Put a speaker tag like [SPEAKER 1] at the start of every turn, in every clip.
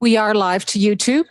[SPEAKER 1] We are live to YouTube.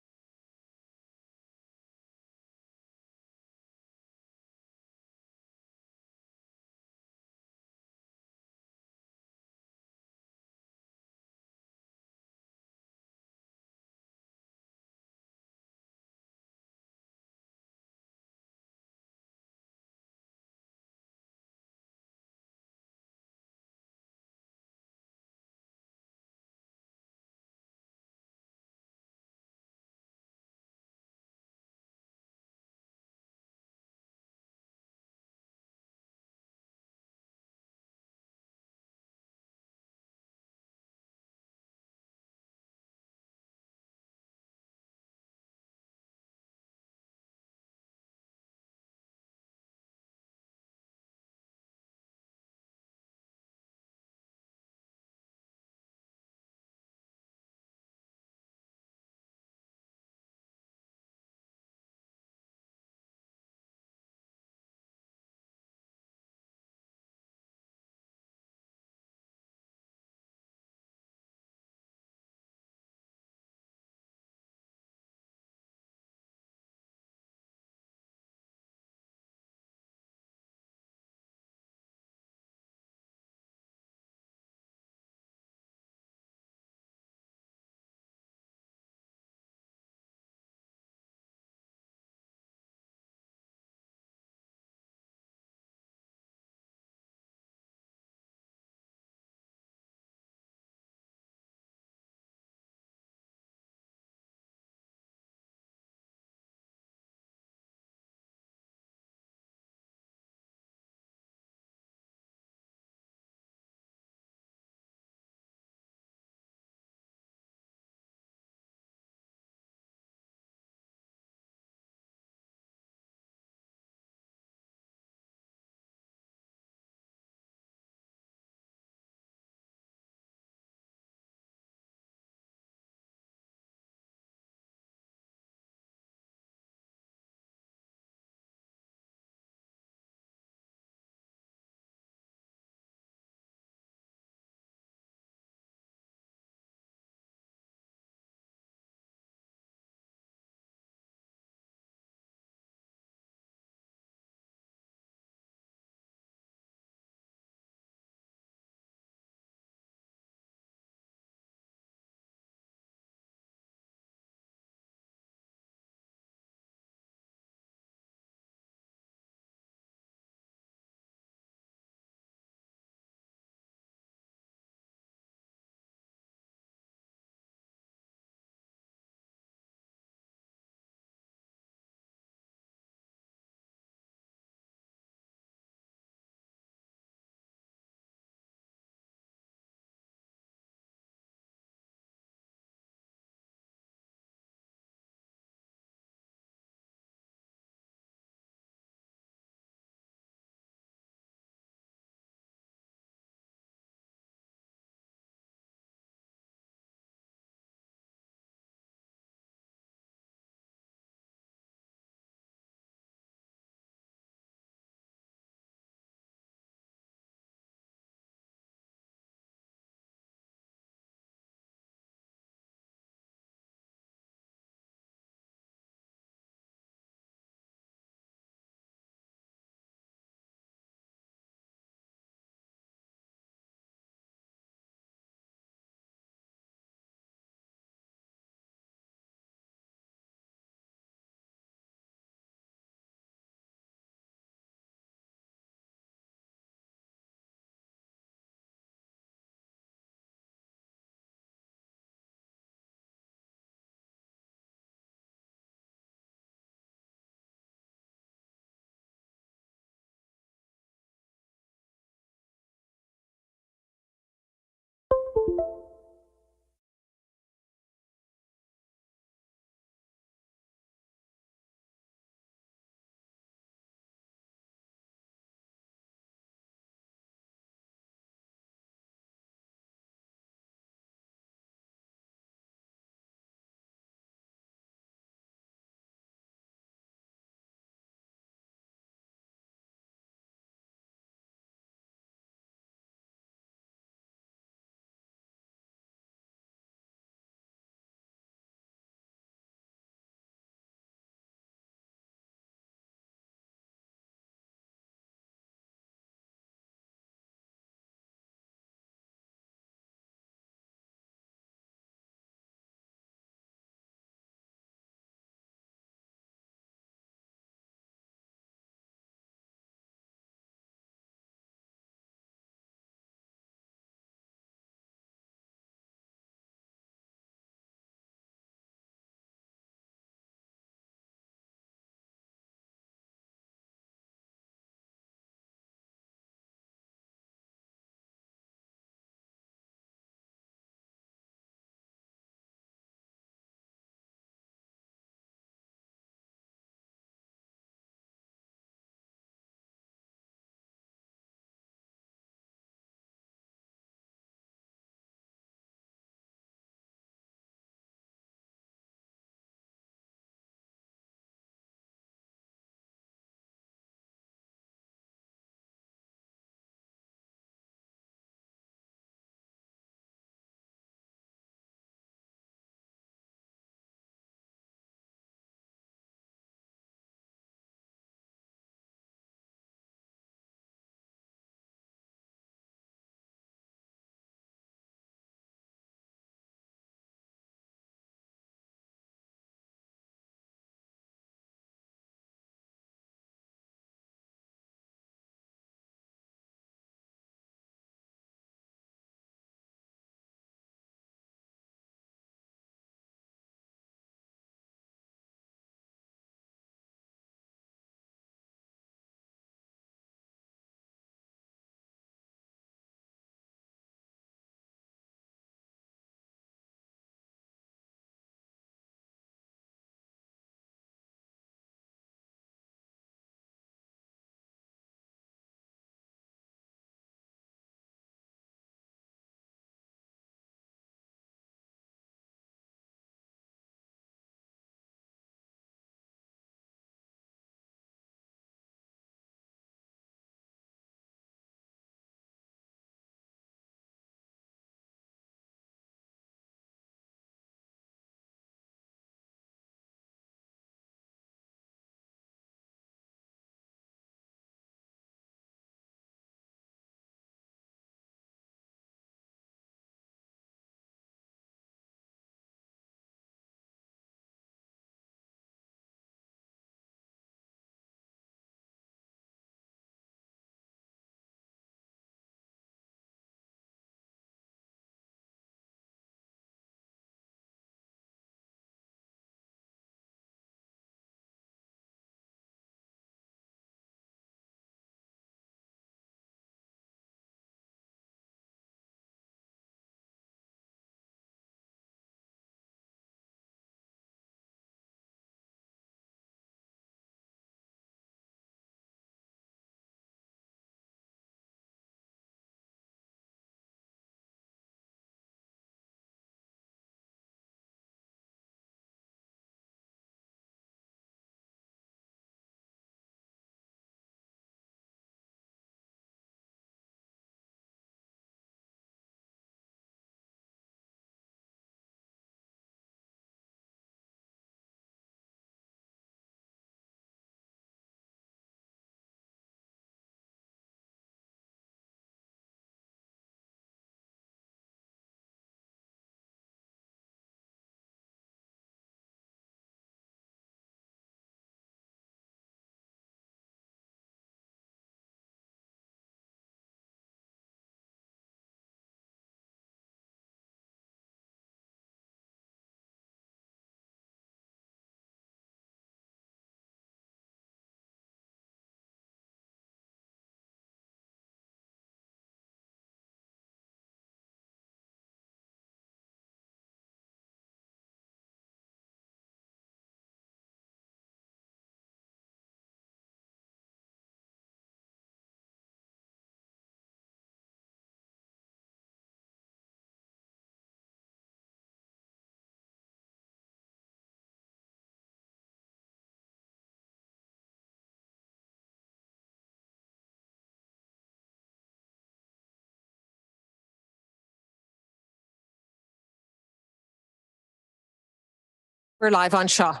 [SPEAKER 1] We're live on Shaw.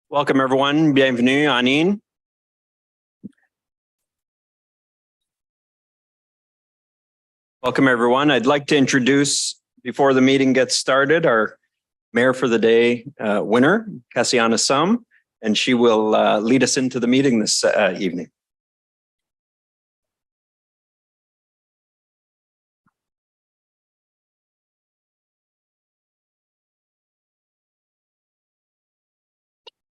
[SPEAKER 2] Welcome everyone. Bienvenue, Anine. Welcome everyone. I'd like to introduce, before the meeting gets started, our Mayor for the Day winner, Cassiana Sum, and she will lead us into the meeting this evening.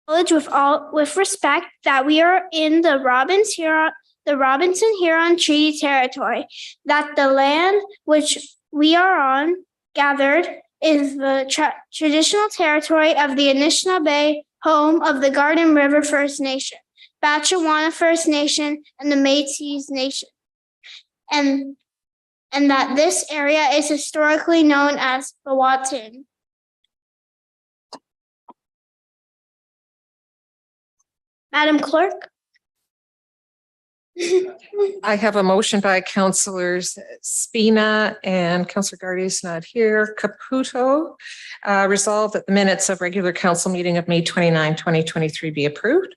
[SPEAKER 3] With respect that we are in the Robinson Huron Treaty Territory, that the land which we are on gathered is the traditional territory of the Anishinaabe, home of the Garden River First Nation, Batchewana First Nation, and the Métis Nation, and that this area is historically known as Powhatan. Madam Clerk.
[SPEAKER 1] I have a motion by Councillors Spina and Councillor Gardy is not here. Caputo, resolve that the minutes of regular council meeting of May 29, 2023 be approved.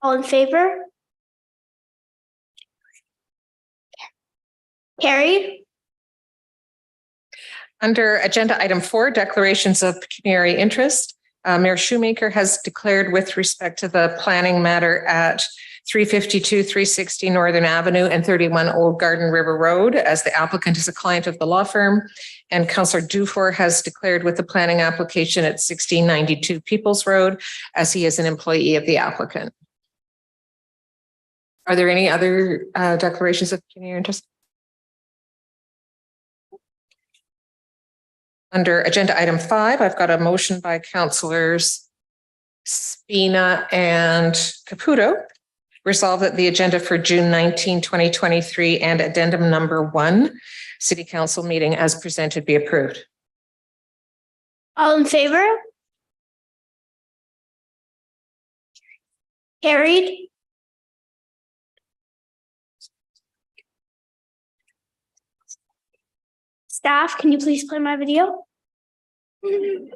[SPEAKER 3] All in favor? Carried.
[SPEAKER 1] Under agenda item 4, declarations of pecuniary interest, Mayor Shoemaker has declared with respect to the planning matter at 352, 360 Northern Avenue and 31 Old Garden River Road as the applicant is a client of the law firm. And Councillor Dufour has declared with the planning application at 1692 Peoples Road as he is an employee of the applicant. Are there any other declarations of pecuniary interest? Under agenda item 5, I've got a motion by Councillors Spina and Caputo. Resolve that the agenda for June 19, 2023 and addendum number 1, City Council meeting as presented be approved.
[SPEAKER 3] All in favor? Carried. Staff, can you please play my video? This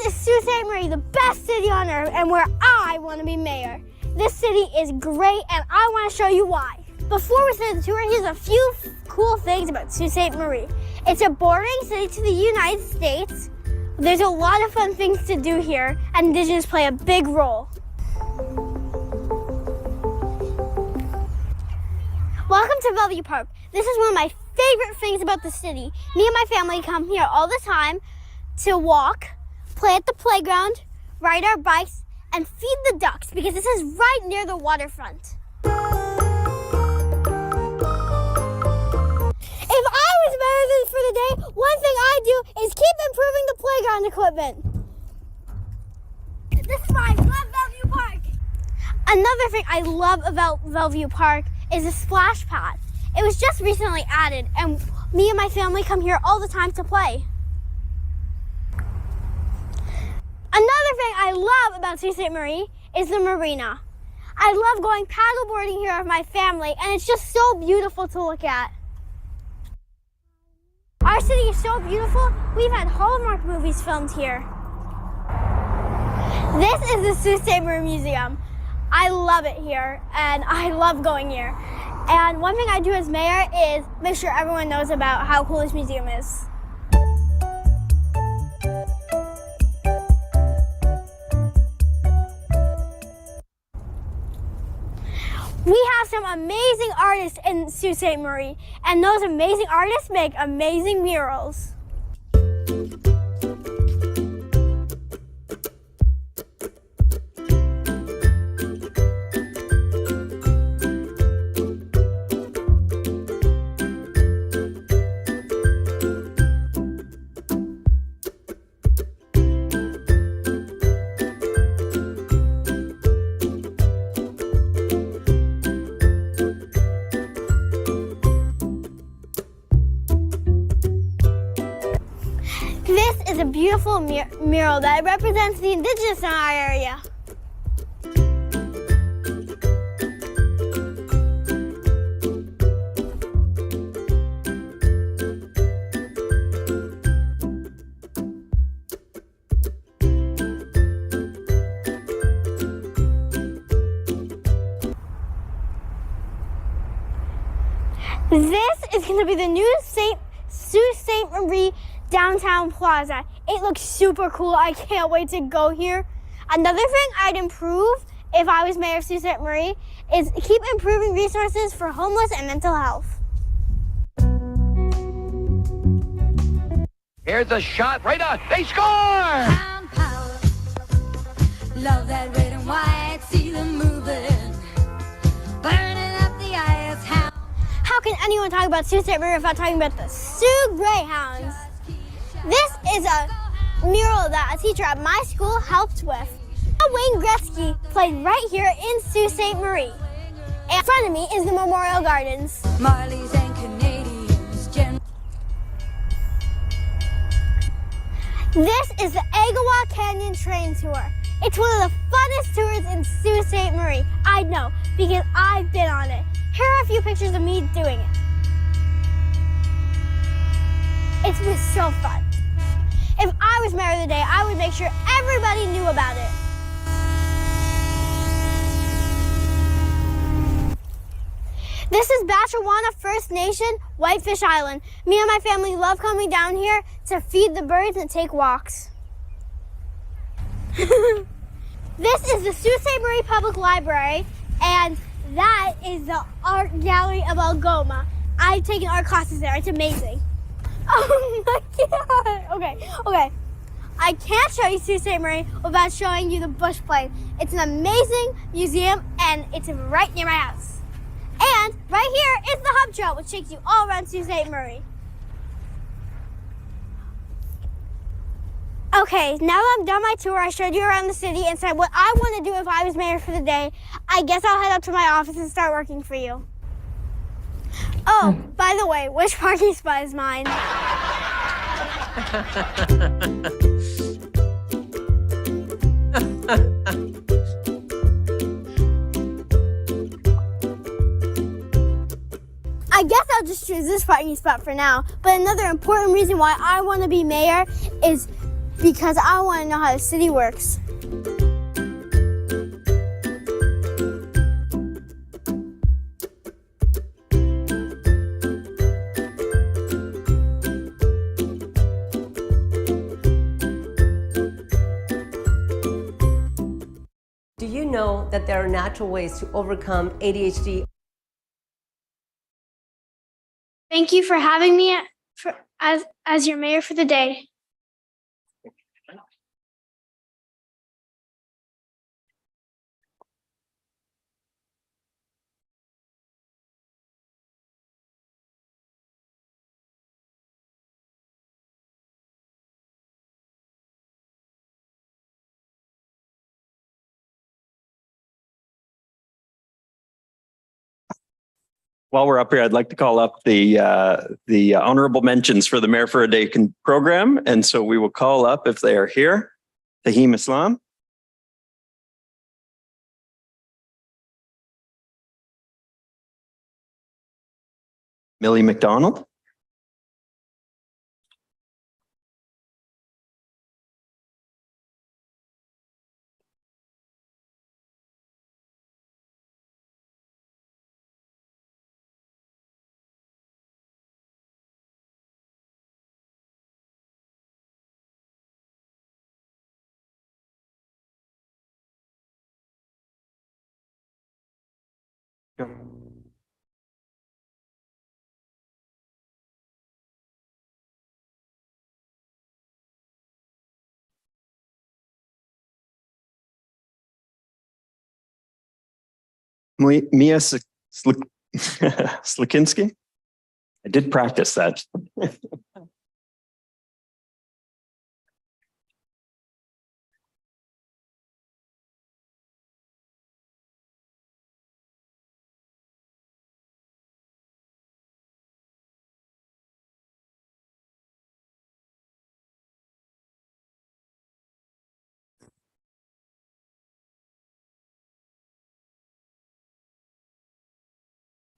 [SPEAKER 3] is Sault Ste. Marie, the best city on earth and where I want to be mayor. This city is great and I want to show you why. Before we start the tour, here's a few cool things about Sault Ste. Marie. It's a bordering city to the United States. There's a lot of fun things to do here, and Indigenous play a big role. Welcome to Bellevue Park. This is one of my favorite things about the city. Me and my family come here all the time to walk, play at the playground, ride our bikes, and feed the ducks because this is right near the waterfront. If I was mayor for the day, one thing I do is keep improving the playground equipment. This is why I love Bellevue Park. Another thing I love about Bellevue Park is the splash pad. It was just recently added and me and my family come here all the time to play. Another thing I love about Sault Ste. Marie is the marina. I love going paddleboarding here with my family and it's just so beautiful to look at. Our city is so beautiful, we've had Hallmark movies filmed here. This is the Sault Ste. Marie Museum. I love it here, and I love going here. And one thing I do as mayor is make sure everyone knows about how cool this museum is. We have some amazing artists in Sault Ste. Marie, and those amazing artists make amazing murals. beautiful mural that represents the indigenous in our area. This is going to be the new Sault Ste. Marie downtown plaza. It looks super cool. I can't wait to go here. Another thing I'd improve if I was mayor of Sault Ste. Marie is keep improving resources for homeless and mental health.
[SPEAKER 4] Here's a shot right on. They score!
[SPEAKER 5] Pound power. Love that red and white. See them moving. Burning up the ice.
[SPEAKER 3] How can anyone talk about Sault Ste. Marie without talking about the Sioux Greyhounds? This is a mural that a teacher at my school helped with. Wayne Gretzky played right here in Sault Ste. Marie. And in front of me is the Memorial Gardens.
[SPEAKER 5] Marlies and Canadians.
[SPEAKER 3] This is the Agawa Canyon Train Tour. It's one of the funnest tours in Sault Ste. Marie. I know, because I've been on it. Here are a few pictures of me doing it. It's been so fun. If I was mayor of the day, I would make sure everybody knew about it. This is Batchewana First Nation, Whitefish Island. Me and my family love coming down here to feed the birds and take walks. This is the Sault Ste. Marie Public Library, and that is the art gallery of Algoma. I've taken art classes there. It's amazing. Oh my God. Okay. I can't show you Sault Ste. Marie without showing you the Bush Plane. It's an amazing museum, and it's right near my house. And right here is the Hub Trail, which takes you all around Sault Ste. Marie. Okay, now that I'm done my tour, I showed you around the city and said what I want to do if I was mayor for the day. I guess I'll head up to my office and start working for you. Oh, by the way, which parking spot is mine? I guess I'll just choose this parking spot for now. But another important reason why I want to be mayor is because I want to know how the city works.
[SPEAKER 6] Do you know that there are natural ways to overcome ADHD?
[SPEAKER 3] Thank you for having me as your mayor for the day.
[SPEAKER 2] While we're up here, I'd like to call up the honorable mentions for the Mayor for a Day program. And so we will call up, if they are here, Tahim Islam, Millie McDonald, Mia Slikinski. I did practice that.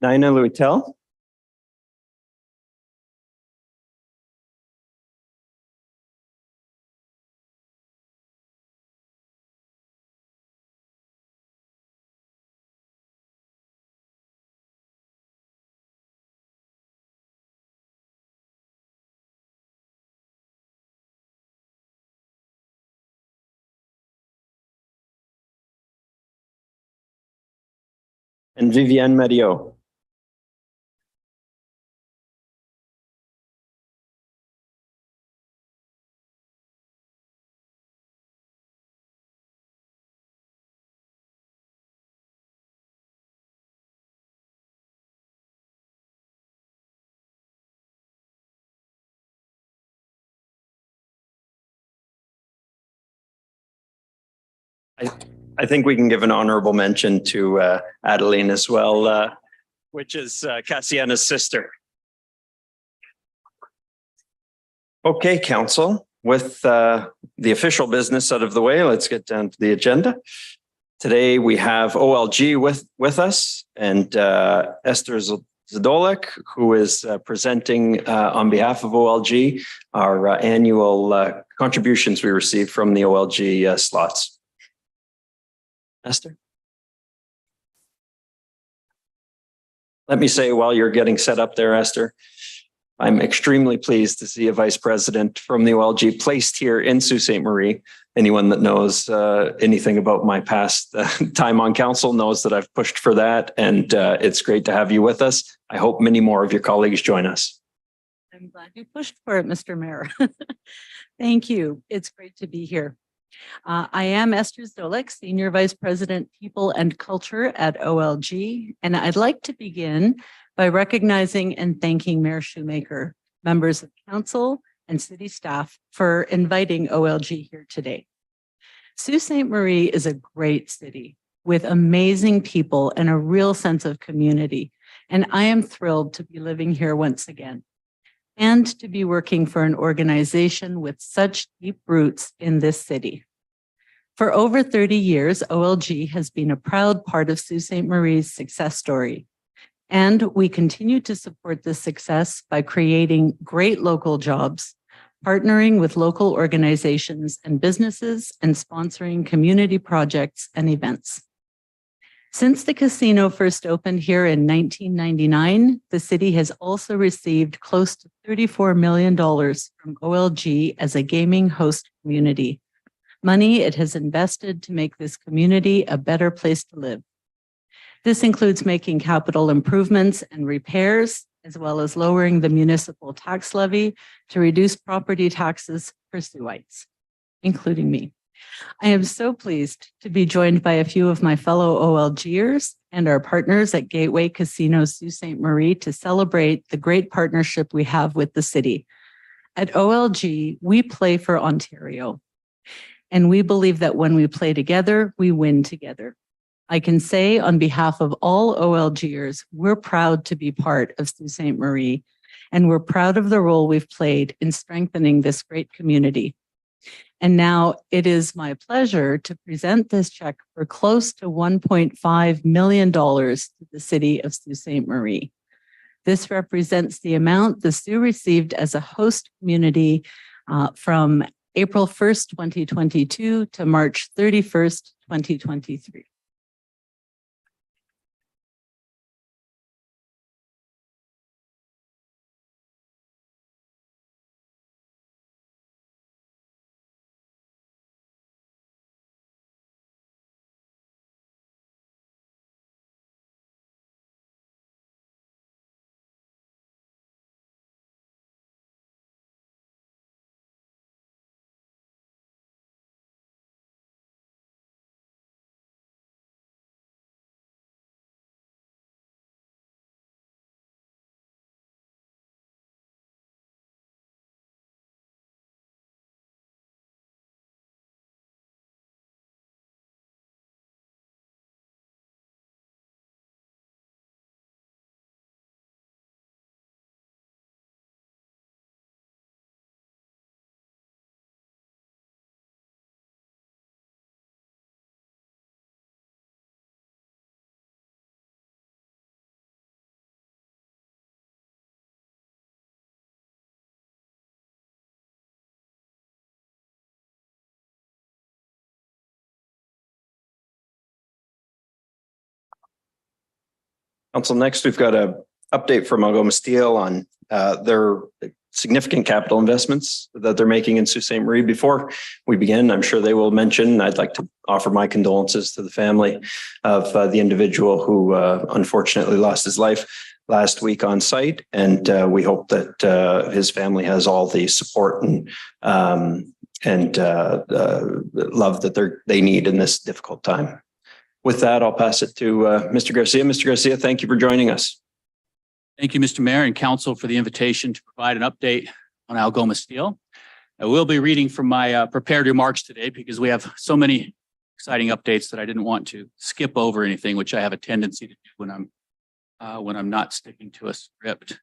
[SPEAKER 2] Nina Luitel. And Vivienne Mario. I think we can give an honorable mention to Adeline as well, which is Cassiana's sister. Okay, council, with the official business out of the way, let's get down to the agenda. Today we have OLG with us and Esther Zdolek, who is presenting on behalf of OLG our annual contributions we received from the OLG slots. Esther? Let me say while you're getting set up there, Esther, I'm extremely pleased to see a vice president from the OLG placed here in Sault Ste. Marie. Anyone that knows anything about my past time on council knows that I've pushed for that, and it's great to have you with us. I hope many more of your colleagues join us.
[SPEAKER 7] I'm glad you pushed for it, Mr. Mayor. Thank you. It's great to be here. I am Esther Zdolek, Senior Vice President, People and Culture at OLG, and I'd like to begin by recognizing and thanking Mayor Shoemaker, members of council, and city staff for inviting OLG here today. Sault Ste. Marie is a great city with amazing people and a real sense of community, and I am thrilled to be living here once again and to be working for an organization with such deep roots in this city. For over 30 years, OLG has been a proud part of Sault Ste. Marie's success story. And we continue to support this success by creating great local jobs, partnering with local organizations and businesses, and sponsoring community projects and events. Since the casino first opened here in 1999, the city has also received close to $34 million from OLG as a gaming host community, money it has invested to make this community a better place to live. This includes making capital improvements and repairs, as well as lowering the municipal tax levy to reduce property taxes for Saultites, including me. I am so pleased to be joined by a few of my fellow OLGers and our partners at Gateway Casino Sault Ste. Marie to celebrate the great partnership we have with the city. At OLG, we play for Ontario, and we believe that when we play together, we win together. I can say on behalf of all OLGers, we're proud to be part of Sault Ste. Marie, and we're proud of the role we've played in strengthening this great community. And now it is my pleasure to present this check for close to $1.5 million to the city of Sault Ste. Marie. This represents the amount the Sioux received as a host community from April 1st, 2022 to March 31st, 2023.
[SPEAKER 2] Council, next we've got a update from Algoma Steel on their significant capital investments that they're making in Sault Ste. Marie. Before we begin, I'm sure they will mention, I'd like to offer my condolences to the family of the individual who unfortunately lost his life last week on site. And we hope that his family has all the support and love that they need in this difficult time. With that, I'll pass it to Mr. Garcia. Mr. Garcia, thank you for joining us.
[SPEAKER 8] Thank you, Mr. Mayor and Council, for the invitation to provide an update on Algoma Steel. I will be reading from my prepared remarks today because we have so many exciting updates that I didn't want to skip over anything, which I have a tendency to do when I'm not sticking to a script.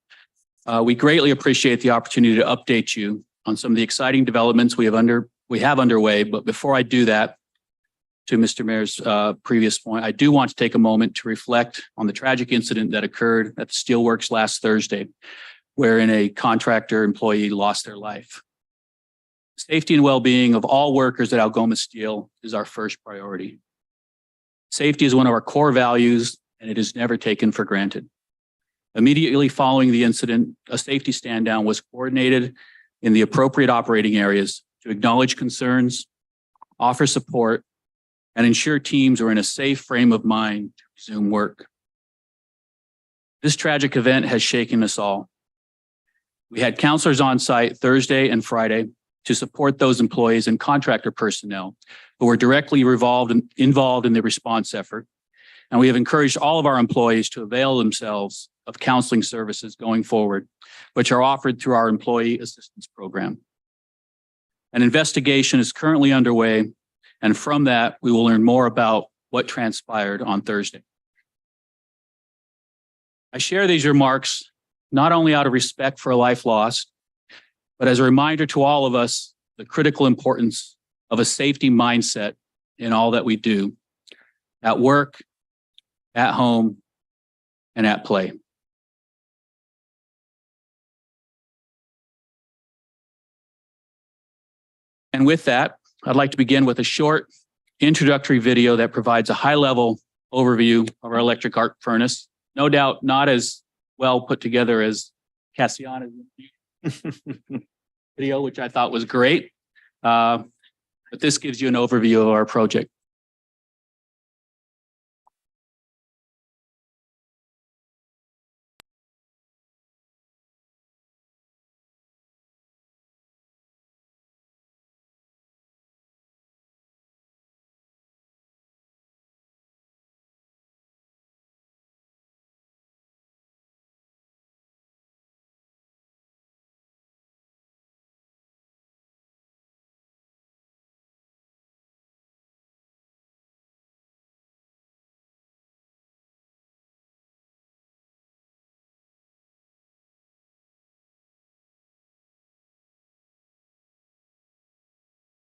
[SPEAKER 8] We greatly appreciate the opportunity to update you on some of the exciting developments we have underway. But before I do that, to Mr. Mayor's previous point, I do want to take a moment to reflect on the tragic incident that occurred at the steelworks last Thursday, wherein a contractor employee lost their life. Safety and well-being of all workers at Algoma Steel is our first priority. Safety is one of our core values, and it is never taken for granted. Immediately following the incident, a safety stand down was coordinated in the appropriate operating areas to acknowledge concerns, offer support, and ensure teams are in a safe frame of mind to resume work. This tragic event has shaken us all. We had counselors on site Thursday and Friday to support those employees and contractor personnel who were directly involved in the response effort. And we have encouraged all of our employees to avail themselves of counseling services going forward, which are offered through our employee assistance program. An investigation is currently underway, and from that, we will learn more about what transpired on Thursday. I share these remarks not only out of respect for a life lost, but as a reminder to all of us the critical importance of a safety mindset in all that we do, at work, at home, and at play. And with that, I'd like to begin with a short introductory video that provides a high-level overview of our electric arc furnace. No doubt not as well put together as Cassiana's video, which I thought was great. But this gives you an overview of our project.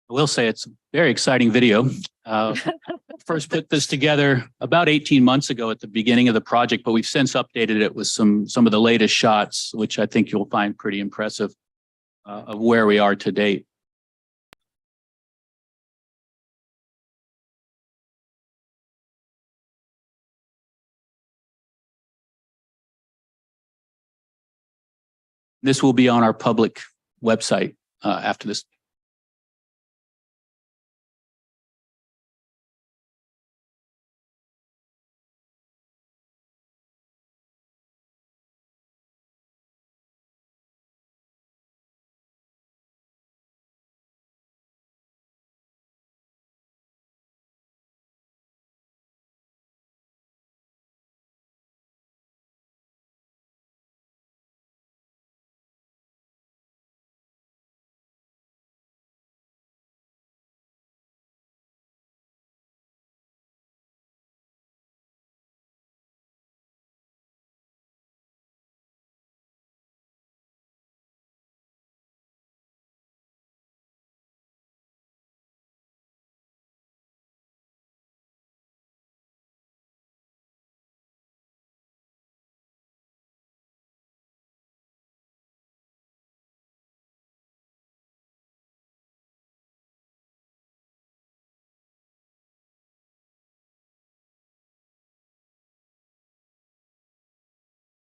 [SPEAKER 8] I will say it's a very exciting video. First put this together about 18 months ago at the beginning of the project, but we've since updated it with some of the latest shots, which I think you'll find pretty impressive of where we are to date. This will be on our public website after this.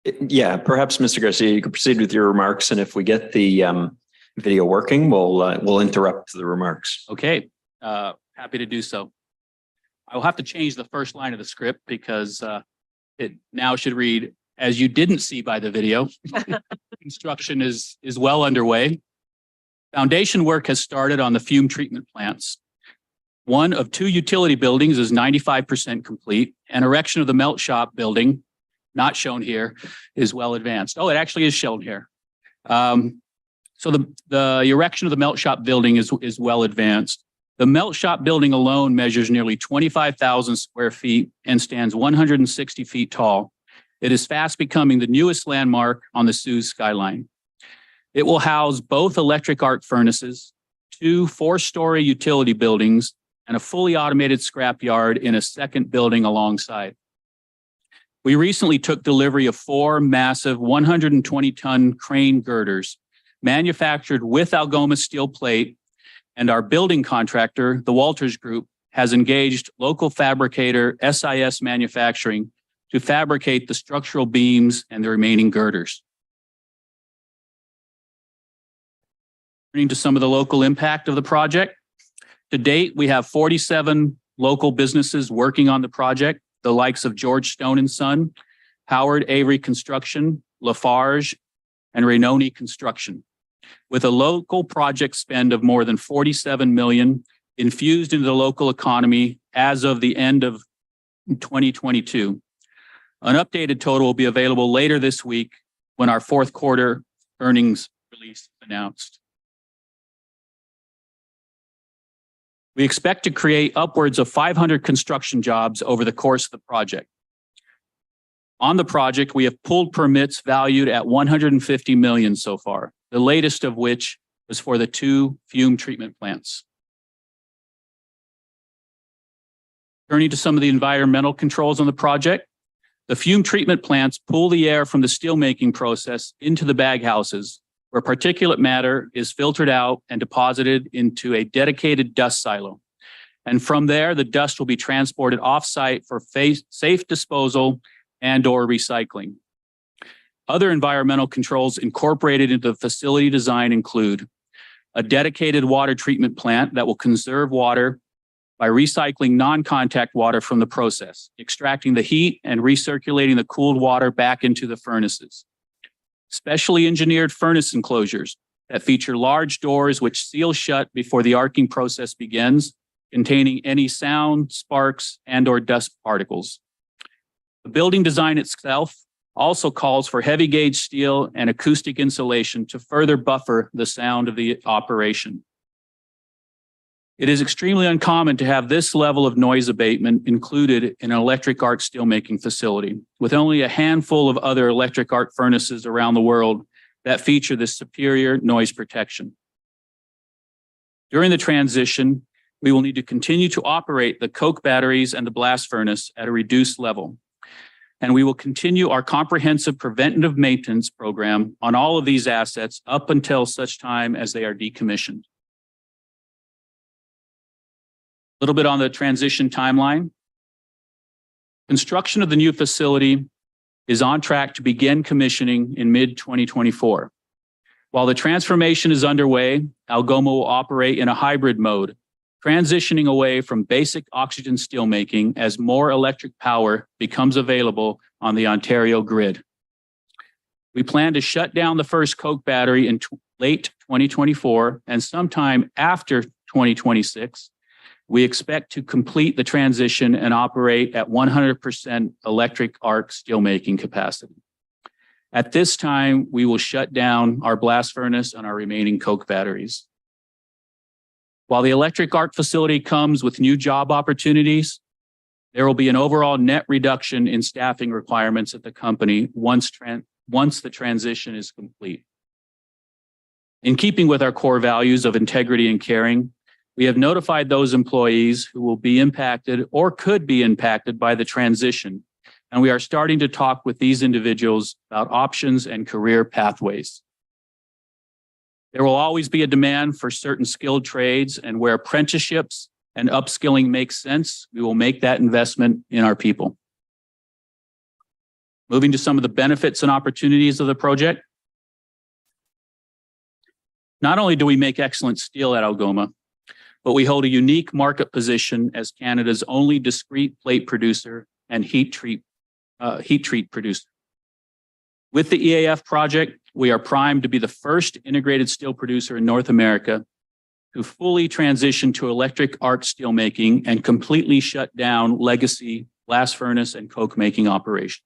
[SPEAKER 2] Yeah, perhaps Mr. Garcia, you could proceed with your remarks, and if we get the video working, we'll interrupt the remarks.
[SPEAKER 8] Okay, happy to do so. I'll have to change the first line of the script because it now should read, as you didn't see by the video, construction is well underway. Foundation work has started on the fume treatment plants. One of two utility buildings is 95% complete, and erection of the melt shop building, not shown here, is well advanced. Oh, it actually is shown here. So the erection of the melt shop building is well advanced. The melt shop building alone measures nearly 25,000 square feet and stands 160 feet tall. It is fast becoming the newest landmark on the Sioux skyline. It will house both electric arc furnaces, 2 4-story utility buildings, and a fully automated scrap yard in a second building alongside. We recently took delivery of 4 massive 120-ton crane girders manufactured with Algoma Steel plate, and our building contractor, the Walters Group, has engaged local fabricator SIS Manufacturing to fabricate the structural beams and the remaining girders. Turning to some of the local impact of the project. To date, we have 47 local businesses working on the project, the likes of George Stone & Son, Howard Avery Construction, Lafarge, and Rainoni Construction. With a local project spend of more than $47 million infused into the local economy as of the end of 2022. An updated total will be available later this week when our fourth quarter earnings release is announced. We expect to create upwards of 500 construction jobs over the course of the project. On the project, we have pulled permits valued at $150 million so far, the latest of which was for the 2 fume treatment plants. Turning to some of the environmental controls on the project, the fume treatment plants pull the air from the steelmaking process into the bag houses, where particulate matter is filtered out and deposited into a dedicated dust silo. And from there, the dust will be transported off-site for safe disposal and/or recycling. Other environmental controls incorporated into the facility design include a dedicated water treatment plant that will conserve water by recycling non-contact water from the process, extracting the heat and recirculating the cooled water back into the furnaces. Specially engineered furnace enclosures that feature large doors which seal shut before the arcing process begins, containing any sound, sparks, and/or dust particles. The building design itself also calls for heavy gauge steel and acoustic insulation to further buffer the sound of the operation. It is extremely uncommon to have this level of noise abatement included in an electric arc steelmaking facility, with only a handful of other electric arc furnaces around the world that feature this superior noise protection. During the transition, we will need to continue to operate the coke batteries and the blast furnace at a reduced level. And we will continue our comprehensive preventative maintenance program on all of these assets up until such time as they are decommissioned. A little bit on the transition timeline. Construction of the new facility is on track to begin commissioning in mid-2024. While the transformation is underway, Algoma will operate in a hybrid mode, transitioning away from basic oxygen steelmaking as more electric power becomes available on the Ontario grid. We plan to shut down the first coke battery in late 2024, and sometime after 2026, we expect to complete the transition and operate at 100% electric arc steelmaking capacity. At this time, we will shut down our blast furnace and our remaining coke batteries. While the electric arc facility comes with new job opportunities, there will be an overall net reduction in staffing requirements at the company once the transition is complete. In keeping with our core values of integrity and caring, we have notified those employees who will be impacted or could be impacted by the transition, and we are starting to talk with these individuals about options and career pathways. There will always be a demand for certain skilled trades, and where apprenticeships and upskilling make sense, we will make that investment in our people. Moving to some of the benefits and opportunities of the project. Not only do we make excellent steel at Algoma, but we hold a unique market position as Canada's only discrete plate producer and heat treat producer. With the EAF project, we are primed to be the first integrated steel producer in North America to fully transition to electric arc steel making and completely shut down legacy blast furnace and coke making operations.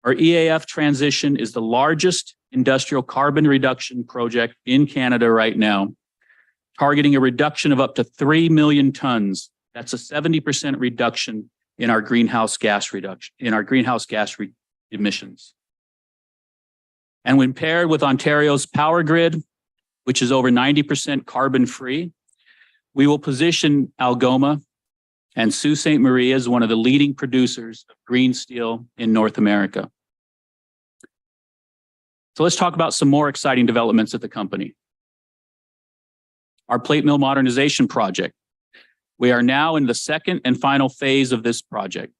[SPEAKER 8] Our EAF transition is the largest industrial carbon reduction project in Canada right now, targeting a reduction of up to 3 million tons. That's a 70% reduction in our greenhouse gas emissions. And when paired with Ontario's power grid, which is over 90% carbon free, we will position Algoma and Sault Ste. Marie as one of the leading producers of green steel in North America. So let's talk about some more exciting developments at the company. Our plate mill modernization project. We are now in the second and final phase of this project.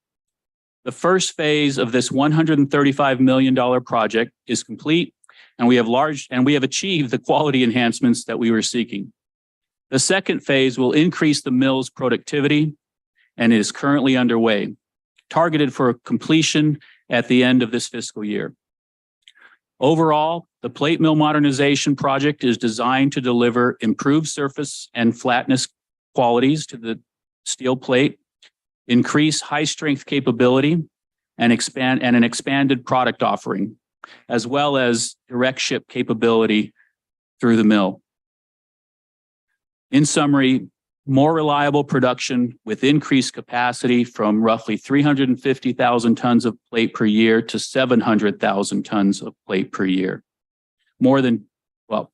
[SPEAKER 8] The first phase of this $135 million project is complete, and we have achieved the quality enhancements that we were seeking. The second phase will increase the mill's productivity and is currently underway, targeted for completion at the end of this fiscal year. Overall, the plate mill modernization project is designed to deliver improved surface and flatness qualities to the steel plate, increase high strength capability, and an expanded product offering, as well as direct ship capability through the mill. In summary, more reliable production with increased capacity from roughly 350,000 tons of plate per year to 700,000 tons of plate per year. More than,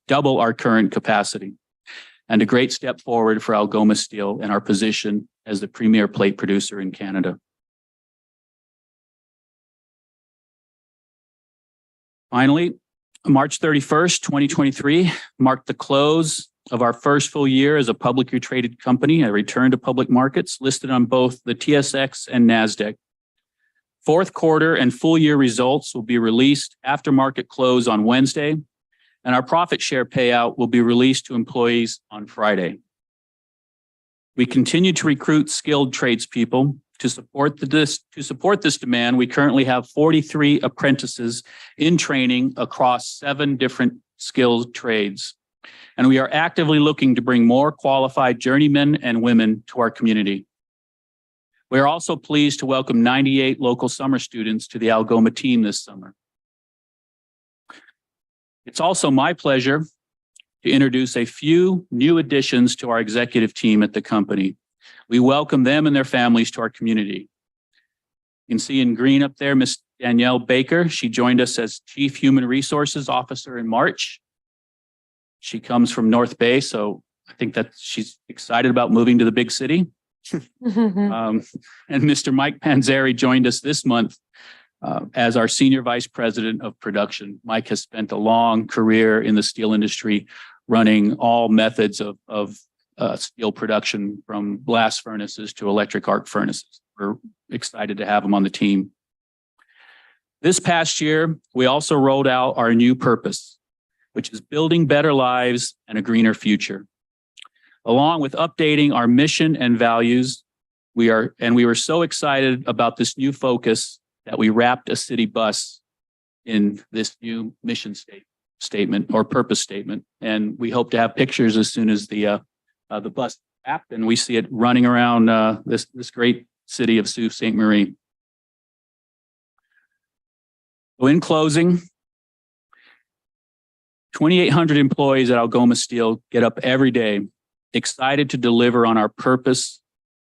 [SPEAKER 8] double our current capacity. And a great step forward for Algoma Steel and our position as the premier plate producer in Canada. Finally, March 31st, 2023 marked the close of our first full year as a publicly traded company, a return to public markets listed on both the TSX and NASDAQ. Fourth quarter and full year results will be released after market close on Wednesday, and our profit share payout will be released to employees on Friday. We continue to recruit skilled tradespeople to support this demand. We currently have 43 apprentices in training across 7 different skilled trades. And we are actively looking to bring more qualified journeymen and women to our community. We are also pleased to welcome 98 local summer students to the Algoma team this summer. It's also my pleasure to introduce a few new additions to our executive team at the company. We welcome them and their families to our community. You can see in green up there, Ms. Danielle Baker. She joined us as Chief Human Resources Officer in March. She comes from North Bay, so I think that she's excited about moving to the big city. And Mr. Mike Panzeri joined us this month as our Senior Vice President of Production. Mike has spent a long career in the steel industry, running all methods of steel production from blast furnaces to electric arc furnaces. We're excited to have him on the team. This past year, we also rolled out our new purpose, which is building better lives and a greener future. Along with updating our mission and values, we were so excited about this new focus that we wrapped a city bus in this new mission statement or purpose statement. And we hope to have pictures as soon as the bus wrapped and we see it running around this great city of Sault Ste. Marie. So in closing, 2,800 employees at Algoma Steel get up every day, excited to deliver on our purpose,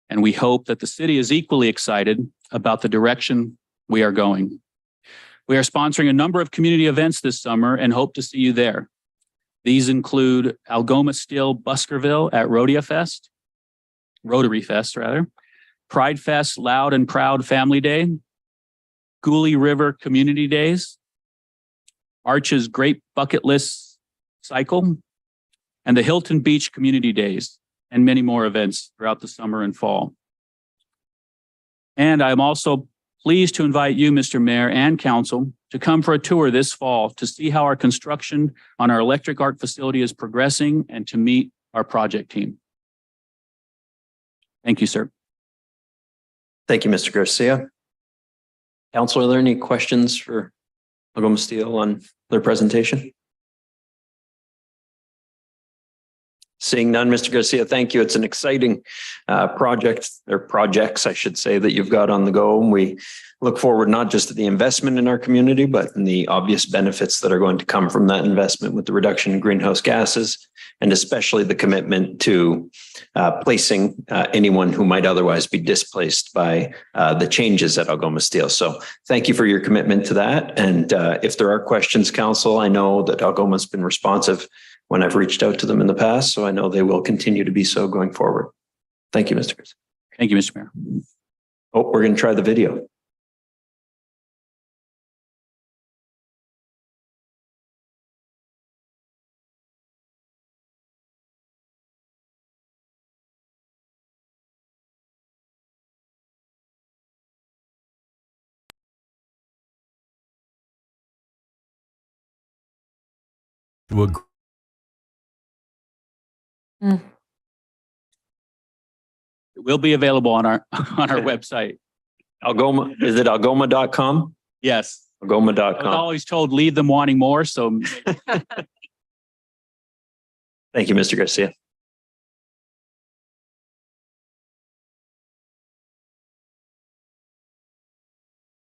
[SPEAKER 8] and we hope that the city is equally excited about the direction we are going. We are sponsoring a number of community events this summer and hope to see you there. These include Algoma Steel Buskerville at Rotary Fest, Pride Fest Loud and Proud Family Day, Gooley River Community Days, Arch's Great Bucket List Cycle, and the Hilton Beach Community Days, and many more events throughout the summer and fall. And I'm also pleased to invite you, Mr. Mayor and Council, to come for a tour this fall to see how our construction on our electric arc facility is progressing and to meet our project team. Thank you, sir.
[SPEAKER 2] Thank you, Mr. Garcia. Council, are there any questions for Algoma Steel on their presentation? Seeing none, Mr. Garcia, thank you. It's an exciting project, or projects, I should say, that you've got on the go. And we look forward not just to the investment in our community, but in the obvious benefits that are going to come from that investment with the reduction in greenhouse gases, and especially the commitment to placing anyone who might otherwise be displaced by the changes at Algoma Steel. So thank you for your commitment to that. And if there are questions, Council, I know that Algoma's been responsive when I've reached out to them in the past, so I know they will continue to be so going forward. Thank you, Mr. Chris.
[SPEAKER 8] Thank you, Mr. Mayor.
[SPEAKER 2] Oh, we're going to try the video.
[SPEAKER 8] It will be available on our website.
[SPEAKER 2] Algoma, is it algoma.com?
[SPEAKER 8] Yes. I was
[SPEAKER 2] Algoma.com.
[SPEAKER 8] always told leave them wanting more, so
[SPEAKER 2] Thank you, Mr. Garcia.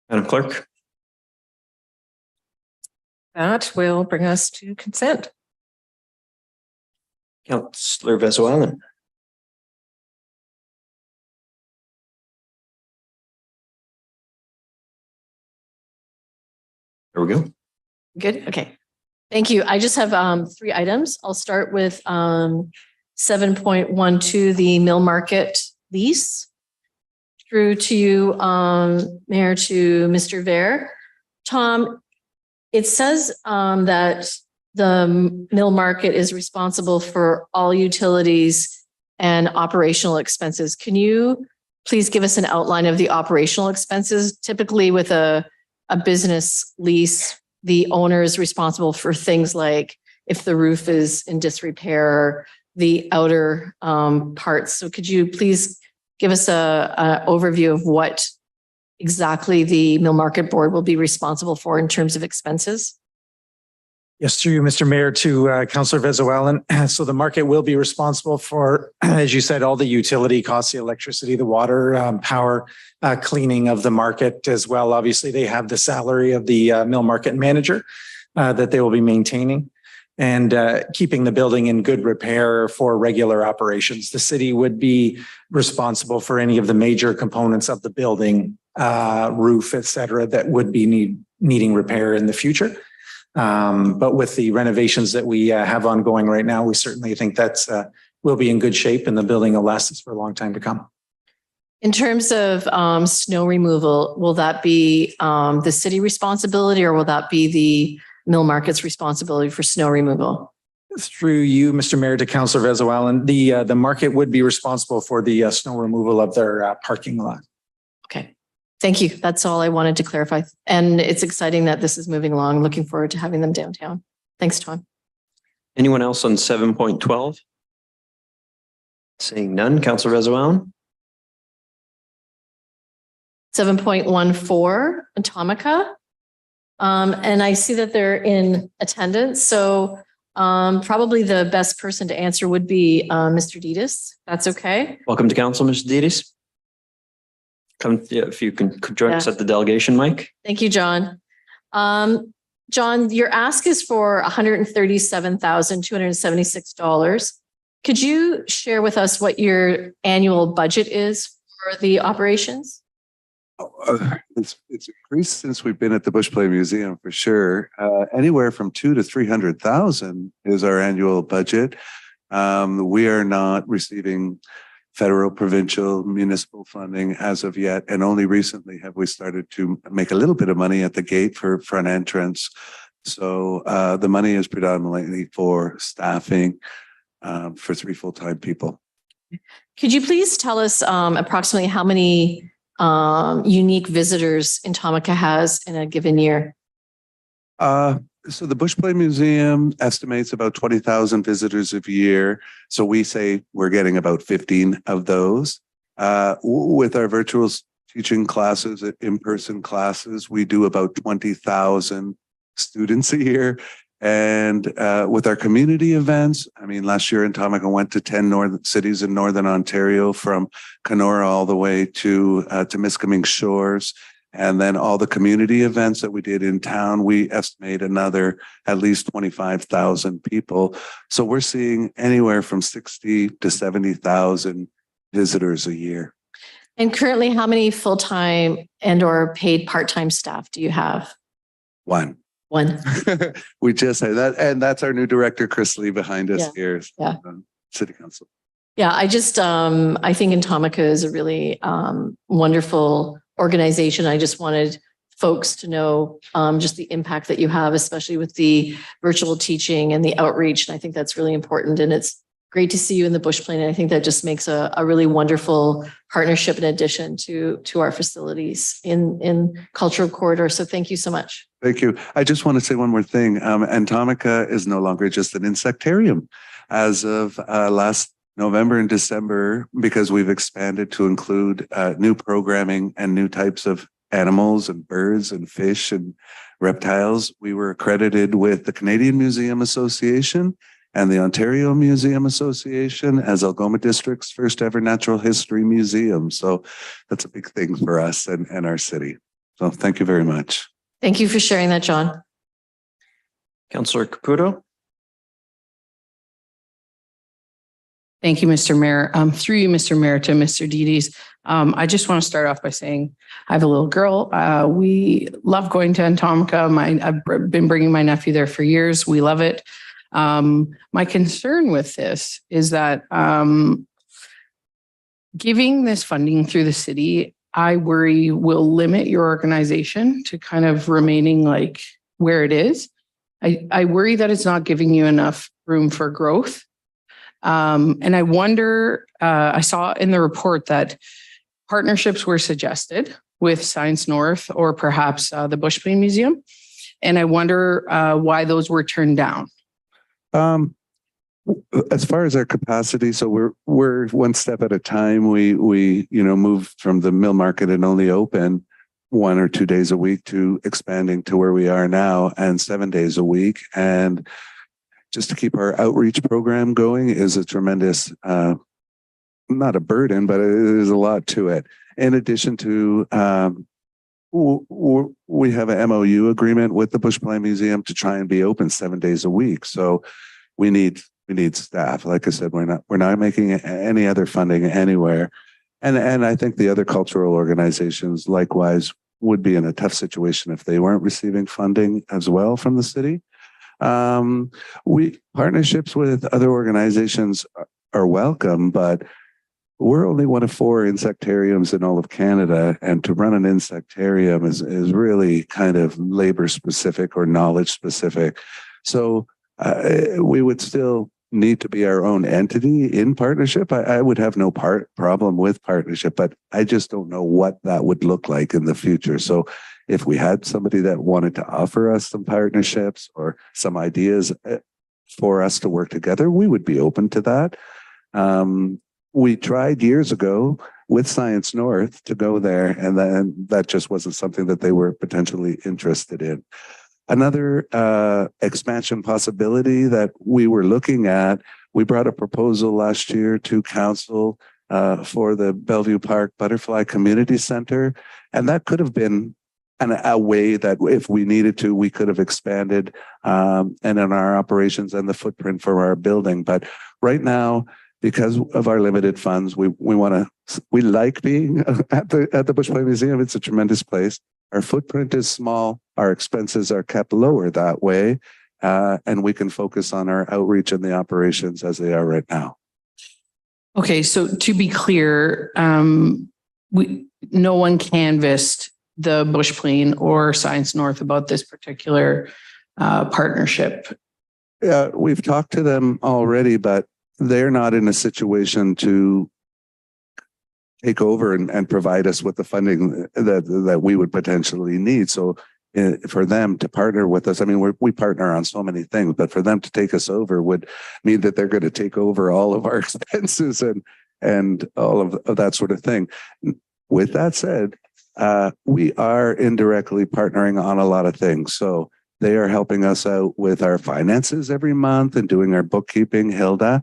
[SPEAKER 2] Madam Clerk.
[SPEAKER 1] That will bring us to consent.
[SPEAKER 2] Councillor Vezoalan. There we go.
[SPEAKER 9] Good. Okay. Thank you. I just have 3 items. I'll start with 7.12, the Mill Market lease. Through to you, Mayor, to Mr. Vare. Tom, it says that the Mill Market is responsible for all utilities and operational expenses. Can you please give us an outline of the operational expenses? Typically with a business lease, the owner is responsible for things like if the roof is in disrepair, the outer parts. So could you please give us an overview of what exactly the Mill Market Board will be responsible for in terms of expenses?
[SPEAKER 10] Yes, through you, Mr. Mayor, to Councillor Vezoalan. So the market will be responsible for, as you said, all the utility costs, the electricity, the water, power, cleaning of the market as well. Obviously, they have the salary of the mill market manager that they will be maintaining and keeping the building in good repair for regular operations. The city would be responsible for any of the major components of the building, roof, et cetera, that would be needing repair in the future. But with the renovations that we have ongoing right now, we certainly think that's will be in good shape and the building will last us for a long time to come.
[SPEAKER 9] In terms of snow removal, will that be the city responsibility or will that be the Mill Market's responsibility for snow removal?
[SPEAKER 10] Through you, Mr. Mayor, to Councillor Vezoalan, the market would be responsible for the snow removal of their parking lot.
[SPEAKER 9] Okay. Thank you. That's all I wanted to clarify. And it's exciting that this is moving along. Looking forward to having them downtown. Thanks, Tom.
[SPEAKER 2] Anyone else on 7.12? Seeing none, Councillor Vezoalan.
[SPEAKER 9] 7.14, Atomica. And I see that they're in attendance. So probably the best person to answer would be Mr. Dedes. That's okay.
[SPEAKER 2] Welcome to Council, Mr. Dedes. Come, if you can join us at the delegation mic.
[SPEAKER 9] Thank you, John. John, your ask is for $137,276. Could you share with us what your annual budget is for the operations?
[SPEAKER 11] It's increased since we've been at the Bushplay Museum for sure. Anywhere from $200,000 to $300,000 is our annual budget. We are not receiving federal, provincial, municipal funding as of yet. And only recently have we started to make a little bit of money at the gate for front entrance. So the money is predominantly for staffing for 3 full-time people.
[SPEAKER 9] Could you please tell us approximately how many unique visitors Atomica has in a given year?
[SPEAKER 11] So the Bush Play Museum estimates about 20,000 visitors a year. So we say we're getting about 15 of those. With our virtual teaching classes, in-person classes, we do about 20,000 students a year. And with our community events, I mean, last year Atomica went to 10 northern cities in Northern Ontario, from Kenora all the way to Temiskaming Shores. And then all the community events that we did in town, we estimate another at least 25,000 people. So we're seeing anywhere from 60 to 70,000 visitors a year.
[SPEAKER 9] And currently, how many full-time and or paid part-time staff do you have?
[SPEAKER 11] One. We just had that. And that's our new director, Chris Lee, behind us here.
[SPEAKER 9] Yeah.
[SPEAKER 11] City Council.
[SPEAKER 9] Yeah, I just, I think Atomica is a really wonderful organization. I just wanted folks to know just the impact that you have, especially with the virtual teaching and the outreach. And I think that's really important. And it's great to see you in the Bush Plane. And I think that just makes a really wonderful partnership in addition to our facilities in Cultural Corridor. So thank you so much.
[SPEAKER 11] Thank you. I just want to say one more thing. Atomica is no longer just an insectarium. As of last November and December, because we've expanded to include new programming and new types of animals and birds and fish and reptiles. We were accredited with the Canadian Museum Association and the Ontario Museum Association as Algoma District's first ever natural history museum. So that's a big thing for us and our city. So thank you very much.
[SPEAKER 9] Thank you for sharing that, John.
[SPEAKER 2] Councillor Caputo.
[SPEAKER 12] Thank you, Mr. Mayor. Through you, Mr. Mayor, to Mr. Dides. I just want to start off by saying I have a little girl. We love going to Atomica. I've been bringing my nephew there for years. We love it. My concern with this is that giving this funding through the city, I worry will limit your organization to kind of remaining like where it is. I worry that it's not giving you enough room for growth. And I wonder, I saw in the report that partnerships were suggested with Science North or perhaps the Bush Plane Museum. And I wonder why those were turned down.
[SPEAKER 11] As far as our capacity, so we're one step at a time. We moved from the mill market and only open 1 or 2 days a week to expanding to where we are now and 7 days a week. And just to keep our outreach program going is a tremendous, not a burden, but it is a lot to it. In addition to, we have an MOU agreement with the Bush Plane Museum to try and be open 7 days a week. So we need staff. Like I said, we're not making any other funding anywhere. And I think the other cultural organizations likewise would be in a tough situation if they weren't receiving funding as well from the city. Partnerships with other organizations are welcome, but we're only one of 4 insectariums in all of Canada. And to run an insectarium is really kind of labor specific or knowledge specific. So we would still need to be our own entity in partnership. I would have no problem with partnership, but I just don't know what that would look like in the future. So if we had somebody that wanted to offer us some partnerships or some ideas for us to work together, we would be open to that. We tried years ago with Science North to go there, and then that just wasn't something that they were potentially interested in. Another expansion possibility that we were looking at, we brought a proposal last year to council for the Bellevue Park Butterfly Community Center, and that could have been a way that if we needed to, we could have expanded and in our operations and the footprint for our building. But right now, because of our limited funds, we like being at the Bush Plane Museum. It's a tremendous place. Our footprint is small. Our expenses are kept lower that way, and we can focus on our outreach and the operations as they are right now.
[SPEAKER 12] Okay, so to be clear, no one canvassed the Bush Plane or Science North about this particular partnership.
[SPEAKER 11] Yeah, we've talked to them already, but they're not in a situation to take over and provide us with the funding that we would potentially need. So for them to partner with us, I mean, we partner on so many things, but for them to take us over would mean that they're going to take over all of our expenses and all of that sort of thing. With that said, we are indirectly partnering on a lot of things. So they are helping us out with our finances every month and doing our bookkeeping, Hilda.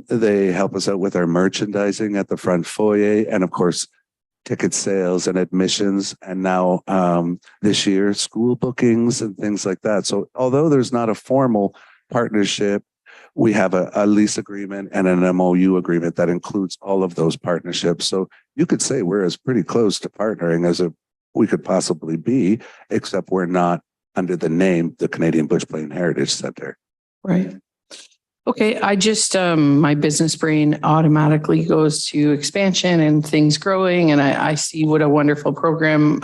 [SPEAKER 11] They help us out with our merchandising at the front foyer, and of course, ticket sales and admissions, and now this year, school bookings and things like that. So although there's not a formal partnership, we have a lease agreement and an MOU agreement that includes all of those partnerships. So you could say we're as pretty close to partnering as we could possibly be, except we're not under the name, the Canadian Bush Plain Heritage Center.
[SPEAKER 12] Right. Okay, I just, my business brain automatically goes to expansion and things growing. And I see what a wonderful program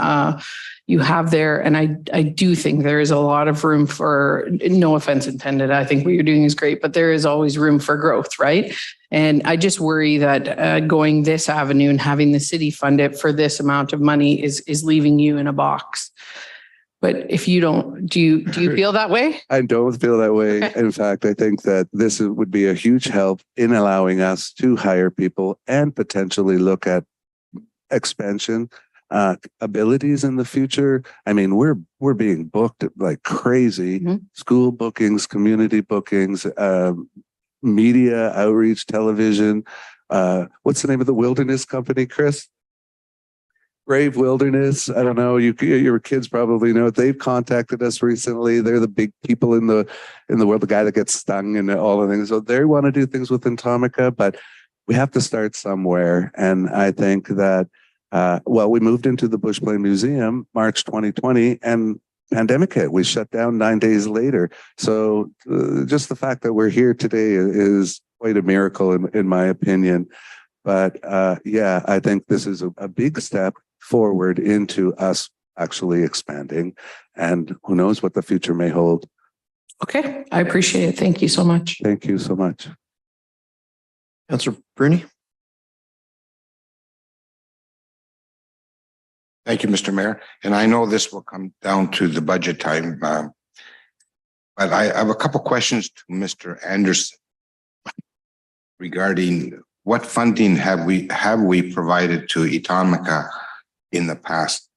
[SPEAKER 12] you have there. And I do think there is a lot of room for, no offense intended, I think what you're doing is great, but there is always room for growth, right? And I just worry that going this avenue and having the city fund it for this amount of money is leaving you in a box. But if you don't, do you feel that way?
[SPEAKER 11] I don't feel that way.
[SPEAKER 12] Okay.
[SPEAKER 11] In fact, I think that this would be a huge help in allowing us to hire people and potentially look at expansion abilities in the future. I mean, we're being booked like crazy.
[SPEAKER 12] Mm-hmm.
[SPEAKER 11] School bookings, community bookings, media outreach, television. What's the name of the wilderness company, Chris? Brave Wilderness. I don't know. Your kids probably know it. They've contacted us recently. They're the big people in the world. The guy that gets stung and all the things. So they want to do things with Atomica, but we have to start somewhere. And I think that we moved into the Bush Plain Museum March 2020, and pandemic hit. We shut down 9 days later. So just the fact that we're here today is quite a miracle, in my opinion. But yeah, I think this is a big step forward into us actually expanding, and who knows what the future may hold.
[SPEAKER 12] Okay, I appreciate it. Thank you so much.
[SPEAKER 11] Thank you so much.
[SPEAKER 13] Councillor Bruni.
[SPEAKER 14] Thank you, Mr. Mayor. And I know this will come down to the budget time, but I have a couple questions to Mr. Anderson regarding what funding have we provided to Atomica in the past?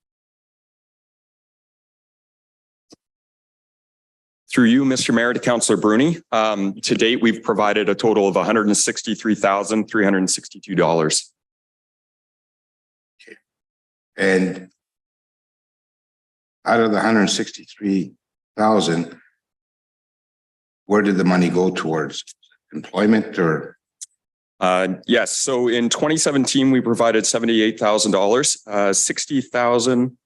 [SPEAKER 15] Through you, Mr. Mayor, to Councillor Bruni. To date, we've provided a total of $163,362.
[SPEAKER 14] Okay. And out of the 163,000, where did the money go towards? Employment or?
[SPEAKER 15] Yes. So in 2017, we provided $78,000. 60,000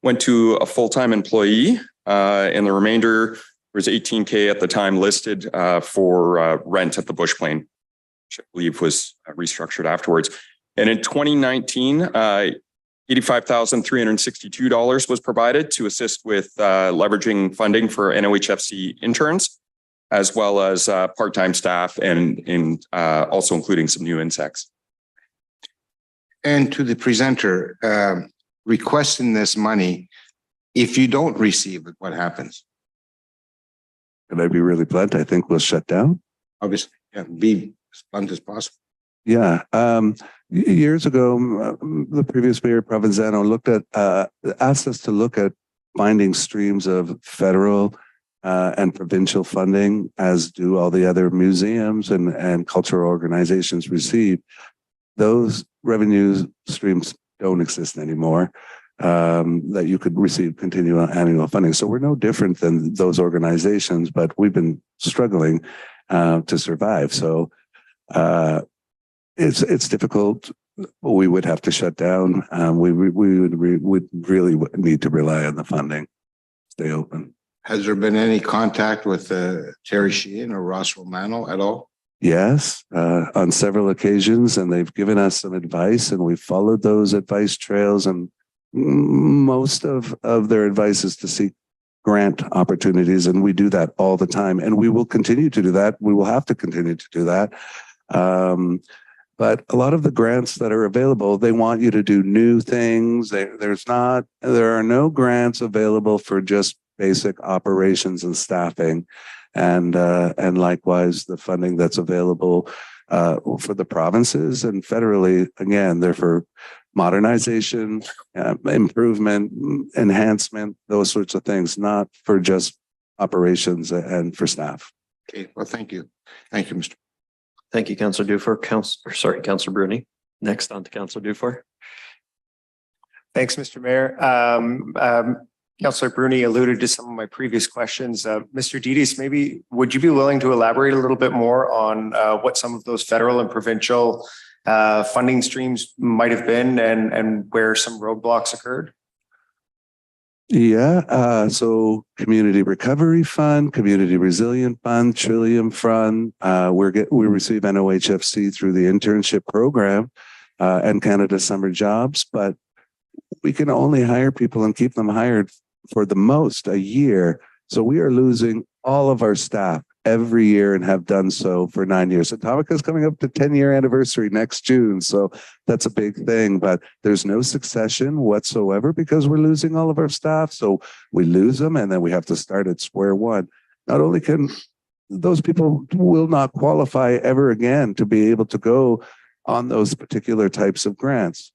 [SPEAKER 15] went to a full-time employee, and the remainder was 18K at the time listed for rent at the Bush Plain, which I believe was restructured afterwards. And in 2019, $85,362 was provided to assist with leveraging funding for NOHFC interns, as well as part-time staff and also including some new insects.
[SPEAKER 14] And to the presenter, requesting this money, if you don't receive it, what happens?
[SPEAKER 11] Can I be really blunt? I think we'll shut down.
[SPEAKER 14] Obviously, yeah, be as blunt as possible.
[SPEAKER 11] Yeah. Years ago, the previous mayor, Provenzano, asked us to look at finding streams of federal and provincial funding, as do all the other museums and cultural organizations receive. Those revenue streams don't exist anymore, that you could receive continual annual funding. So we're no different than those organizations, but we've been struggling to survive. So it's difficult. We would have to shut down. We would really need to rely on the funding, stay open.
[SPEAKER 14] Has there been any contact with Terry Sheehan or Ross Romano at all?
[SPEAKER 11] Yes, on several occasions, and they've given us some advice, and we've followed those advice trails. And most of their advice is to seek grant opportunities, and we do that all the time, and we will continue to do that. We will have to continue to do that. But a lot of the grants that are available, they want you to do new things. There are no grants available for just basic operations and staffing. And likewise, the funding that's available for the provinces and federally, again, they're for modernization, improvement, enhancement, those sorts of things, not for just operations and for staff.
[SPEAKER 14] Okay, well, thank you. Thank you, Mr.
[SPEAKER 2] Thank you, Councillor Dufour. Councillor Bruni. Next on to Councillor Dufour.
[SPEAKER 16] Thanks, Mr. Mayor. Councillor Bruni alluded to some of my previous questions. Mr. Didi's, maybe would you be willing to elaborate a little bit more on what some of those federal and provincial funding streams might have been and where some roadblocks occurred?
[SPEAKER 11] Yeah, so Community Recovery Fund, Community Resilient Fund, Trillium Fund. We receive NOHFC through the internship program and Canada Summer Jobs, but we can only hire people and keep them hired for the most a year. So we are losing all of our staff every year and have done so for 9 years. Atomica is coming up to 10-year anniversary next June. So that's a big thing, but there's no succession whatsoever because we're losing all of our staff. So we lose them and then we have to start at square one. Not only can those people will not qualify ever again to be able to go on those particular types of grants.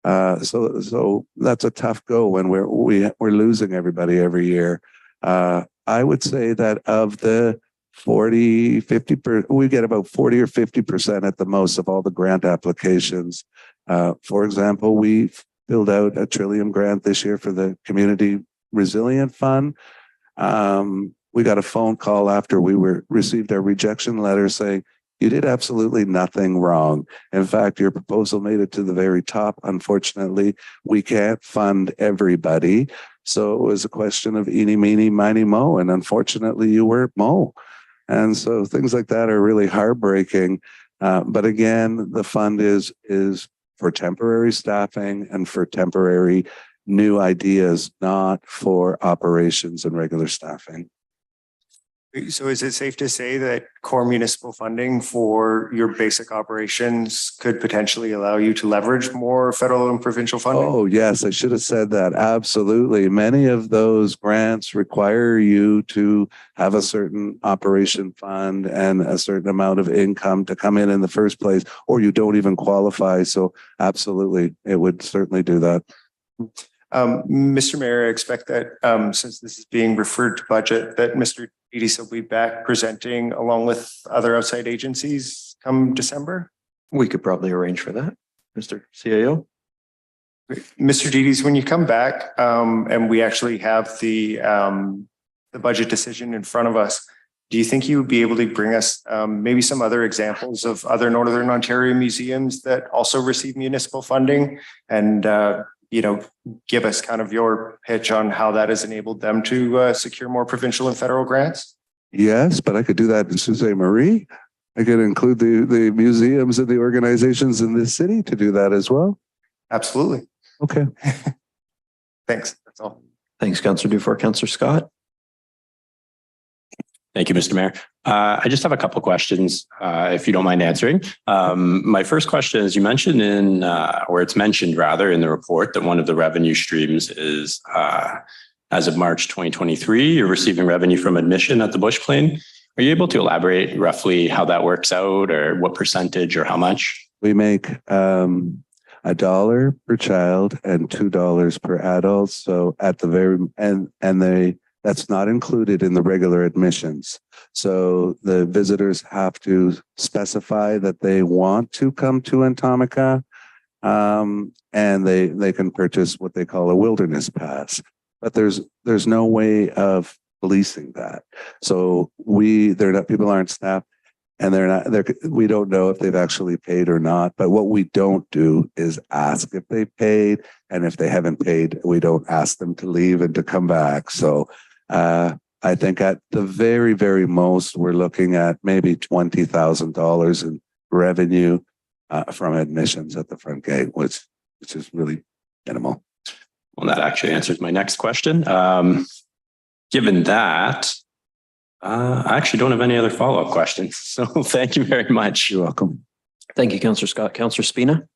[SPEAKER 11] So that's a tough go when we're losing everybody every year. I would say that of the 50%, we get about 40 or 50% at the most of all the grant applications. For example, we filled out a Trillium grant this year for the Community Resilient Fund. We got a phone call after we received our rejection letter saying, you did absolutely nothing wrong. In fact, your proposal made it to the very top. Unfortunately, we can't fund everybody. So it was a question of eeny, meeny, miny, mo. And unfortunately, you weren't mo. And so things like that are really heartbreaking. But again, the fund is for temporary staffing and for temporary new ideas, not for operations and regular staffing.
[SPEAKER 16] So is it safe to say that core municipal funding for your basic operations could potentially allow you to leverage more federal and provincial funding?
[SPEAKER 11] Oh, yes, I should have said that. Absolutely. Many of those grants require you to have a certain operation fund and a certain amount of income to come in the first place, or you don't even qualify. So absolutely, it would certainly do that.
[SPEAKER 16] Mr. Mayor, I expect that since this is being referred to budget, that Mr. Didi's will be back presenting along with other outside agencies come December.
[SPEAKER 2] We could probably arrange for that, Mr. CAO.
[SPEAKER 16] Mr. Didi's, when you come back and we actually have the budget decision in front of us, do you think you would be able to bring us maybe some other examples of other Northern Ontario museums that also receive municipal funding and give us kind of your pitch on how that has enabled them to secure more provincial and federal grants?
[SPEAKER 11] Yes, but I could do that in Sault Ste. Marie. I could include the museums and the organizations in this city to do that as well.
[SPEAKER 16] Absolutely.
[SPEAKER 11] Okay.
[SPEAKER 16] Thanks. That's all.
[SPEAKER 2] Thanks, Councillor Dufour. Councillor Scott.
[SPEAKER 17] Thank you, Mr. Mayor. I just have a couple of questions, if you don't mind answering. My first question is, you mentioned or it's mentioned rather in the report that one of the revenue streams is, as of March 2023, you're receiving revenue from admission at the Bush Plain. Are you able to elaborate roughly how that works out or what percentage or how much?
[SPEAKER 11] We make $1 per child and $2 per adult. So at the very end, that's not included in the regular admissions. So the visitors have to specify that they want to come to Atomica, and they can purchase what they call a wilderness pass. But there's no way of policing that. So people aren't staffed, and we don't know if they've actually paid or not. But what we don't do is ask if they paid, and if they haven't paid, we don't ask them to leave and to come back. So I think at the very, very most, we're looking at maybe $20,000 in revenue from admissions at the front gate, which is really minimal.
[SPEAKER 17] Well, that actually answers my next question. Given that, I actually don't have any other follow-up questions. So thank you very much.
[SPEAKER 11] You're welcome.
[SPEAKER 2] Thank you, Councillor Scott. Councillor Spina.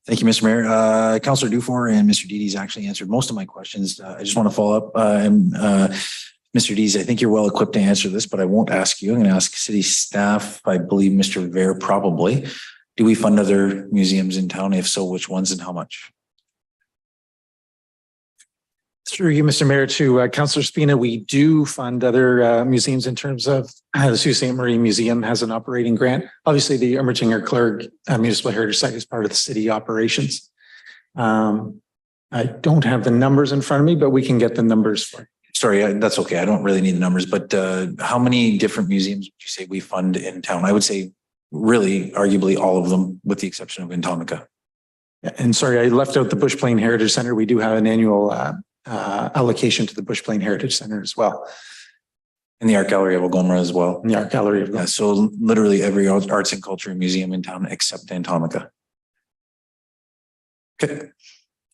[SPEAKER 18] Thank you, Mr. Mayor. Councillor Dufour and Mr. Dedes actually answered most of my questions. I just want to follow up. Mr. Dedes, I think you're well equipped to answer this, but I won't ask you. I'm going to ask city staff. I believe Mr. Ver probably. Do we fund other museums in town? If so, which ones and how much?
[SPEAKER 10] Through you, Mr. Mayor, to Councillor Spina, we do fund other museums in terms of the Sault Ste. Marie Museum has an operating grant. Obviously, the Ermitinger Clerg Municipal Heritage Site is part of the city operations. I don't have the numbers in front of me, but we can get the numbers for you.
[SPEAKER 18] Sorry, that's okay. I don't really need the numbers, but how many different museums would you say we fund in town? I would say really, arguably all of them, with the exception of Atomica.
[SPEAKER 10] Yeah, and sorry, I left out the Bush Plain Heritage Center. We do have an annual allocation to the Bush Plain Heritage Center as well.
[SPEAKER 18] And the Art Gallery of Algoma as well.
[SPEAKER 10] And the Art Gallery of Algoma.
[SPEAKER 18] Yeah, so literally every arts and culture museum in town except Atomica. Okay,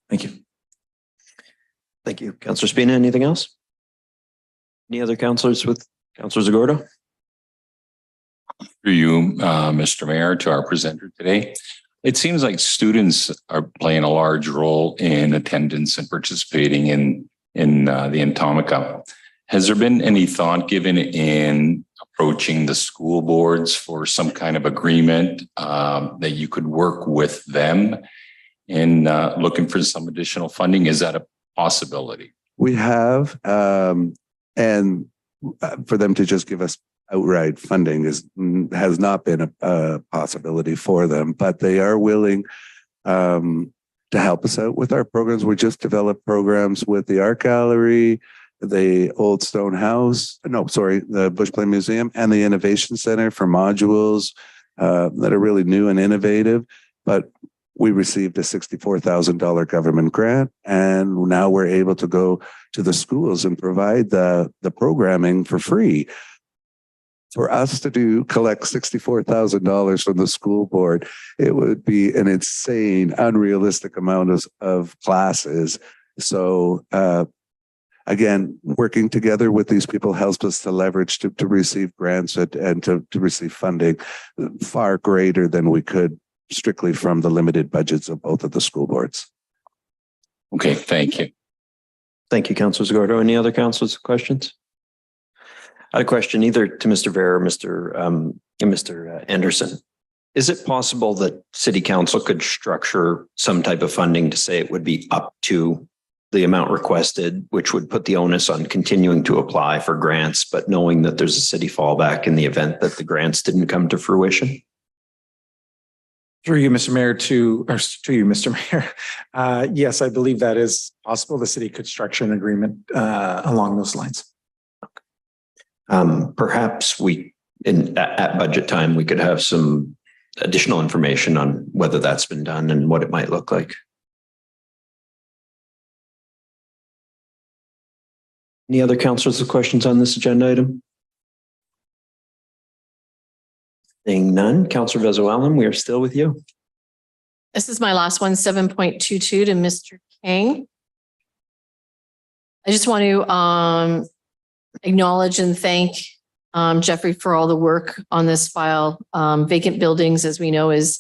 [SPEAKER 18] thank you.
[SPEAKER 2] Thank you. Councillor Spina, anything else? Any other councillors with Councillor Zagordo?
[SPEAKER 19] Through you, Mr. Mayor, to our presenter today. It seems like students are playing a large role in attendance and participating in the Atomica. Has there been any thought given in approaching the school boards for some kind of agreement that you could work with them in looking for some additional funding? Is that a possibility?
[SPEAKER 11] We have, and for them to just give us outright funding has not been a possibility for them, but they are willing to help us out with our programs. We just developed programs with the Art Gallery, the Old Stone House, the Bush Plain Museum, and the Innovation Center for modules that are really new and innovative. But we received a $64,000 government grant, and now we're able to go to the schools and provide the programming for free. For us to collect $64,000 from the school board, it would be an insane, unrealistic amount of classes. So again, working together with these people helps us to leverage to receive grants and to receive funding far greater than we could strictly from the limited budgets of both of the school boards.
[SPEAKER 19] Okay, thank you.
[SPEAKER 2] Thank you, Councillor Zagordo. Any other councillors with questions? I had a question either to Mr. Ver or Mr. Anderson. Is it possible that City Council could structure some type of funding to say it would be up to the amount requested, which would put the onus on continuing to apply for grants, but knowing that there's a city fallback in the event that the grants didn't come to fruition?
[SPEAKER 10] Through you, Mr. Mayor, to you, Mr. Mayor. Yes, I believe that is possible. The city could structure an agreement along those lines.
[SPEAKER 2] Perhaps at budget time, we could have some additional information on whether that's been done and what it might look like. Any other councillors with questions on this agenda item? Seeing none, Councillor Vezo-Allen, we are still with you.
[SPEAKER 9] This is my last one, 7.22 to Mr. King. I just want to acknowledge and thank Jeffrey for all the work on this file. Vacant buildings, as we know, is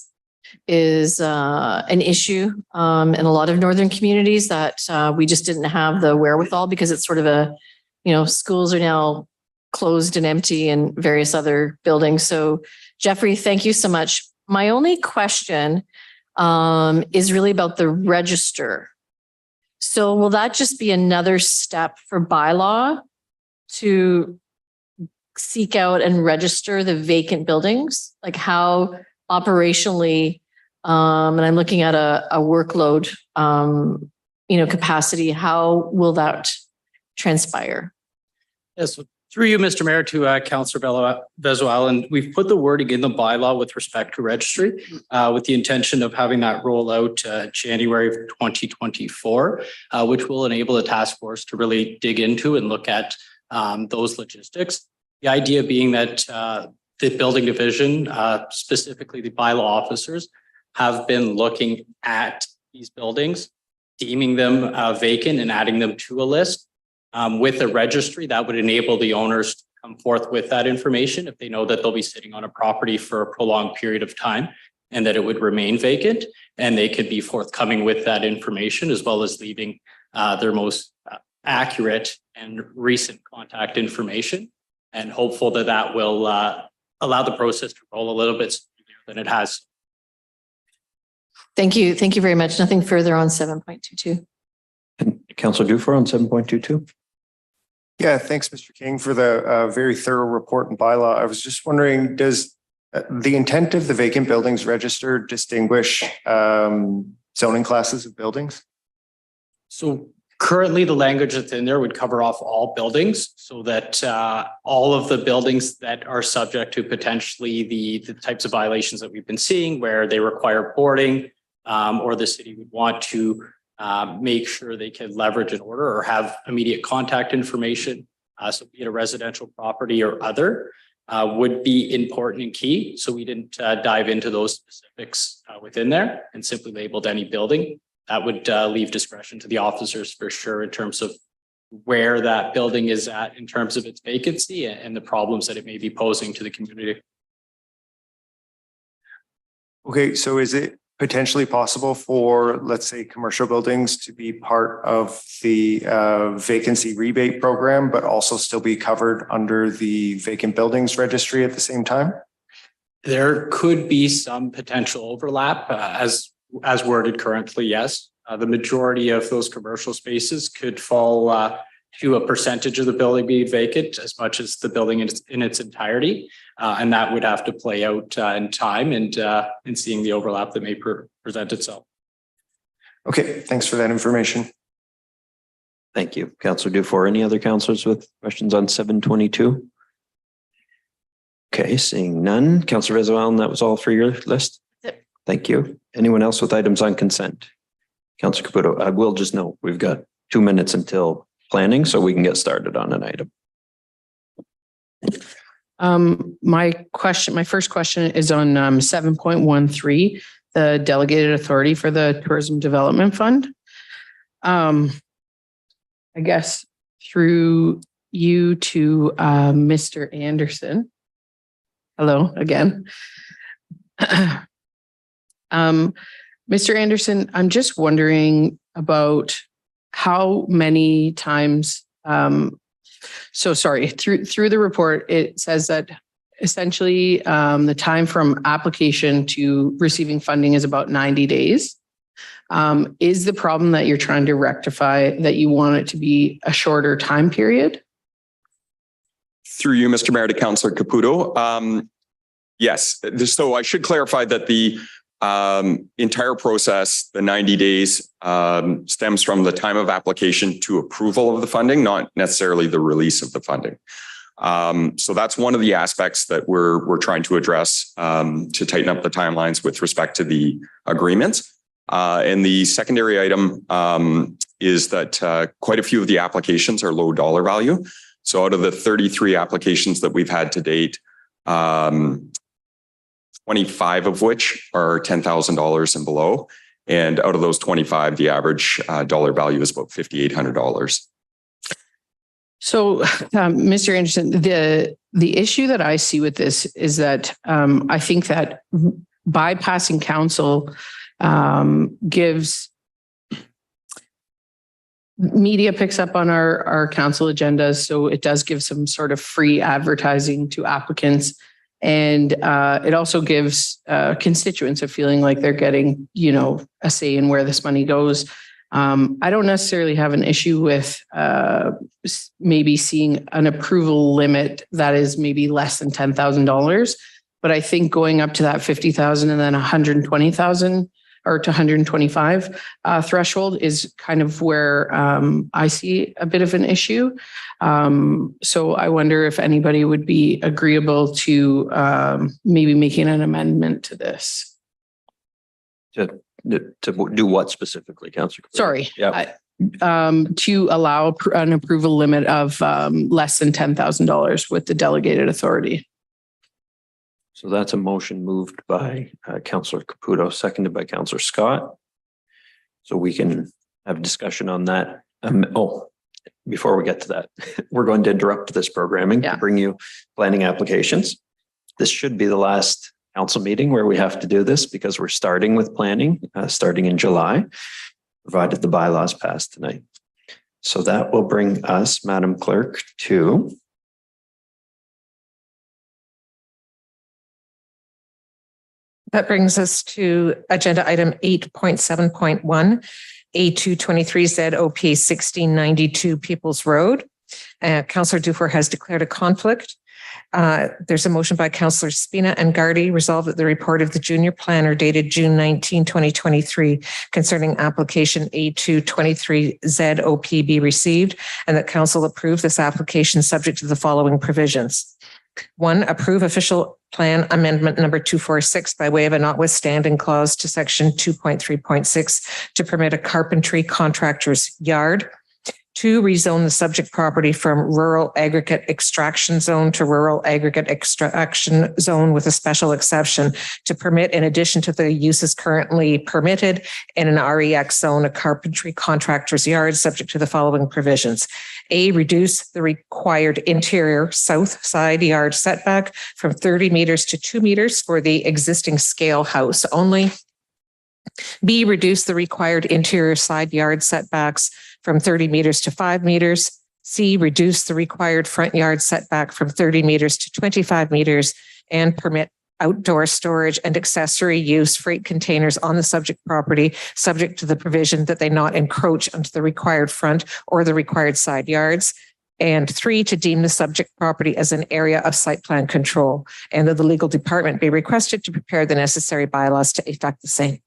[SPEAKER 9] an issue in a lot of northern communities that we just didn't have the wherewithal because it's sort of schools are now closed and empty and various other buildings. So Jeffrey, thank you so much. My only question is really about the register. So will that just be another step for bylaw to seek out and register the vacant buildings? Like how operationally, and I'm looking at a workload, capacity, how will that transpire?
[SPEAKER 20] Yes, through you, Mr. Mayor, to Councillor Vezo-Allen, we've put the wording in the bylaw with respect to registry with the intention of having that roll out January of 2024, which will enable the task force to really dig into and look at those logistics. The idea being that the building division, specifically the bylaw officers, have been looking at these buildings, deeming them vacant and adding them to a list. With a registry, that would enable the owners to come forth with that information if they know that they'll be sitting on a property for a prolonged period of time and that it would remain vacant. And they could be forthcoming with that information as well as leaving their most accurate and recent contact information, and hopeful that that will allow the process to roll a little bit smoother than it has.
[SPEAKER 9] Thank you. Thank you very much. Nothing further on 7.22.
[SPEAKER 2] And Councillor Dufour on 7.22.
[SPEAKER 16] Yeah, thanks, Mr. King, for the very thorough report and bylaw. I was just wondering, does the intent of the vacant buildings register distinguish zoning classes of buildings?
[SPEAKER 20] So currently the language that's in there would cover off all buildings so that all of the buildings that are subject to potentially the types of violations that we've been seeing where they require boarding or the city would want to make sure they can leverage an order or have immediate contact information. So be it a residential property or other would be important and key. So we didn't dive into those specifics within there and simply labeled any building. That would leave discretion to the officers for sure in terms of where that building is at in terms of its vacancy and the problems that it may be posing to the community.
[SPEAKER 16] Okay, so is it potentially possible for, let's say, commercial buildings to be part of the vacancy rebate program, but also still be covered under the vacant buildings registry at the same time?
[SPEAKER 20] There could be some potential overlap as worded currently, yes. The majority of those commercial spaces could fall to a percentage of the building being vacant as much as the building in its entirety. And that would have to play out in time and seeing the overlap that may present itself.
[SPEAKER 16] Okay, thanks for that information.
[SPEAKER 2] Thank you. Councillor Dufour. Any other councillors with questions on 7.22? Okay, seeing none. Councillor Vezowan, that was all for your list? Thank you. Anyone else with items on consent? Councillor Caputo, I will just note we've got 2 minutes until planning, so we can get started on an item.
[SPEAKER 12] My first question is on 7.13, the delegated authority for the Tourism Development Fund. I guess through you to Mr. Anderson. Hello again. Mr. Anderson, I'm just wondering about how many times, through the report, it says that essentially the time from application to receiving funding is about 90 days. Is the problem that you're trying to rectify that you want it to be a shorter time period?
[SPEAKER 15] Through you, Mr. Mayor, to Councillor Caputo. Yes, so I should clarify that the entire process, the 90 days, stems from the time of application to approval of the funding, not necessarily the release of the funding. So that's one of the aspects that we're trying to address to tighten up the timelines with respect to the agreements. And the secondary item is that quite a few of the applications are low dollar value. So out of the 33 applications that we've had to date, 25 of which are $10,000 and below. And out of those 25, the average dollar value is about $5,800.
[SPEAKER 12] So, Mr. Anderson, the issue that I see with this is that I think that bypassing council gives media picks up on our council agendas. So it does give some sort of free advertising to applicants. And it also gives constituents a feeling like they're getting, a say in where this money goes. I don't necessarily have an issue with maybe seeing an approval limit that is maybe less than $10,000, but I think going up to that 50,000 and then 120,000 or to 125 threshold is kind of where I see a bit of an issue. So I wonder if anybody would be agreeable to maybe making an amendment to this.
[SPEAKER 2] To do what specifically, Councillor?
[SPEAKER 12] Sorry.
[SPEAKER 2] Yeah.
[SPEAKER 12] To allow an approval limit of less than $10,000 with the delegated authority.
[SPEAKER 2] So that's a motion moved by Councillor Caputo, seconded by Councillor Scott. So we can have discussion on that. before we get to that, we're going to interrupt this programming to bring you planning applications. This should be the last council meeting where we have to do this because we're starting with planning, starting in July, provided the bylaws pass tonight. So that will bring us, Madam Clerk, to
[SPEAKER 1] that brings us to agenda item 8.7.1, A223ZOP 1692 Peoples Road. Councillor Dufour has declared a conflict. There's a motion by Councillor Spina and Gardy, resolved that the report of the junior planner dated June 19, 2023 concerning application A223ZOP be received, and that council approve this application subject to the following provisions. 1, approve official plan amendment number 246 by way of a notwithstanding clause to section 2.3.6 to permit a carpentry contractor's yard. 2, rezone the subject property from rural aggregate extraction zone to rural aggregate extraction zone with a special exception to permit, in addition to the uses currently permitted in an REX zone, a carpentry contractor's yard subject to the following provisions. A, reduce the required interior south side yard setback from 30 meters to 2 meters for the existing scale house only. B, reduce the required interior side yard setbacks from 30 meters to 5 meters. C, reduce the required front yard setback from 30 meters to 25 meters and permit outdoor storage and accessory use freight containers on the subject property, subject to the provision that they not encroach onto the required front or the required side yards. And 3, to deem the subject property as an area of site plan control, and that the legal department be requested to prepare the necessary bylaws to effect the same.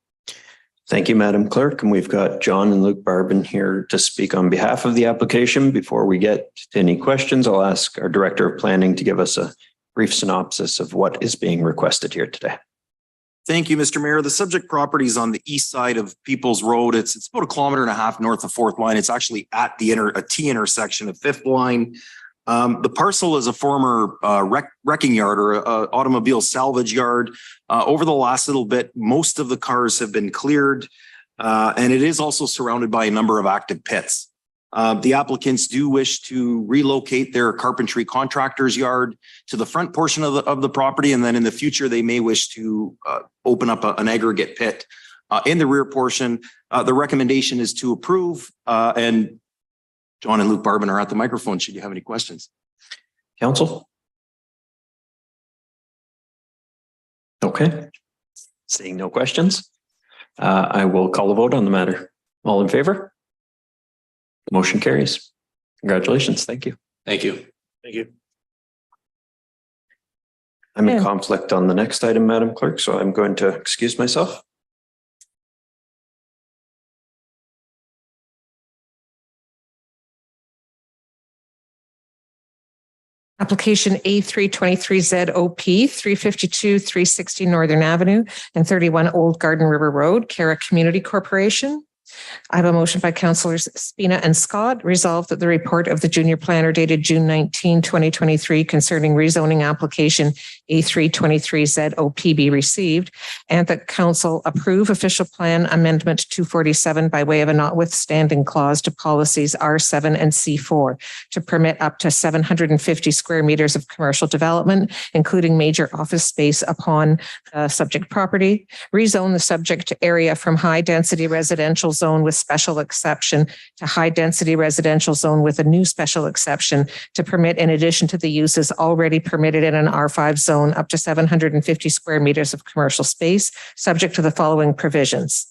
[SPEAKER 2] Thank you, Madam Clerk. And we've got John and Luke Barbin here to speak on behalf of the application. Before we get to any questions, I'll ask our Director of Planning to give us a brief synopsis of what is being requested here today.
[SPEAKER 21] Thank you, Mr. Mayor. The subject property is on the east side of Peoples Road. It's about 1.5 kilometers north of 4th Line. It's actually at the a T intersection of 5th Line. The parcel is a former wrecking yard or a automobile salvage yard. Over the last little bit, most of the cars have been cleared, and it is also surrounded by a number of active pits. The applicants do wish to relocate their carpentry contractor's yard to the front portion of the property, and then in the future, they may wish to open up an aggregate pit in the rear portion. The recommendation is to approve, and John and Luke Barbin are at the microphone should you have any questions.
[SPEAKER 2] Council? Okay. Seeing no questions, I will call a vote on the matter. All in favor? Motion carries. Congratulations. Thank you.
[SPEAKER 20] Thank you.
[SPEAKER 21] Thank you.
[SPEAKER 2] I'm in conflict on the next item, Madam Clerk, so I'm going to excuse myself.
[SPEAKER 1] Application A323ZOP 352-360 Northern Avenue and 31 Old Garden River Road, Cara Community Corporation. I have a motion by Councillors Spina and Scott, resolved that the report of the junior planner dated June 19, 2023 concerning rezoning application A323ZOP be received, and that council approve official plan amendment 247 by way of a notwithstanding clause to policies R7 and C4 to permit up to 750 square meters of commercial development, including major office space upon subject property, rezone the subject area from high density residential zone with special exception to high density residential zone with a new special exception to permit, in addition to the uses already permitted in an R5 zone, up to 750 square meters of commercial space, subject to the following provisions.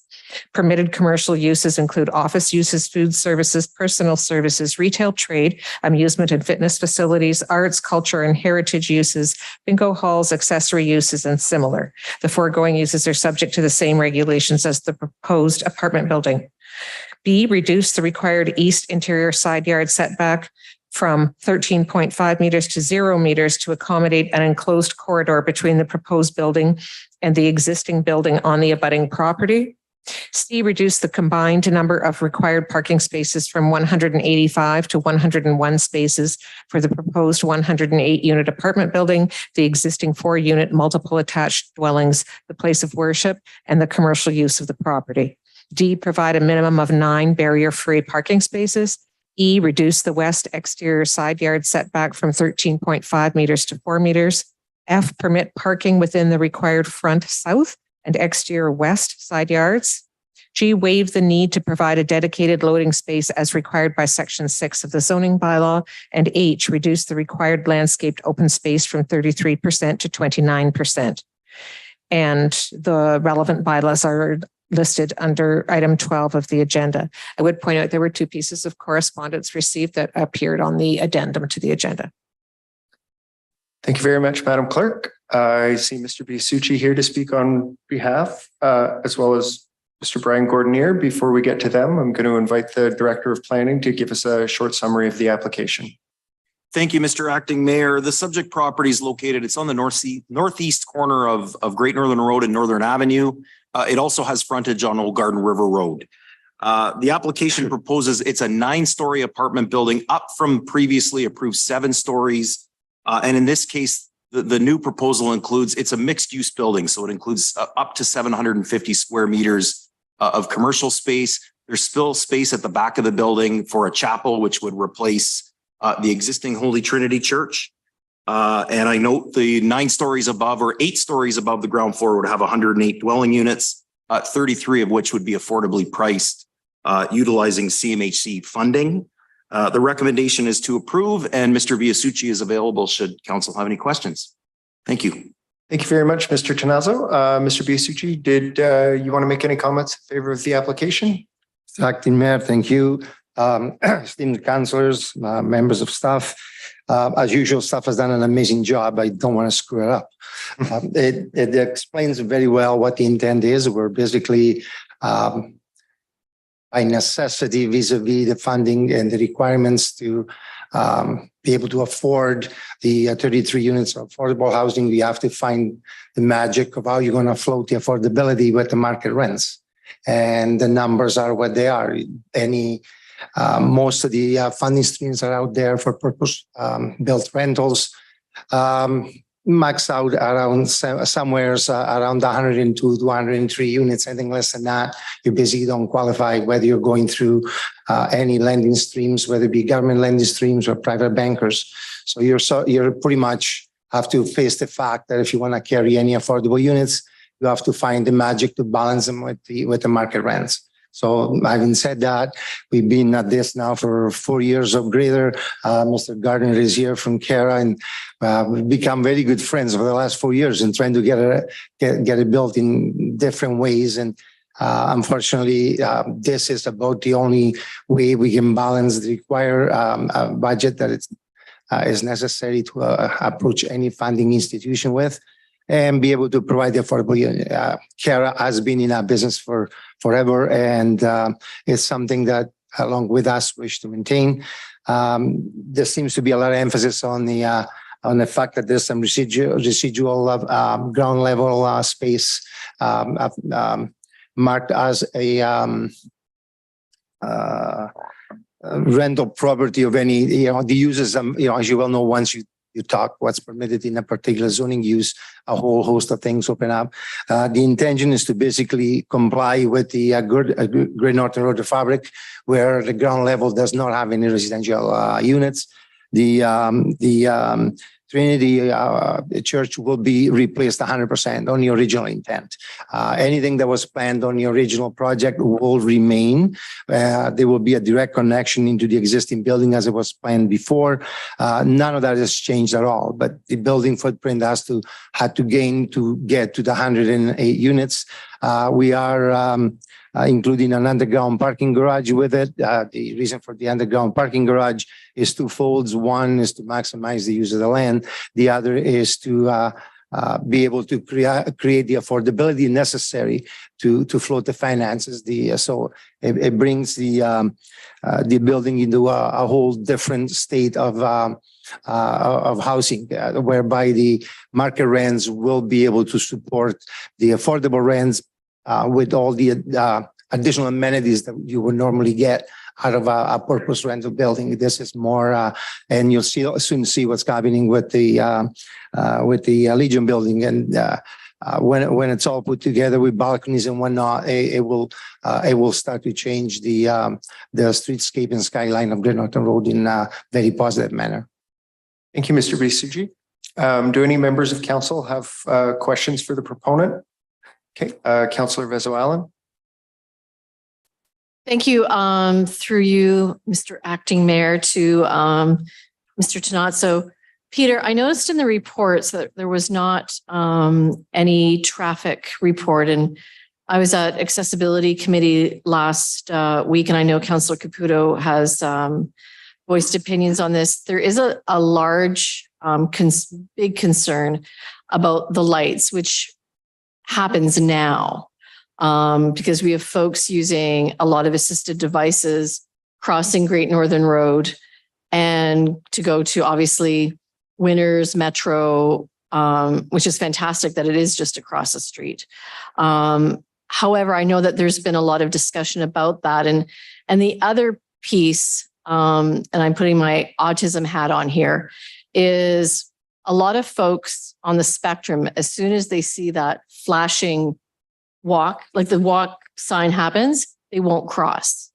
[SPEAKER 1] Permitted commercial uses include office uses, food services, personal services, retail trade, amusement and fitness facilities, arts, culture and heritage uses, bingo halls, accessory uses, and similar. The foregoing uses are subject to the same regulations as the proposed apartment building. B, reduce the required east interior side yard setback from 13.5 meters to 0 meters to accommodate an enclosed corridor between the proposed building and the existing building on the abutting property. C, reduce the combined number of required parking spaces from 185 to 101 spaces for the proposed 108 unit apartment building, the existing 4 unit multiple attached dwellings, the place of worship, and the commercial use of the property. D, provide a minimum of 9 barrier-free parking spaces. E, reduce the west exterior side yard setback from 13.5 meters to 4 meters. F, permit parking within the required front south and exterior west side yards. G, waive the need to provide a dedicated loading space as required by Section 6 of the zoning bylaw. And H, reduce the required landscaped open space from 33% to 29%. And the relevant bylaws are listed under item 12 of the agenda. I would point out there were 2 pieces of correspondence received that appeared on the addendum to the agenda.
[SPEAKER 16] Thank you very much, Madam Clerk. I see Mr. Biasucci here to speak on behalf, as well as Mr. Brian Gordonier. Before we get to them, I'm going to invite the Director of Planning to give us a short summary of the application.
[SPEAKER 21] Thank you, Mr. Acting Mayor. The subject property is located, it's on the northeast corner of Great Northern Road and Northern Avenue. It also has frontage on Old Garden River Road. The application proposes it's a 9-story apartment building up from previously approved 7 stories. And in this case, the new proposal includes, it's a mixed use building. So it includes up to 750 square meters of commercial space. There's still space at the back of the building for a chapel, which would replace the existing Holy Trinity Church. And I note the 9 stories above or 8 stories above the ground floor would have 108 dwelling units, 33 of which would be affordably priced, utilizing CMHC funding. The recommendation is to approve, and Mr. Biasucci is available should council have any questions. Thank you.
[SPEAKER 16] Thank you very much, Mr. Tenazzo. Mr. Biasucci, did you want to make any comments in favor of the application?
[SPEAKER 4] Acting Mayor, thank you. Esteemed councillors, members of staff. As usual, staff has done an amazing job. I don't want to screw it up. It explains very well what the intent is. We're basically by necessity vis-a-vis the funding and the requirements to be able to afford the 33 units of affordable housing. We have to find the magic of how you're going to float the affordability with the market rents. And the numbers are what they are. Most of the funding streams are out there for purpose-built rentals. Max out around somewhere around 102 to 103 units. Anything less than that, you basically don't qualify, whether you're going through any lending streams, whether it be government lending streams or private bankers. So you're pretty much have to face the fact that if you want to carry any affordable units, you have to find the magic to balance them with the market rents. So having said that, we've been at this now for 4 years or greater. Mr. Gardner is here from Kara, and we've become very good friends over the last 4 years in trying to get it built in different ways. And unfortunately, this is about the only way we can balance the required budget that is necessary to approach any funding institution with, and be able to provide the affordable unit. Kara has been in our business for forever, and it's something that, along with us, wish to maintain. There seems to be a lot of emphasis on the fact that there's some residual ground level space marked as a rental property of any, the uses, as you well know, once you talk what's permitted in a particular zoning use, a whole host of things open up. The intention is to basically comply with the Great Northern Road fabric, where the ground level does not have any residential units. The Trinity Church will be replaced 100% on the original intent. Anything that was planned on the original project will remain. There will be a direct connection into the existing building as it was planned before. None of that has changed at all, but the building footprint had to gain to get to the 108 units. We are including an underground parking garage with it. The reason for the underground parking garage is twofold. One is to maximize the use of the land. The other is to be able to create the affordability necessary to float the finances. So it brings the building into a whole different state of housing, whereby the market rents will be able to support the affordable rents with all the additional amenities that you would normally get out of a purpose rental building. This is more, and you'll soon see what's happening with the Legion building. And when it's all put together with balconies and whatnot, it will start to change the streetscape and skyline of Great Northern Road in a very positive manner.
[SPEAKER 16] Thank you, Mr. Bisuji. Do any members of council have questions for the proponent? Okay, Councillor Vezo-Allen.
[SPEAKER 9] Thank you. Through you, Mr. Acting Mayor, to Mr. Tonazzo. Peter, I noticed in the reports that there was not any traffic report, and I was at Accessibility Committee last week, and I know Councillor Caputo has voiced opinions on this. There is a large, big concern about the lights, which happens now because we have folks using a lot of assisted devices crossing Great Northern Road and to go to obviously Winners, Metro, which is fantastic that it is just across the street. However, I know that there's been a lot of discussion about that. And the other piece, and I'm putting my autism hat on here, is a lot of folks on the spectrum, as soon as they see that flashing walk, like the walk sign happens, they won't cross.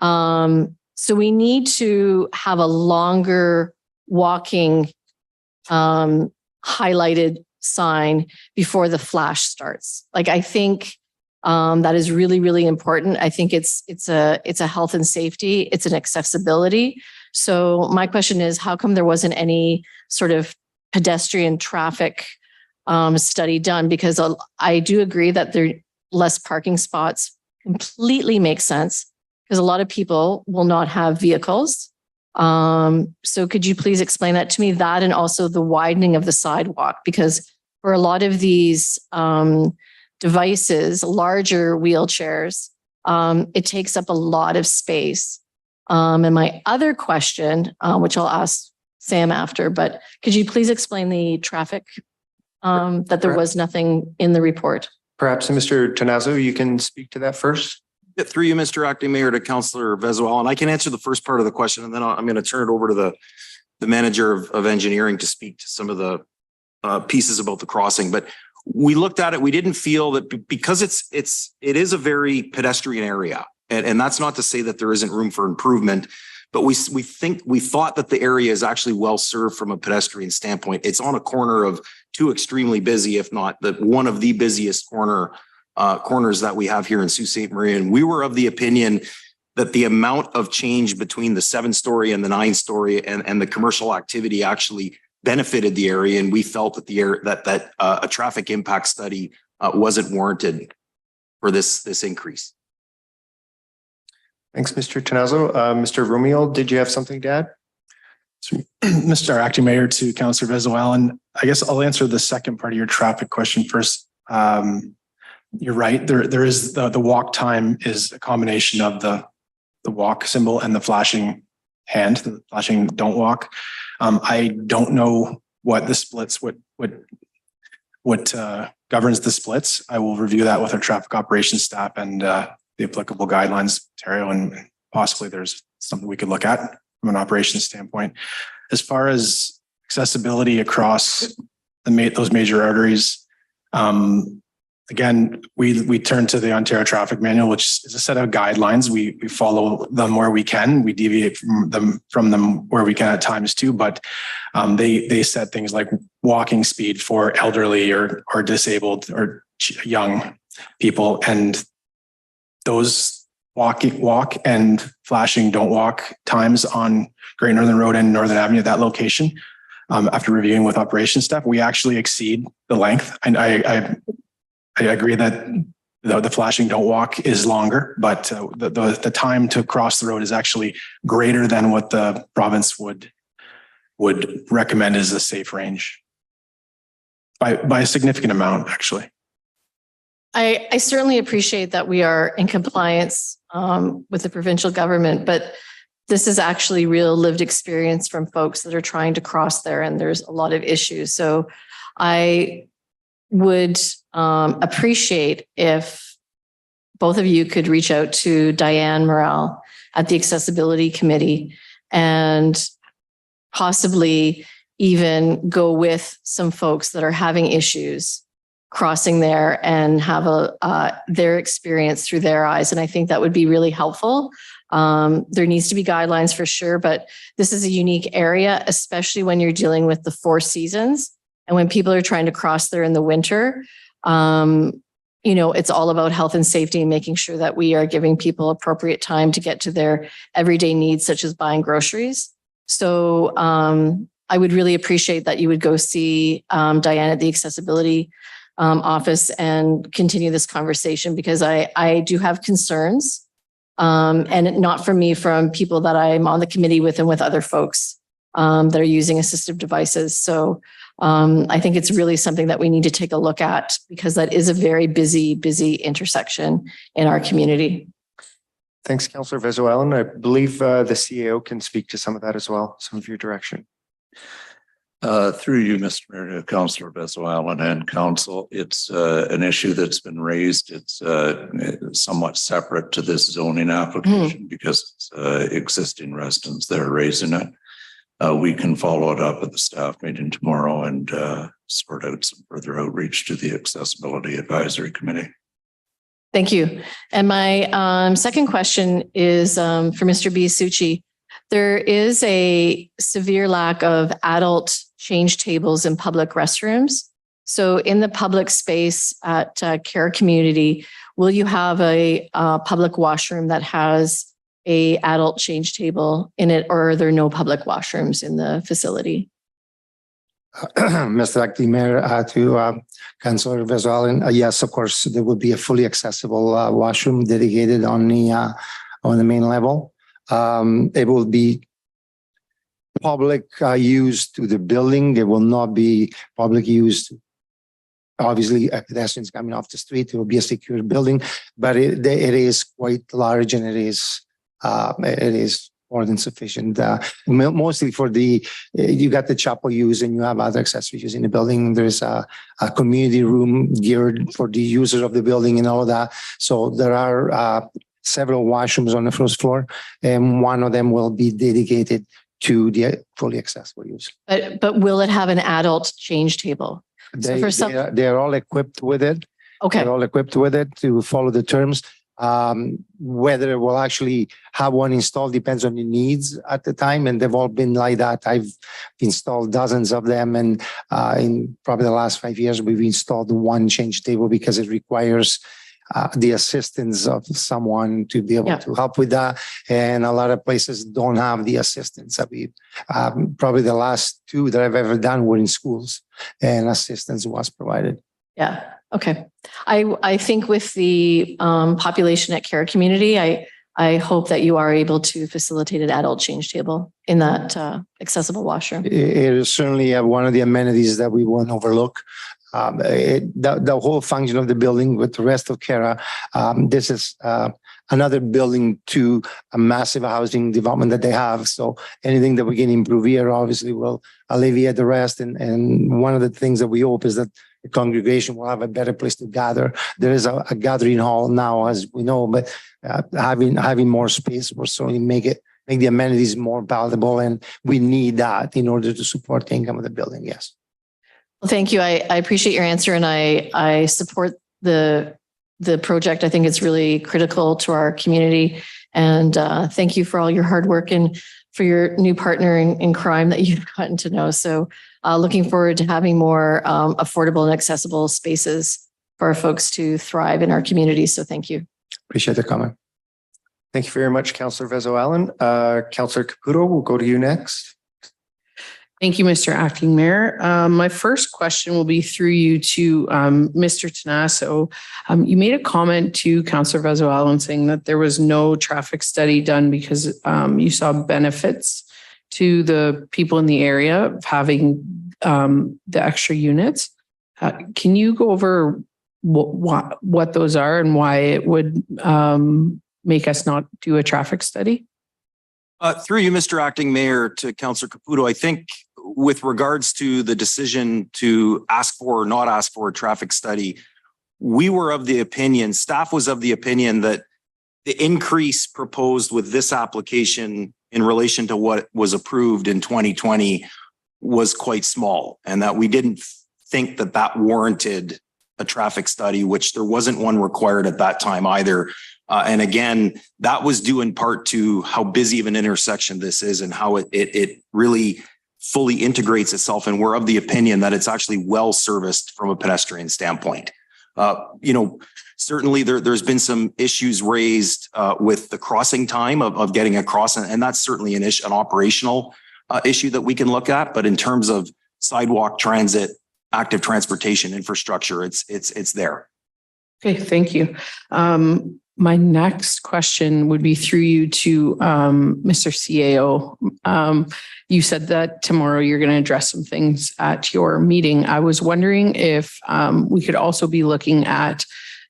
[SPEAKER 9] So we need to have a longer walking highlighted sign before the flash starts. Like, I think that is really, really important. I think it's a health and safety, it's an accessibility. So my question is, how come there wasn't any sort of pedestrian traffic study done? Because I do agree that there less parking spots completely makes sense, because a lot of people will not have vehicles. So could you please explain that to me, that and also the widening of the sidewalk? Because for a lot of these devices, larger wheelchairs, it takes up a lot of space. And my other question, which I'll ask Sam after, but could you please explain the traffic, that there was nothing in the report?
[SPEAKER 16] Perhaps Mr. Tonazzo, you can speak to that first.
[SPEAKER 21] Through you, Mr. Acting Mayor, to Councillor Vezo-Allen. I can answer the first part of the question, and then I'm going to turn it over to the manager of engineering to speak to some of the pieces about the crossing. But we looked at it. We didn't feel that because it is a very pedestrian area, and that's not to say that there isn't room for improvement. But we thought that the area is actually well served from a pedestrian standpoint. It's on a corner of two extremely busy, if not one of the busiest corners that we have here in Sault Ste. Marie. And we were of the opinion that the amount of change between the 7-story and the 9-story and the commercial activity actually benefited the area. And we felt that a traffic impact study wasn't warranted for this increase.
[SPEAKER 16] Thanks, Mr. Tonazzo. Mr. Rumiel, did you have something to add?
[SPEAKER 5] Mr. Acting Mayor, to Councillor Vezo-Allen, I guess I'll answer the second part of your traffic question first. You're right. There is the walk time is a combination of the walk symbol and the flashing hand, the flashing don't walk. I don't know what the splits, what governs the splits. I will review that with our traffic operations staff and the applicable guidelines, Ontario, and possibly there's something we could look at from an operations standpoint. As far as accessibility across those major arteries, again, we turn to the Ontario Traffic Manual, which is a set of guidelines. We follow them where we can. We deviate from them where we can at times too. But they set things like walking speed for elderly or disabled or young people, and those walk and flashing don't walk times on Great Northern Road and Northern Avenue at that location. After reviewing with operations staff, we actually exceed the length. And I agree that the flashing don't walk is longer, but the time to cross the road is actually greater than what the province would recommend as a safe range by a significant amount, actually.
[SPEAKER 9] I certainly appreciate that we are in compliance with the provincial government, but this is actually real lived experience from folks that are trying to cross there, and there's a lot of issues. So I would appreciate if both of you could reach out to Diane Morrell at the Accessibility Committee and possibly even go with some folks that are having issues crossing there and have their experience through their eyes. And I think that would be really helpful. There needs to be guidelines for sure, but this is a unique area, especially when you're dealing with the 4 seasons and when people are trying to cross there in the winter. It's all about health and safety and making sure that we are giving people appropriate time to get to their everyday needs, such as buying groceries. So I would really appreciate that you would go see Diane at the accessibility office and continue this conversation, because I do have concerns, and not from me, from people that I'm on the committee with and with other folks that are using assistive devices. So I think it's really something that we need to take a look at, because that is a very busy intersection in our community.
[SPEAKER 16] Thanks, Councillor Vezoellen. I believe the CAO can speak to some of that as well, some of your direction.
[SPEAKER 6] Through you, Mr. Mayor, to Councillor Vezoellen and Council, it's an issue that's been raised. It's somewhat separate to this zoning application because it's existing residents that are raising it. We can follow it up at the staff meeting tomorrow and sort out some further outreach to the Accessibility Advisory Committee.
[SPEAKER 9] Thank you. And my second question is for Mr. Biasucci. There is a severe lack of adult change tables in public restrooms. So in the public space at Care Community, will you have a public washroom that has a adult change table in it, or are there no public washrooms in the facility?
[SPEAKER 4] Mr. Acting Mayor, to Councillor Vezoellen, yes, of course, there will be a fully accessible washroom dedicated on the main level. It will be public use to the building. There will not be public use. Obviously, pedestrians coming off the street. It will be a secure building, but it is quite large, and it is more than sufficient. Mostly for you got the chapel use and you have other accessory use in the building. There's a community room geared for the users of the building and all of that. So there are several washrooms on the first floor, and one of them will be dedicated to the fully accessible use.
[SPEAKER 9] But will it have an adult change table?
[SPEAKER 4] They're all equipped with it.
[SPEAKER 9] Okay.
[SPEAKER 4] They're all equipped with it to follow the terms. Whether we'll actually have one installed depends on the needs at the time, and they've all been like that. I've installed dozens of them, and in probably the last 5 years, we've installed one change table because it requires the assistance of someone to be able to help with that. And a lot of places don't have the assistance that we, probably the last 2 that I've ever done were in schools, and assistance was provided.
[SPEAKER 9] Yeah. Okay. I think with the population at Care Community, I hope that you are able to facilitate an adult change table in that accessible washroom.
[SPEAKER 4] It is certainly one of the amenities that we won't overlook. The whole function of the building with the rest of Cara, this is another building to a massive housing development that they have. So anything that we can improve here obviously will alleviate the rest. And one of the things that we hope is that the congregation will have a better place to gather. There is a gathering hall now, as we know, but having more space will certainly make the amenities more palatable, and we need that in order to support the income of the building. Yes.
[SPEAKER 9] Well, thank you. I appreciate your answer, and I support the project. I think it's really critical to our community, and thank you for all your hard work and for your new partner in crime that you've gotten to know. So looking forward to having more affordable and accessible spaces for our folks to thrive in our community. So thank you.
[SPEAKER 4] Appreciate the comment.
[SPEAKER 16] Thank you very much, Councillor Vezoellen. Councillor Caputo, we'll go to you next.
[SPEAKER 12] Thank you, Mr. Acting Mayor. My first question will be through you to Mr. Tanasso. You made a comment to Councillor Vezoellen saying that there was no traffic study done because you saw benefits to the people in the area of having the extra units. Can you go over what those are and why it would make us not do a traffic study?
[SPEAKER 21] Through you, Mr. Acting Mayor, to Councillor Caputo, I think with regards to the decision to ask for or not ask for a traffic study, we were of the opinion, staff was of the opinion that the increase proposed with this application in relation to what was approved in 2020 was quite small, and that we didn't think that warranted a traffic study, which there wasn't one required at that time either. And again, that was due in part to how busy of an intersection this is and how it really fully integrates itself. And we're of the opinion that it's actually well serviced from a pedestrian standpoint. Certainly there's been some issues raised with the crossing time of getting across, and that's certainly an operational issue that we can look at. But in terms of sidewalk transit, active transportation infrastructure, it's there.
[SPEAKER 12] Okay, thank you. My next question would be through you to Mr. CAO. You said that tomorrow you're going to address some things at your meeting. I was wondering if we could also be looking at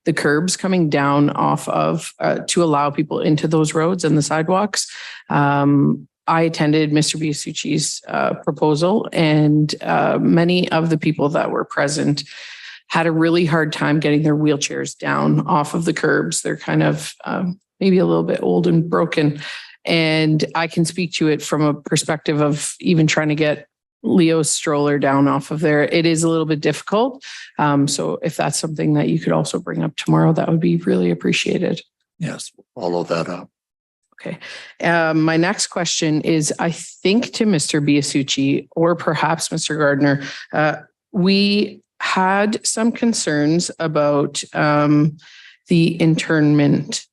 [SPEAKER 12] the curbs coming down off of to allow people into those roads and the sidewalks. I attended Mr. Biasucci's proposal, and many of the people that were present had a really hard time getting their wheelchairs down off of the curbs. They're kind of maybe a little bit old and broken. And I can speak to it from a perspective of even trying to get Leo's stroller down off of there. It is a little bit difficult. So if that's something that you could also bring up tomorrow, that would be really appreciated.
[SPEAKER 6] Yes, we'll follow that up.
[SPEAKER 12] Okay. My next question is, I think to Mr. Biasucci or perhaps Mr. Gardner, we had some concerns about the internment.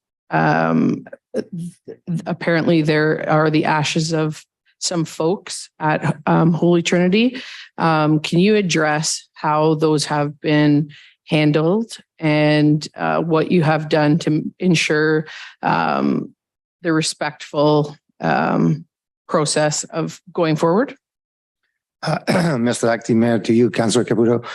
[SPEAKER 12] Apparently there are the ashes of some folks at Holy Trinity. Can you address how those have been handled and what you have done to ensure the respectful process of going forward?
[SPEAKER 4] Mr. Acting Mayor, to you, Councilor Caputo.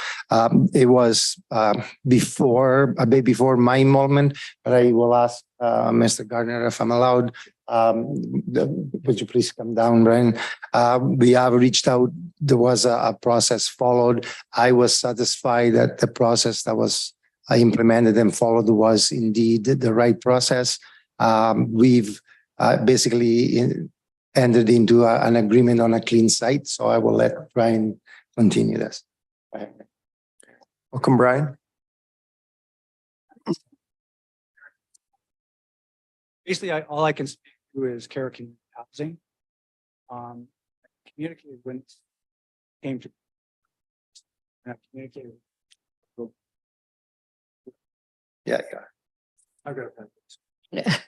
[SPEAKER 4] It was a bit before my involvement, but I will ask Mr. Gardner if I'm allowed. Would you please come down, Brian? We have reached out. There was a process followed. I was satisfied that the process that was implemented and followed was indeed the right process. We've basically entered into an agreement on a clean site. So I will let Brian continue this.
[SPEAKER 16] Welcome, Brian.
[SPEAKER 3] Basically, all I can speak to is Carrick housing. Communicated when it came to communicated.
[SPEAKER 4] Yeah.
[SPEAKER 3] I've got it.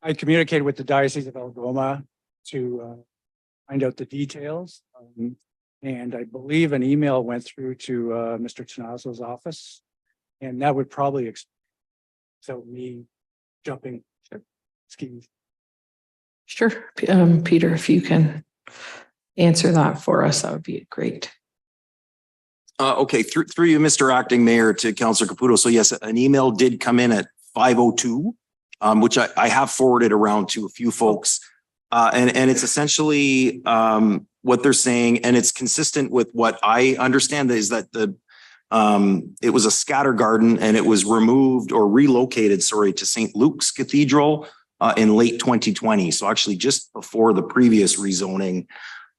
[SPEAKER 3] I communicated with the Diocese of Algoma to find out the details. And I believe an email went through to Mr. Tenazzo's office, and that would probably without me jumping skis.
[SPEAKER 12] Sure. Peter, if you can answer that for us, that would be great.
[SPEAKER 21] Okay, through you, Mr. Acting Mayor, to Councilor Caputo. So yes, an email did come in at 5:02, which I have forwarded around to a few folks. And it's essentially what they're saying, and it's consistent with what I understand is that it was a scatter garden and it was removed or relocated, to St. Luke's Cathedral in late 2020. So actually just before the previous rezoning,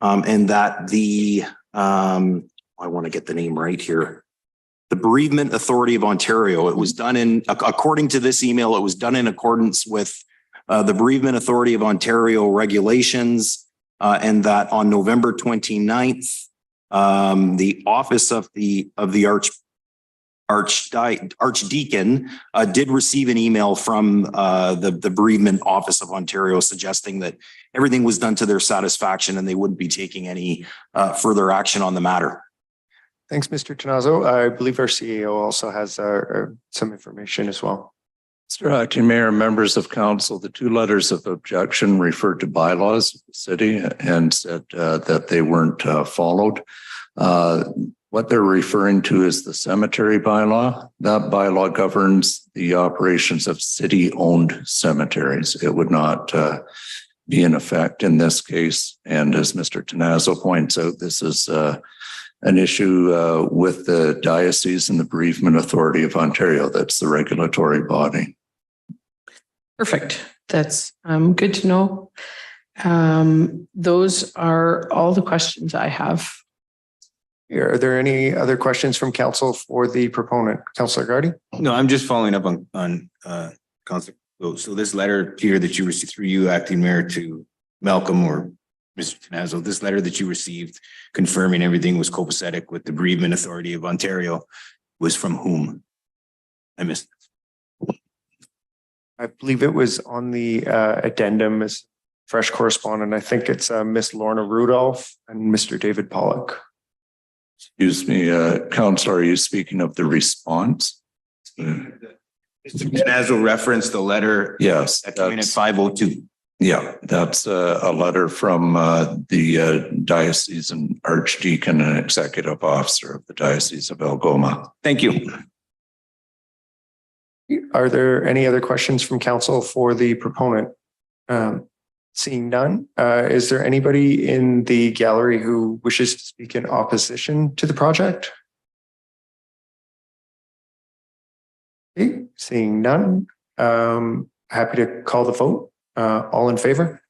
[SPEAKER 21] and that I want to get the name right here. The Bereavement Authority of Ontario. It was done according to this email, it was done in accordance with the Bereavement Authority of Ontario regulations, and that on November 29th, the office of the Archdeacon did receive an email from the Bereavement Office of Ontario suggesting that everything was done to their satisfaction and they wouldn't be taking any further action on the matter.
[SPEAKER 16] Thanks, Mr. Tenazzo. I believe our CEO also has some information as well.
[SPEAKER 6] Mr. Acting Mayor, members of council, the two letters of objection referred to bylaws of the city and said that they weren't followed. What they're referring to is the cemetery bylaw. That bylaw governs the operations of city-owned cemeteries. It would not be in effect in this case. And as Mr. Tenazzo points out, this is an issue with the Diocese and the Bereavement Authority of Ontario. That's the regulatory body.
[SPEAKER 12] Perfect. That's good to know. Those are all the questions I have.
[SPEAKER 16] Are there any other questions from council for the proponent? Councillor Gardy?
[SPEAKER 7] No, I'm just following up on Councilor. So this letter here that you received through you, acting mayor, to Malcolm or Mr. Tenazzo, this letter that you received confirming everything was copacetic with the Bereavement Authority of Ontario was from whom? I missed it.
[SPEAKER 16] I believe it was on the addendum as fresh correspondent. I think it's Miss Lorna Rudolph and Mr. David Pollock.
[SPEAKER 6] Excuse me, Councilor, are you speaking of the response?
[SPEAKER 7] Mr. Tenazzo referenced the letter.
[SPEAKER 6] Yes.
[SPEAKER 7] That came in at 5:02.
[SPEAKER 6] Yeah, that's a letter from the diocesan archdeacon and executive officer of the Diocese of Algoma.
[SPEAKER 7] Thank you.
[SPEAKER 16] Are there any other questions from council for the proponent? Seeing none, is there anybody in the gallery who wishes to speak in opposition to the project? Okay, seeing none, happy to call the vote. All in favor?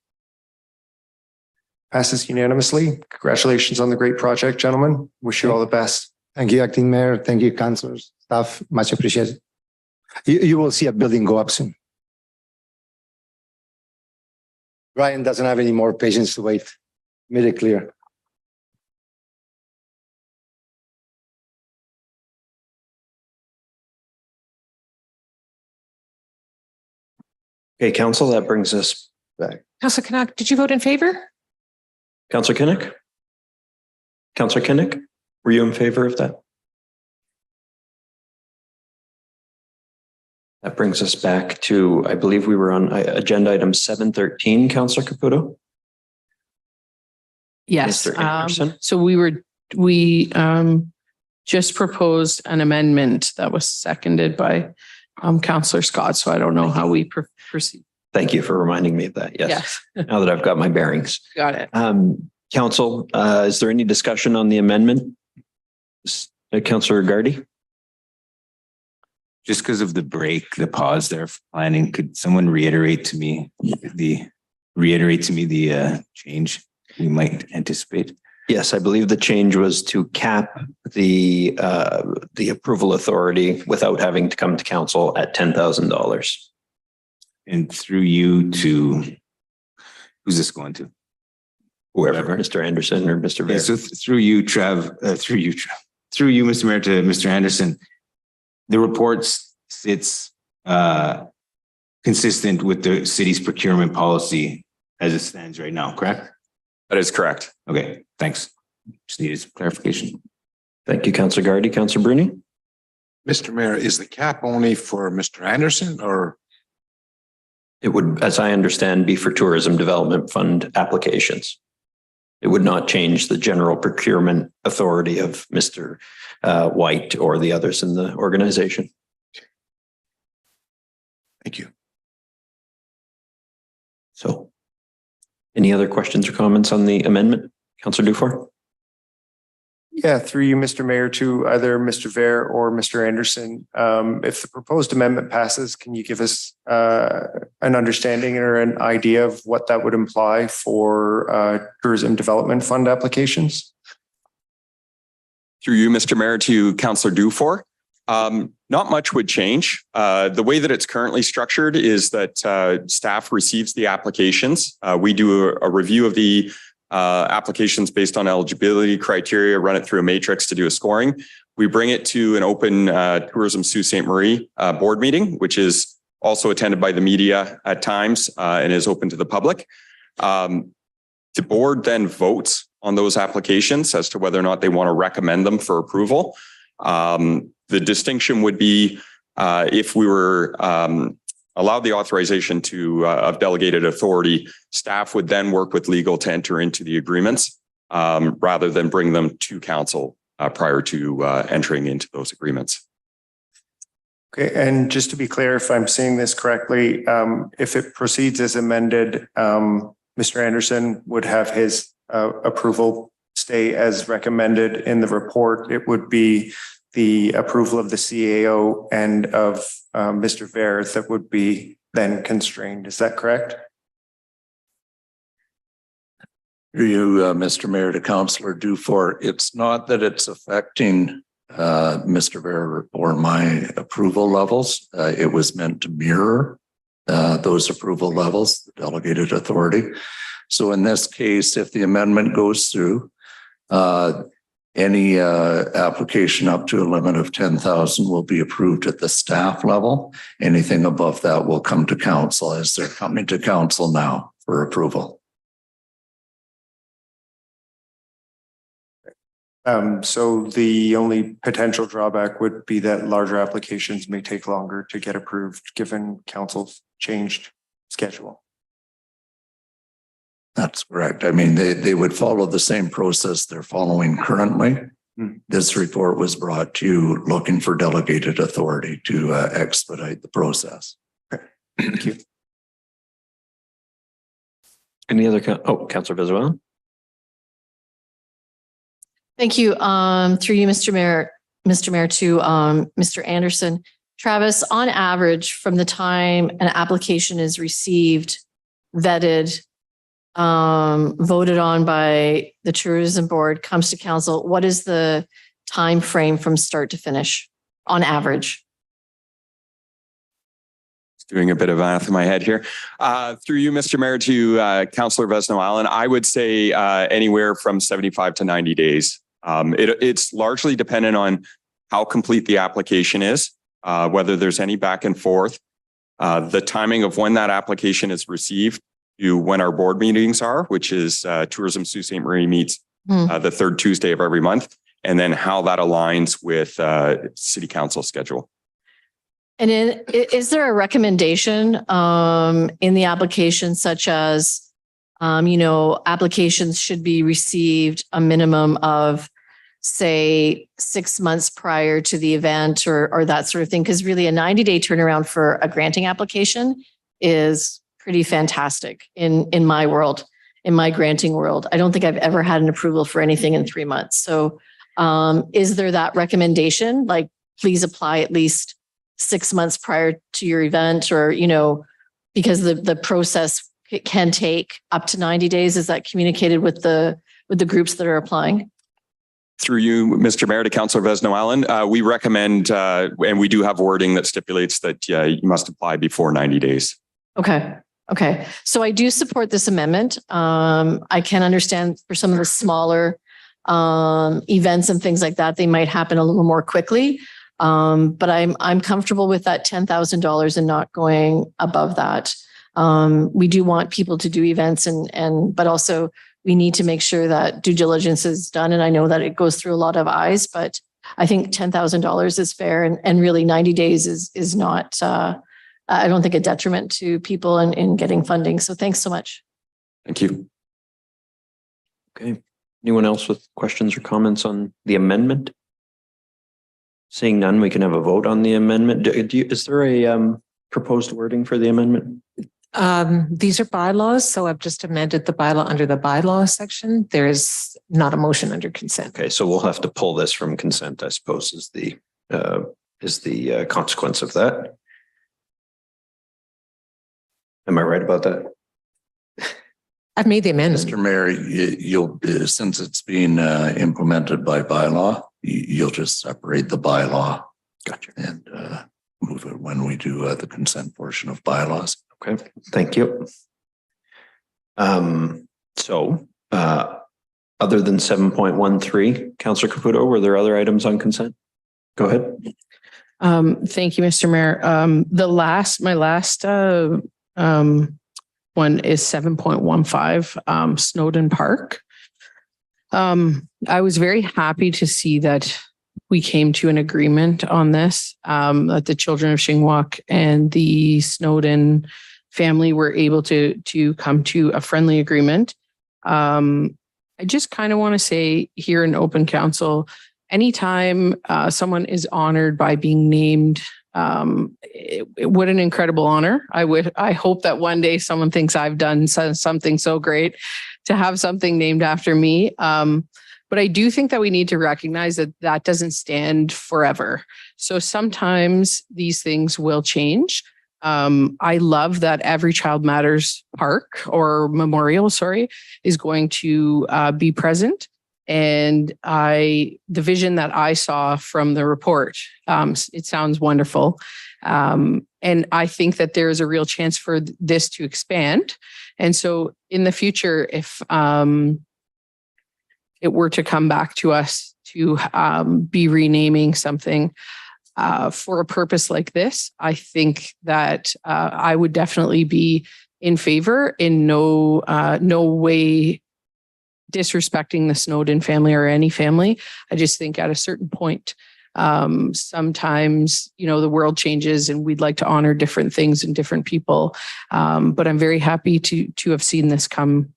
[SPEAKER 16] Passes unanimously. Congratulations on the great project, gentlemen. Wish you all the best.
[SPEAKER 4] Thank you, acting mayor. Thank you, councilors, staff. Much appreciated. You will see a building go up soon. Ryan doesn't have any more patience to wait. Made it clear.
[SPEAKER 2] Okay, council, that brings us back.
[SPEAKER 1] Councillor Canuck, did you vote in favor?
[SPEAKER 2] Councillor Kinnick? Councillor Kinnick, were you in favor of that? That brings us back to, I believe we were on agenda item 713, Councillor Caputo.
[SPEAKER 12] Yes.
[SPEAKER 2] Mr. Anderson?
[SPEAKER 12] So we just proposed an amendment that was seconded by Councillor Scott. So I don't know how we proceed.
[SPEAKER 2] Thank you for reminding me of that. Yes. Now that I've got my bearings.
[SPEAKER 12] Got it.
[SPEAKER 2] Council, is there any discussion on the amendment? Councillor Gardy?
[SPEAKER 7] Just because of the break, the pause there for planning, could someone reiterate to me the change we might anticipate?
[SPEAKER 2] Yes, I believe the change was to cap the approval authority without having to come to council at $10,000.
[SPEAKER 7] And through you to, who's this going to?
[SPEAKER 2] Whoever, Mr. Anderson or Mr. Mayor.
[SPEAKER 7] So through you, Mr. Mayor, to Mr. Anderson, the report sits consistent with the city's procurement policy as it stands right now, correct?
[SPEAKER 15] That is correct.
[SPEAKER 7] Okay, thanks. Just needed some clarification.
[SPEAKER 2] Thank you, Councillor Gardy. Councillor Bruni?
[SPEAKER 14] Mr. Mayor, is the cap only for Mr. Anderson or?
[SPEAKER 2] It would, as I understand, be for Tourism Development Fund applications. It would not change the general procurement authority of Mr. White or the others in the organization.
[SPEAKER 14] Thank you.
[SPEAKER 2] So, any other questions or comments on the amendment? Councillor Dufour?
[SPEAKER 16] Yeah, through you, Mr. Mayor, to either Mr. Ver or Mr. Anderson. If the proposed amendment passes, can you give us an understanding or an idea of what that would imply for Tourism Development Fund applications?
[SPEAKER 15] Through you, Mr. Mayor, to Councillor Dufour. Not much would change. The way that it's currently structured is that staff receives the applications. We do a review of the applications based on eligibility criteria, run it through a matrix to do a scoring. We bring it to an open Tourism Sault Ste. Marie board meeting, which is also attended by the media at times and is open to the public. The board then votes on those applications as to whether or not they want to recommend them for approval. The distinction would be if we were allowed the authorization of delegated authority, staff would then work with legal to enter into the agreements rather than bring them to council prior to entering into those agreements.
[SPEAKER 16] Okay, and just to be clear, if I'm seeing this correctly, if it proceeds as amended, Mr. Anderson would have his approval stay as recommended in the report. It would be the approval of the CAO and of Mr. Ver that would be then constrained. Is that correct?
[SPEAKER 6] Through you, Mr. Mayor, to Councillor Dufour, it's not that it's affecting Mr. Bear or my approval levels. It was meant to mirror those approval levels, the delegated authority. So in this case, if the amendment goes through, any application up to a limit of 10,000 will be approved at the staff level. Anything above that will come to council, as they're coming to council now for approval.
[SPEAKER 16] So the only potential drawback would be that larger applications may take longer to get approved, given council's changed schedule.
[SPEAKER 6] That's correct. I mean, they would follow the same process they're following currently. This report was brought to you looking for delegated authority to expedite the process.
[SPEAKER 16] Okay. Thank you.
[SPEAKER 2] Any other, Councillor Vizuela?
[SPEAKER 9] Thank you. Through you, Mr. Mayor, to Mr. Anderson. Travis, on average, from the time an application is received, vetted, voted on by the tourism board, comes to council, what is the time frame from start to finish on average?
[SPEAKER 15] Doing a bit of math in my head here. Through you, Mr. Mayor, to Councillor Vesno-Allen, I would say anywhere from 75 to 90 days. It's largely dependent on how complete the application is, whether there's any back and forth, the timing of when that application is received to when our board meetings are, which is Tourism Sault Ste. Marie meets the third Tuesday of every month, and then how that aligns with City Council schedule.
[SPEAKER 9] And is there a recommendation in the application, such as, applications should be received a minimum of, say, 6 months prior to the event or that sort of thing? Because really a 90-day turnaround for a granting application is pretty fantastic in my world, in my granting world. I don't think I've ever had an approval for anything in 3 months. So is there that recommendation? Like, please apply at least 6 months prior to your event, or, because the process can take up to 90 days. Is that communicated with the groups that are applying?
[SPEAKER 15] Through you, Mr. Mayor, to Councillor Vesno-Allen, we recommend, and we do have wording that stipulates that you must apply before 90 days.
[SPEAKER 9] Okay. So I do support this amendment. I can understand for some of the smaller events and things like that, they might happen a little more quickly. But I'm comfortable with that $10,000 and not going above that. We do want people to do events but also we need to make sure that due diligence is done. And I know that it goes through a lot of eyes, but I think $10,000 is fair, and really 90 days is not, I don't think, a detriment to people in getting funding. So thanks so much.
[SPEAKER 15] Thank you.
[SPEAKER 2] Okay. Anyone else with questions or comments on the amendment? Seeing none, we can have a vote on the amendment. Is there a proposed wording for the amendment?
[SPEAKER 1] These are bylaws, so I've just amended the bylaw under the bylaws section. There is not a motion under consent.
[SPEAKER 2] Okay, so we'll have to pull this from consent, I suppose, is the consequence of that. Am I right about that?
[SPEAKER 1] I've made the amendment.
[SPEAKER 6] Mr. Mayor, you'll, since it's being implemented by bylaw, you'll just separate the bylaw.
[SPEAKER 2] Gotcha.
[SPEAKER 6] And move it when we do the consent portion of bylaws.
[SPEAKER 2] Okay, thank you. So other than 7.13, Councillor Caputo, were there other items on consent? Go ahead.
[SPEAKER 12] Thank you, Mr. Mayor. My last one is 7.15, Snowden Park. I was very happy to see that we came to an agreement on this, that the children of Shingwak and the Snowden family were able to come to a friendly agreement. I just kind of want to say here in open council, anytime someone is honored by being named, what an incredible honor. I hope that one day someone thinks I've done something so great to have something named after me. But I do think that we need to recognize that doesn't stand forever. So sometimes these things will change. I love that Every Child Matters park or memorial, sorry, is going to be present. And the vision that I saw from the report, it sounds wonderful. And I think that there is a real chance for this to expand. And so in the future, if it were to come back to us to be renaming something for a purpose like this, I think that I would definitely be in favor, in no way disrespecting the Snowden family or any family. I just think at a certain point, sometimes, the world changes and we'd like to honor different things and different people. But I'm very happy to have seen this come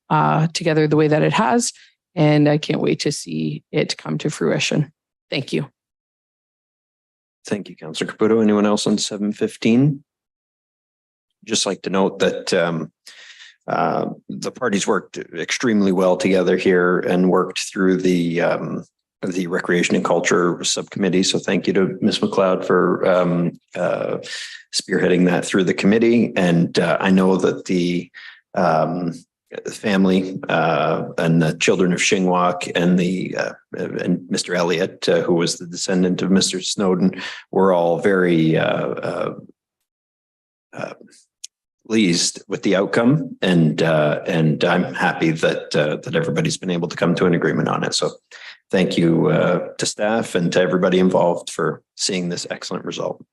[SPEAKER 12] together the way that it has. And I can't wait to see it come to fruition. Thank you.
[SPEAKER 2] Thank you, Councillor Caputo. Anyone else on 715? Just like to note that the parties worked extremely well together here and worked through the Recreation and Culture Subcommittee. So thank you to Ms. McLeod for spearheading that through the committee. And I know that the family and the children of Shingwak and and Mr. Elliott, who was the descendant of Mr. Snowden, were all very pleased with the outcome, and I'm happy that everybody's been able to come to an agreement on it. So, thank you to staff and to everybody involved for seeing this excellent result.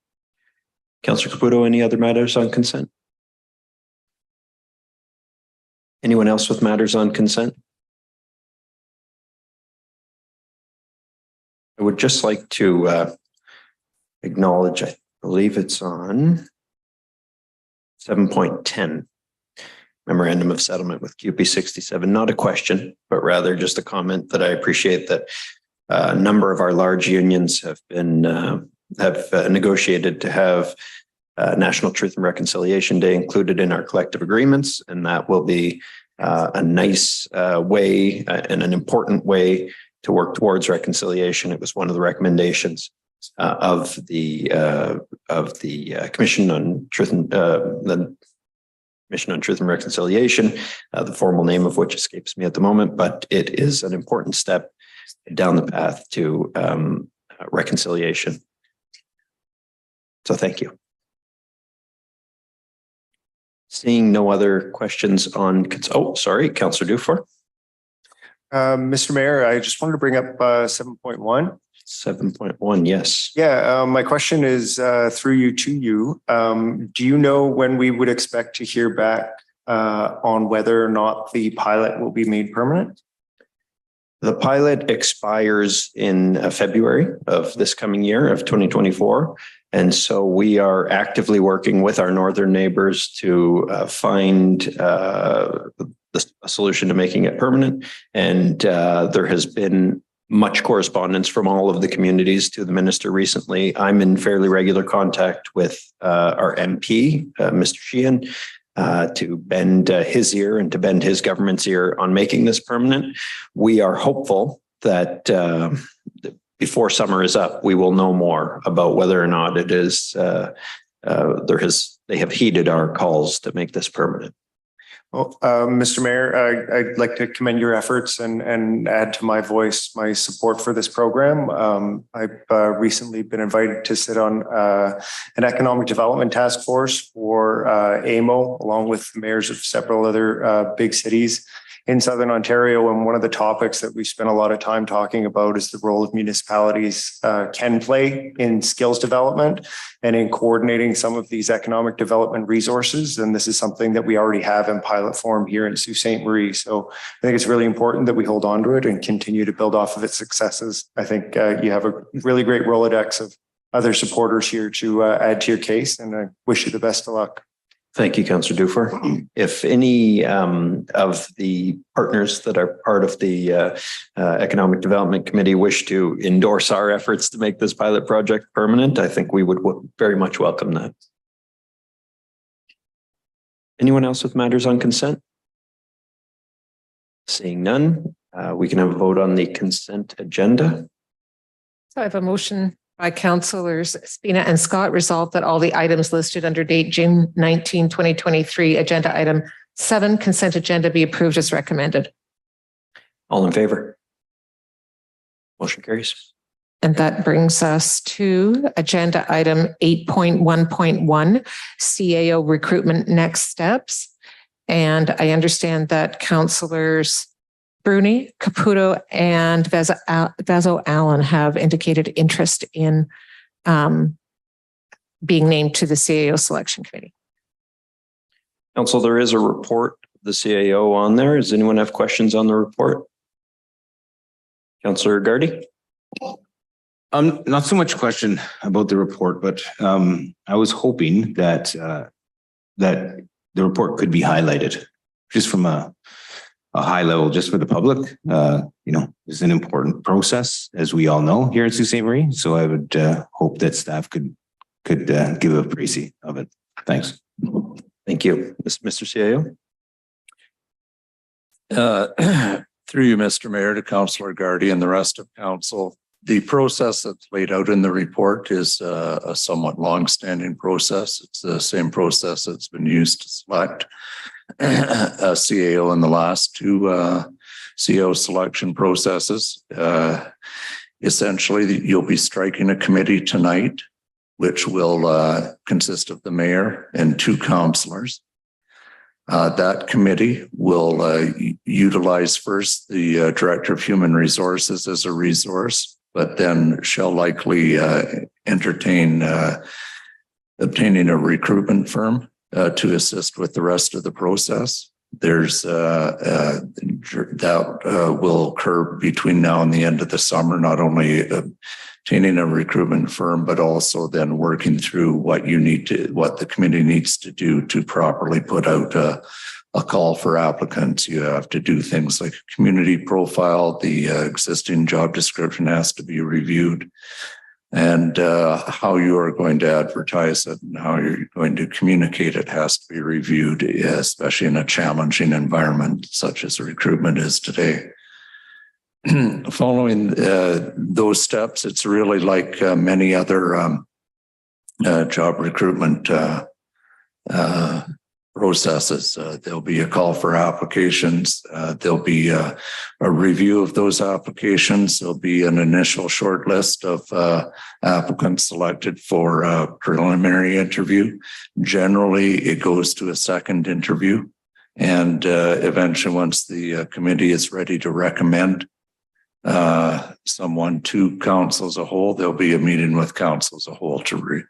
[SPEAKER 2] Councillor Caputo, any other matters on consent? Anyone else with matters on consent? I would just like to acknowledge, I believe it's on 7.10, Memorandum of Settlement with QP 67. Not a question, but rather just a comment that I appreciate that a number of our large unions have been negotiated to have National Truth and Reconciliation Day included in our collective agreements, and that will be a nice way and an important way to work towards reconciliation. It was one of the recommendations of the Commission on Truth and the Commission on Truth and Reconciliation, the formal name of which escapes me at the moment, but it is an important step down the path to reconciliation. So thank you. Seeing no other questions on, sorry, Councillor Dufour.
[SPEAKER 16] Mr. Mayor, I just wanted to bring up 7.1.
[SPEAKER 2] 7.1, yes.
[SPEAKER 16] Yeah, my question is through you to you. Do you know when we would expect to hear back on whether or not the pilot will be made permanent?
[SPEAKER 2] The pilot expires in February of this coming year of 2024. And so we are actively working with our northern neighbors to find a solution to making it permanent. And there has been much correspondence from all of the communities to the minister recently. I'm in fairly regular contact with our MP, Mr. Sheehan, to bend his ear and to bend his government's ear on making this permanent. We are hopeful that before summer is up, we will know more about whether or not it is, they have heeded our calls to make this permanent.
[SPEAKER 16] Well, Mr. Mayor, I'd like to commend your efforts and add to my voice my support for this program. I've recently been invited to sit on an economic development task force for AMO, along with mayors of several other big cities in Southern Ontario. And one of the topics that we spent a lot of time talking about is the role of municipalities can play in skills development and in coordinating some of these economic development resources. And this is something that we already have in pilot form here in Sault Ste. Marie. So I think it's really important that we hold on to it and continue to build off of its successes. I think you have a really great Rolodex of other supporters here to add to your case, and I wish you the best of luck.
[SPEAKER 2] Thank you, Councillor Dufour. If any of the partners that are part of the Economic Development Committee wish to endorse our efforts to make this pilot project permanent, I think we would very much welcome that. Anyone else with matters on consent? Seeing none, we can have a vote on the consent agenda.
[SPEAKER 1] So I have a motion by Councillors Spina and Scott, resolved that all the items listed under date June 19, 2023, agenda item 7, consent agenda be approved as recommended.
[SPEAKER 2] All in favor? Motion carries.
[SPEAKER 1] And that brings us to agenda item 8.1.1, CAO recruitment next steps. And I understand that councillors Bruni, Caputo, and Vezo Allen have indicated interest in being named to the CAO selection committee.
[SPEAKER 2] Council, there is a report of the CAO on there. Does anyone have questions on the report? Councillor Gardy?
[SPEAKER 7] Not so much question about the report, but I was hoping that that the report could be highlighted just from a high level, just for the public. It's an important process, as we all know here at Sault Ste. Marie. So I would hope that staff could give a précis of it. Thanks.
[SPEAKER 2] Thank you. Mr.
[SPEAKER 6] CAO. Through you, Mr. Mayor, to Councillor Gardy and the rest of council. The process that's laid out in the report is a somewhat long-standing process. It's the same process that's been used to select a CAO in the last two CAO selection processes. Essentially, you'll be striking a committee tonight, which will consist of the mayor and 2 councillors. That committee will utilize first the Director of Human Resources as a resource, but then shall likely entertain obtaining a recruitment firm to assist with the rest of the process. There's that will occur between now and the end of the summer, not only obtaining a recruitment firm, but also then working through what the committee needs to do to properly put out a call for applicants. You have to do things like a community profile. The existing job description has to be reviewed, and how you are going to advertise it and how you're going to communicate it has to be reviewed, especially in a challenging environment such as recruitment is today. Following those steps, it's really like many other job recruitment processes. There'll be a call for applications. There'll be a review of those applications. There'll be an initial short list of applicants selected for a preliminary interview. Generally, it goes to a second interview. And eventually, once the committee is ready to recommend someone to council as a whole, there'll be a meeting with council as a whole to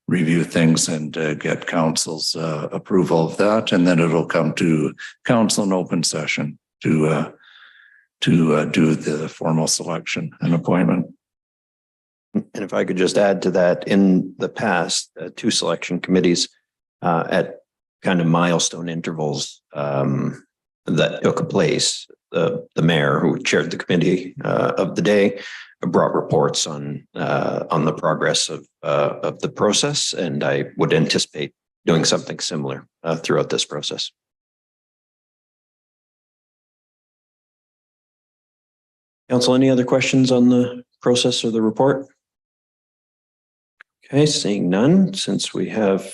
[SPEAKER 6] review things and get council's approval of that. And then it'll come to council in open session to do the formal selection and appointment.
[SPEAKER 2] And if I could just add to that, in the past, 2 selection committees at kind of milestone intervals that took place, the mayor, who chaired the committee of the day, brought reports on the progress of the process, and I would anticipate doing something similar throughout this process. Council, any other questions on the process or the report? Okay, seeing none, since we have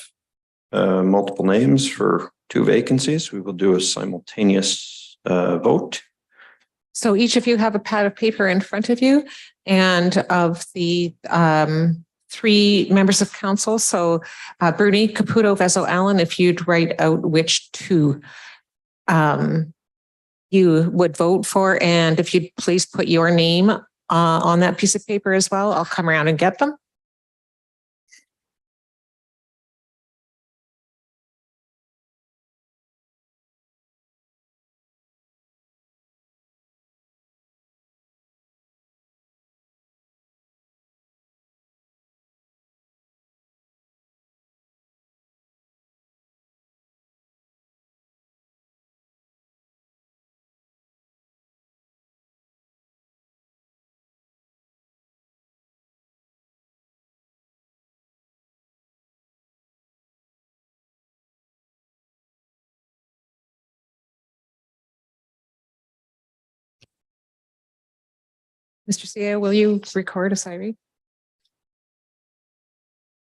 [SPEAKER 2] multiple names for 2 vacancies, we will do a simultaneous vote.
[SPEAKER 1] So each of you have a pad of paper in front of you, and of the 3 members of council. So Bruni, Caputo, Vezo Allen, if you'd write out which 2 you would vote for, and if you'd please put your name on that piece of paper as well, I'll come around and get them. Mr. CAO, will you record as I read?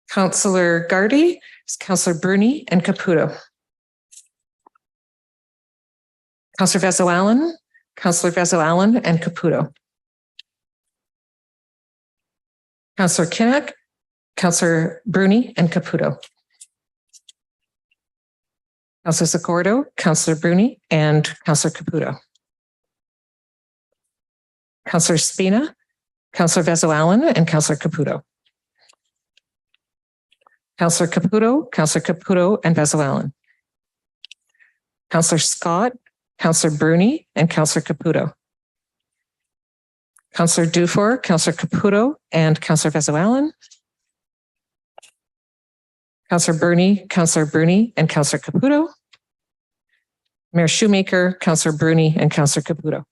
[SPEAKER 1] Councillor Gardy, Councillor Bruni, and Caputo. Counselor Vezo-Allen, Counselor Vezo-Allen, and Caputo. Counselor Kinnock, Counselor Bruni, and Caputo. Counselor Zacordo, Counselor Bruni, and Counselor Caputo. Counselor Spina, Counselor Vezo-Allen, and Counselor Caputo. Counselor Caputo, and Vezo-Allen. Counselor Scott, Counselor Bruni, and Counselor Caputo. Counselor Dufour, Counselor Caputo, and Counselor Vezo-Allen. Counselor Bruni, and Counselor Caputo. Mayor Shoemaker, Counselor Bruni, and Counselor Caputo.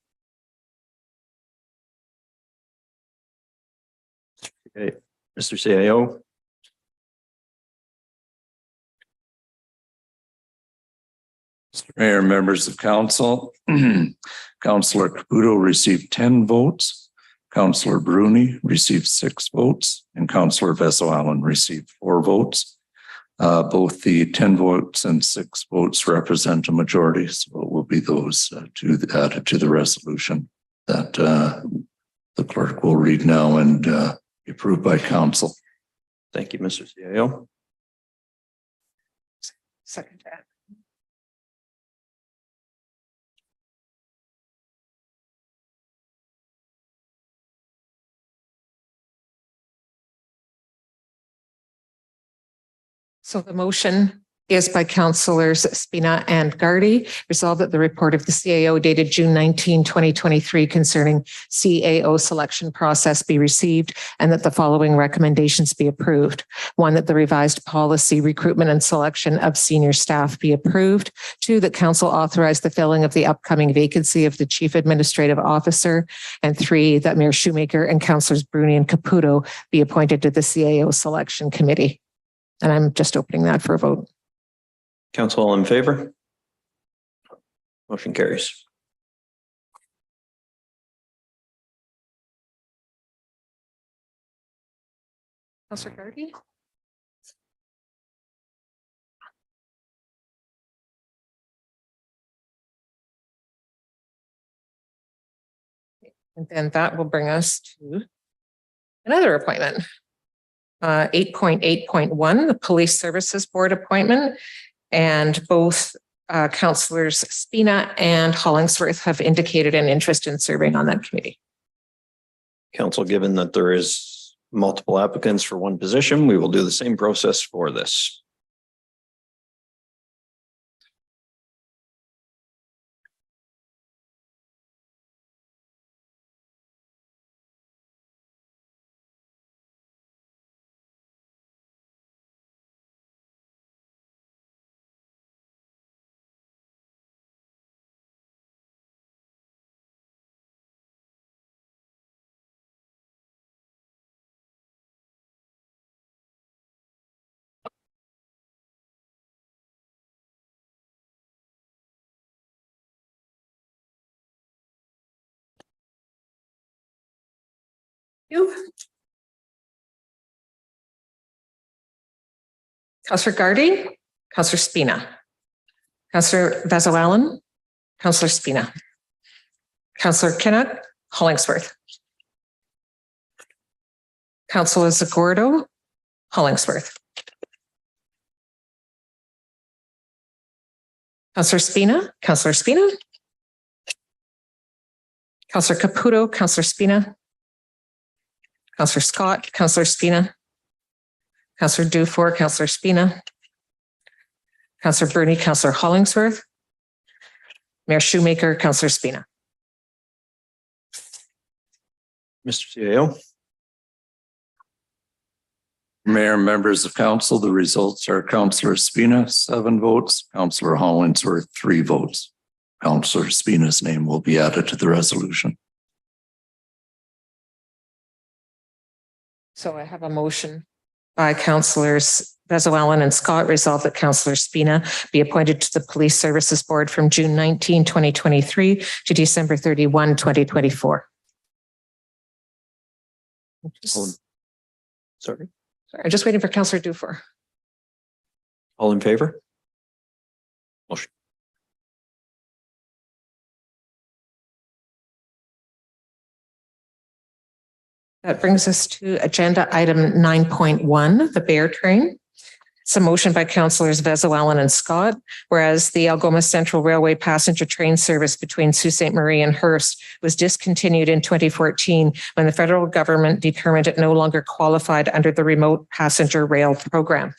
[SPEAKER 2] Okay, Mr. CAO.
[SPEAKER 6] Mr. Mayor, members of council, Councillor Caputo received 10 votes. Councillor Bruni received 6 votes and Councillor Vezo-Allen received 4 votes. Both the 10 votes and 6 votes represent a majority, so it will be those added to the resolution that the clerk will read now and be approved by council.
[SPEAKER 2] Thank you, Mr. CAO.
[SPEAKER 1] Second that. So the motion is by Councillors Spina and Gardy. Resolved that the report of the CAO dated June 19, 2023 concerning CAO selection process be received and that the following recommendations be approved. 1, that the revised policy recruitment and selection of senior staff be approved. 2, that council authorize the filling of the upcoming vacancy of the chief administrative officer. And 3, that Mayor Shoemaker and Councillors Bruni and Caputo be appointed to the CAO selection committee. And I'm just opening that for a vote.
[SPEAKER 2] Council all in favor? Motion carries.
[SPEAKER 1] Councillor Gardy? And then that will bring us to another appointment. 8.8.1, the Police Services Board appointment. And both Councillors Spina and Hollingsworth have indicated an interest in serving on that committee.
[SPEAKER 2] Council, given that there is multiple applicants for one position, we will do the same process for this.
[SPEAKER 1] You. Councillor Gardy, Councillor Spina, Councillor Vezo-Allen, Councillor Spina, Councillor Kinnock, Hollingsworth, Councillor Zacordo, Hollingsworth, Councillor Spina, Councillor Spina, Councillor Caputo, Councillor Spina, Councillor Scott, Councillor Spina, Councillor Dufour, Councillor Spina, Councillor Bruni, Councillor Hollingsworth, Mayor Shoemaker, Councillor Spina.
[SPEAKER 2] Mr. CAO.
[SPEAKER 6] Mayor, members of council, the results are Councillor Spina, 7 votes, Councillor Hollingsworth, 3 votes. Councillor Spina's name will be added to the resolution.
[SPEAKER 1] So I have a motion by Councillors Vezo-Allen and Scott. Resolve that Councillor Spina be appointed to the Police Services Board from June 19, 2023 to December 31, 2024.
[SPEAKER 2] Sorry.
[SPEAKER 1] I'm just waiting for Councillor Dufour.
[SPEAKER 2] All in favor? Motion.
[SPEAKER 1] That brings us to agenda item 9.1, the Bear Train. It's a motion by councillors Vezo, and Scott, whereas the Algoma Central Railway passenger train service between Sault Ste. Marie and Hearst was discontinued in 2014 when the federal government determined it no longer qualified under the Remote Passenger Rail Program.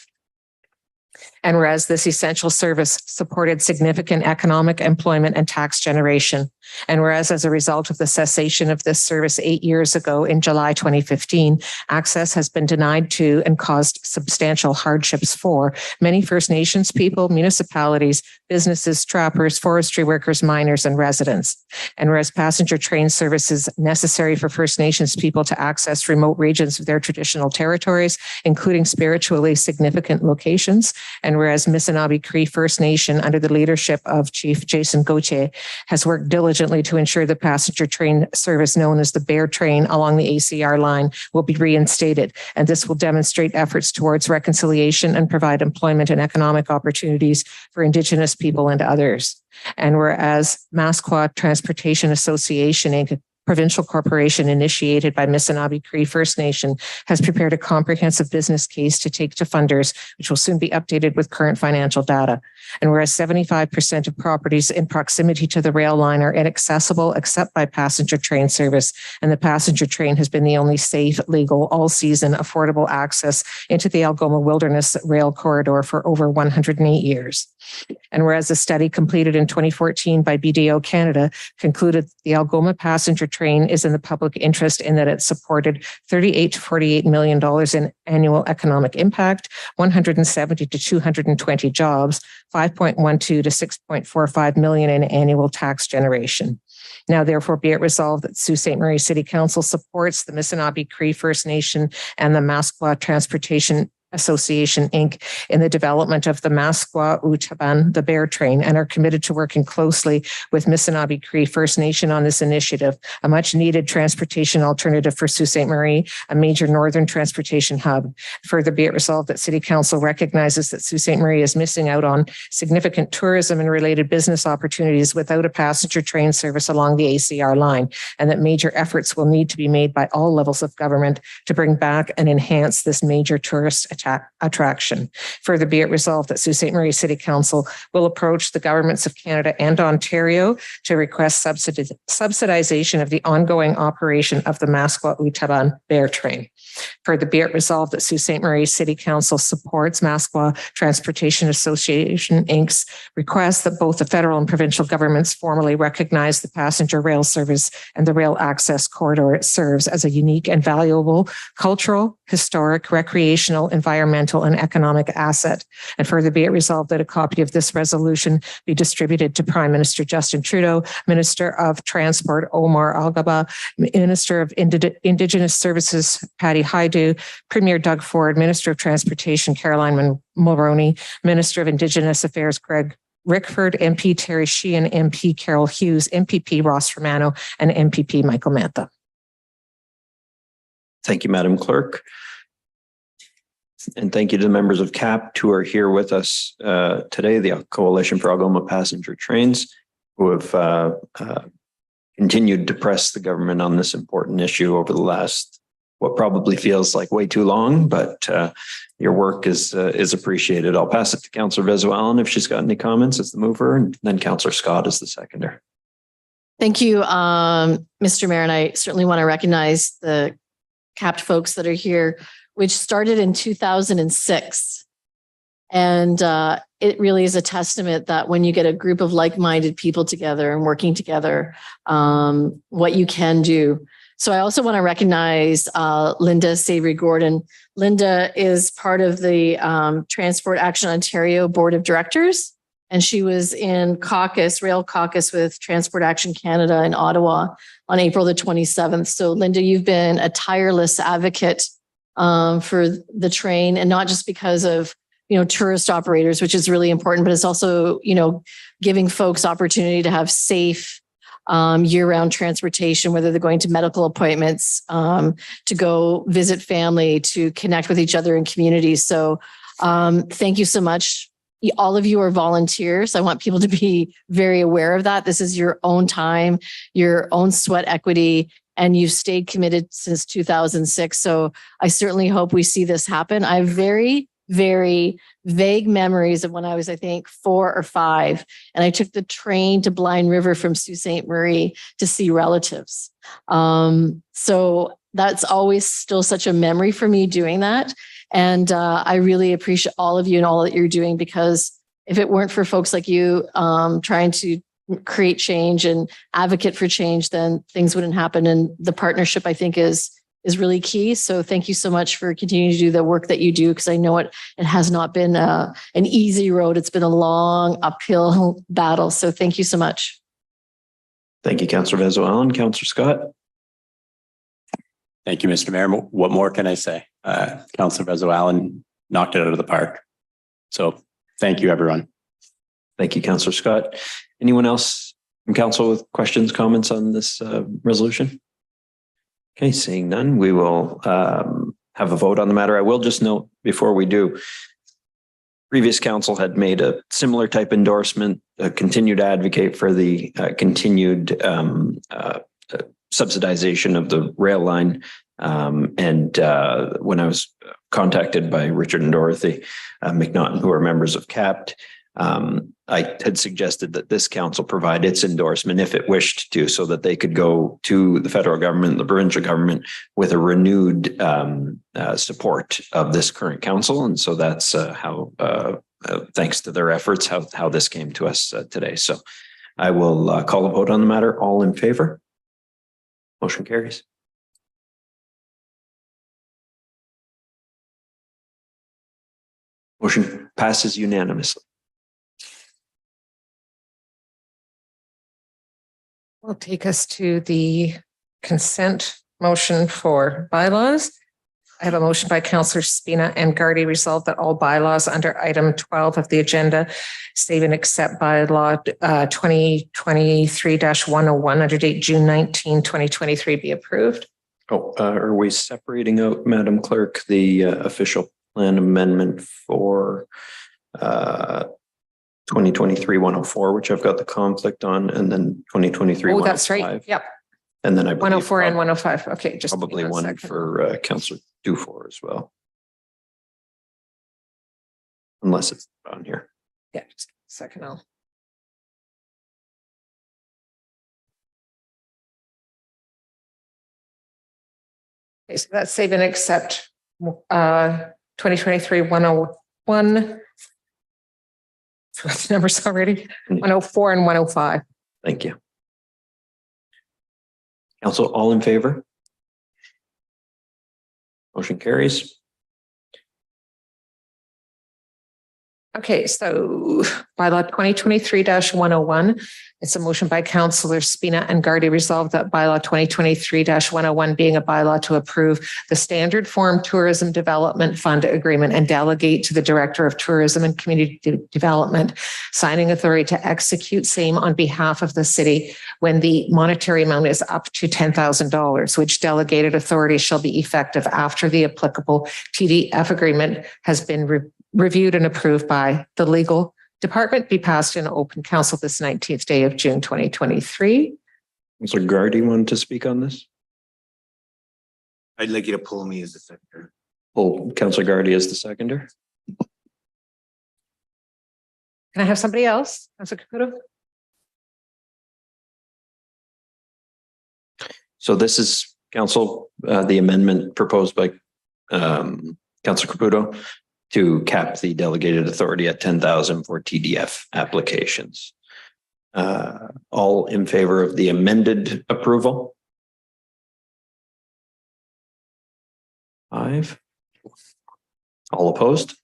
[SPEAKER 1] And whereas this essential service supported significant economic, employment, and tax generation. And whereas as a result of the cessation of this service 8 years ago in July 2015, access has been denied to and caused substantial hardships for many First Nations people, municipalities, businesses, trappers, forestry workers, miners, and residents. And whereas passenger train service is necessary for First Nations people to access remote regions of their traditional territories, including spiritually significant locations. And whereas Missinaba Cree First Nation, under the leadership of Chief Jason Gauthier, has worked diligently to ensure the passenger train service known as the Bear Train along the ACR line will be reinstated. And this will demonstrate efforts towards reconciliation and provide employment and economic opportunities for Indigenous people and others. And whereas Masquat Transportation Association, Inc., provincial corporation initiated by Missinaba Cree First Nation, has prepared a comprehensive business case to take to funders, which will soon be updated with current financial data. And whereas 75% of properties in proximity to the rail line are inaccessible except by passenger train service, and the passenger train has been the only safe, legal, all-season, affordable access into the Algoma Wilderness Rail Corridor for over 108 years. And whereas a study completed in 2014 by BDO Canada concluded the Algoma passenger train is in the public interest in that it supported $38 to $48 million in annual economic impact, 170 to 220 jobs, 5.12 to 6.45 million in annual tax generation. Now, therefore, be it resolved that Sault Ste. Marie City Council supports the Missinaba Cree First Nation and the Masquat Transportation Association, Inc., in the development of the Masqua Utaban, the Bear Train, and are committed to working closely with Missinaba Cree First Nation on this initiative, a much needed transportation alternative for Sault Ste. Marie, a major northern transportation hub. Further, be it resolved that City Council recognizes that Sault Ste. Marie is missing out on significant tourism and related business opportunities without a passenger train service along the ACR line, and that major efforts will need to be made by all levels of government to bring back and enhance this major tourist attraction. Further, be it resolved that Sault Ste. Marie City Council will approach the governments of Canada and Ontario to request subsidization of the ongoing operation of the Masqua Utaban Bear Train. Further, be it resolved that Sault Ste. Marie City Council supports Masqua Transportation Association, Inc.'s request that both the federal and provincial governments formally recognize the passenger rail service and the rail access corridor it serves as a unique and valuable cultural, historic, recreational, environmental, and economic asset. And further, be it resolved that a copy of this resolution be distributed to Prime Minister Justin Trudeau, Minister of Transport Omar Algaba, Minister of Indigenous Services Patty Haidu, Premier Doug Ford, Minister of Transportation Caroline Mulroney, Minister of Indigenous Affairs Greg Rickford, MP Terry Sheehan, MP Carol Hughes, MPP Ross Romano, and MPP Michael Mantha.
[SPEAKER 2] Thank you, Madam Clerk. And thank you to the members of CAPT who are here with us today, the Coalition for Algoma Passenger Trains, who have continued to press the government on this important issue over the last, what probably feels like way too long, but your work is appreciated. I'll pass it to Councillor Vezo if she's got any comments as the mover, and then Councillor Scott as the seconder.
[SPEAKER 9] Thank you, Mr. Mayor, and I certainly want to recognize the CAPT folks that are here, which started in 2006. And it really is a testament that when you get a group of like-minded people together and working together, what you can do. So I also want to recognize Linda Savory Gordon. Linda is part of the Transport Action Ontario Board of Directors, and she was in Rail Caucus with Transport Action Canada in Ottawa on April the 27th. So Linda, you've been a tireless advocate for the train, and not just because of, tourist operators, which is really important, but it's also, giving folks opportunity to have safe year-round transportation, whether they're going to medical appointments, to go visit family, to connect with each other in communities. So thank you so much. All of you are volunteers. I want people to be very aware of that. This is your own time, your own sweat equity, and you've stayed committed since 2006. So I certainly hope we see this happen. I have very, very vague memories of when I was, I think, 4 or 5, and I took the train to Blind River from Sault Ste. Marie to see relatives. So that's always still such a memory for me doing that. And I really appreciate all of you and all that you're doing, because if it weren't for folks like you trying to create change and advocate for change, then things wouldn't happen. And the partnership, I think, is really key. So thank you so much for continuing to do the work that you do, because I know it has not been an easy road. It's been a long uphill battle. So thank you so much.
[SPEAKER 2] Thank you, Councillor Vezo-Allen. Councillor Scott.
[SPEAKER 17] Thank you, Mr. Mayor. What more can I say? Councillor Vezo-Allen knocked it out of the park. So thank you, everyone.
[SPEAKER 2] Thank you, Councillor Scott. Anyone else from council with questions, comments on this resolution? Okay, seeing none, we will have a vote on the matter. I will just note before we do, previous council had made a similar type endorsement, continue to advocate for the continued subsidization of the rail line. And when I was contacted by Richard and Dorothy McNaughton, who are members of CAPT, I had suggested that this council provide its endorsement if it wished to, so that they could go to the federal government, the provincial government, with a renewed support of this current council. And so that's how, thanks to their efforts, how this came to us today. So I will call a vote on the matter. All in favor? Motion carries. Motion passes unanimously.
[SPEAKER 1] Will take us to the consent motion for bylaws. I have a motion by Councillor Spina and Gardy, resolved that all bylaws under item 12 of the agenda, save and accept bylaw 2023-101 under date June 19, 2023 be approved.
[SPEAKER 2] Oh, are we separating out, Madam Clerk, the official plan amendment for 2023-104, which I've got the conflict on, and then 2023-105?
[SPEAKER 1] Oh, that's right. Yep.
[SPEAKER 2] And then I believe
[SPEAKER 1] 104 and 105. Okay, just
[SPEAKER 2] probably one
[SPEAKER 1] second.
[SPEAKER 2] for Councillor Dufour as well. Unless it's on here.
[SPEAKER 1] Yeah, just a second. Okay, so that's save and accept 2023-101. Forgot the numbers already. 104 and 105.
[SPEAKER 2] Thank you. Council, all in favor? Motion carries.
[SPEAKER 1] Okay, so bylaw 2023-101. It's a motion by Councillor Spina and Gardy, resolved that bylaw 2023-101 being a bylaw to approve the standard form tourism development fund agreement and delegate to the Director of Tourism and Community Development signing authority to execute same on behalf of the city when the monetary amount is up to $10,000, which delegated authority shall be effective after the applicable TDF agreement has been reviewed and approved by the legal department, be passed in open council this 19th day of June 2023.
[SPEAKER 2] Councillor Gardy wanted to speak on this.
[SPEAKER 7] I'd like you to pull me as the seconder.
[SPEAKER 2] Pull Councillor Gardy as the seconder.
[SPEAKER 1] Can I have somebody else? Councillor Caputo?
[SPEAKER 2] So this is council, the amendment proposed by Councillor Caputo to cap the delegated authority at 10,000 for TDF applications. All in favor of the amended approval? 5. All opposed?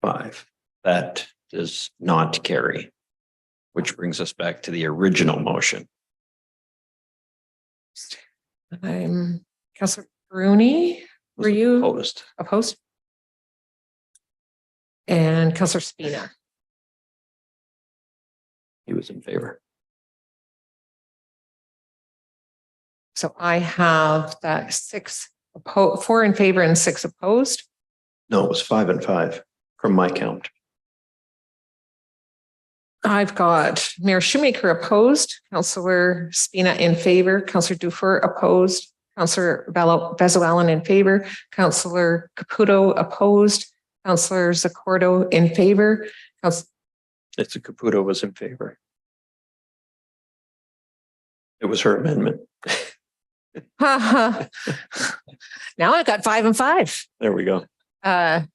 [SPEAKER 2] 5. That does not carry, which brings us back to the original motion.
[SPEAKER 1] I'm Councillor Bruni. Were you
[SPEAKER 2] opposed?
[SPEAKER 1] Opposed? And Councillor Spina.
[SPEAKER 2] He was in favor.
[SPEAKER 1] So I have that 4 in favor and 6 opposed.
[SPEAKER 2] No, it was 5 and 5 from my count.
[SPEAKER 1] I've got Mayor Shoemaker opposed, Councillor Spina in favor, Councillor Dufour opposed, Councillor Vezoalen in favor, Councillor Caputo opposed, Councillor Zacordo in favor.
[SPEAKER 2] It's Caputo was in favor. It was her amendment.
[SPEAKER 1] Now I've got 5 and 5.
[SPEAKER 2] There we go.
[SPEAKER 1] So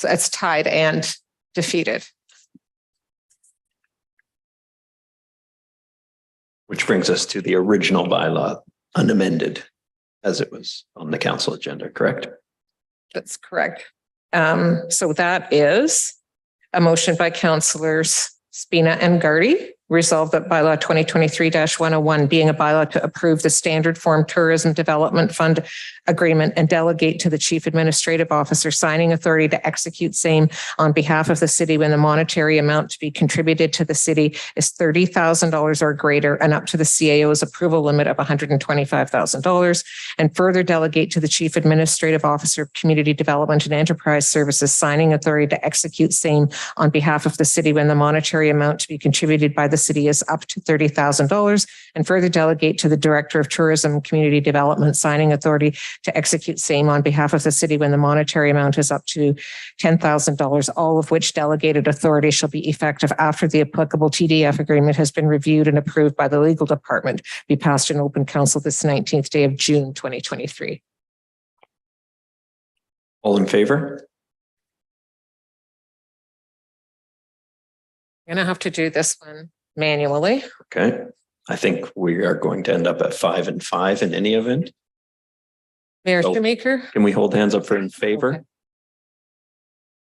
[SPEAKER 1] it's tied and defeated.
[SPEAKER 2] Which brings us to the original bylaw, unamended, as it was on the council agenda, correct?
[SPEAKER 1] That's correct. So that is a motion by councillors Spina and Gardy. Resolved that bylaw 2023-101 being a bylaw to approve the standard form tourism development fund agreement and delegate to the chief administrative officer signing authority to execute same on behalf of the city when the monetary amount to be contributed to the city is $30,000 or greater and up to the CAO's approval limit of $125,000, and further delegate to the chief administrative officer of community development and enterprise services signing authority to execute same on behalf of the city when the monetary amount to be contributed by the city is up to $30,000, and further delegate to the director of tourism and community development signing authority to execute same on behalf of the city when the monetary amount is up to $10,000, all of which delegated authority shall be effective after the applicable TDF agreement has been reviewed and approved by the legal department, be passed in open council this 19th day of June 2023.
[SPEAKER 2] All in favor?
[SPEAKER 1] I'm going to have to do this one manually.
[SPEAKER 2] Okay. I think we are going to end up at 5 and 5 in any event.
[SPEAKER 1] Mayor
[SPEAKER 2] So,
[SPEAKER 1] Shoemaker.
[SPEAKER 2] can we hold hands up for in favor?
[SPEAKER 1] Okay.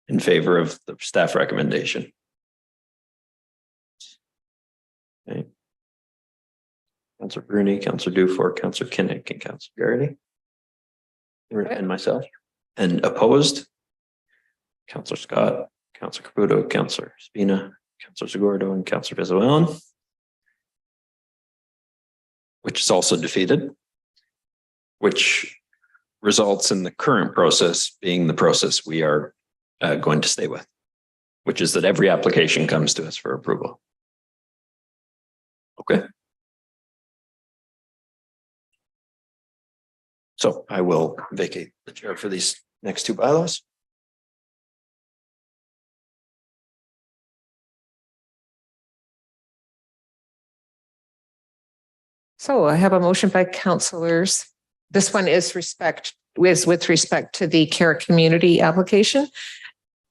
[SPEAKER 2] In favor of the staff recommendation. Okay. Councillor Bruni, Councillor Dufour, Councillor Kinnick, and Councillor Garrity. And myself. And opposed? Councillor Scott, Councillor Caputo, Councillor Spina, Councillor Zagordo, and Councillor Vezoalen. Which is also defeated. Which results in the current process being the process we are going to stay with, which is that every application comes to us for approval. Okay. So I will vacate the chair for these next two bylaws.
[SPEAKER 1] So I have a motion by councillors. This one is with respect to the care community application.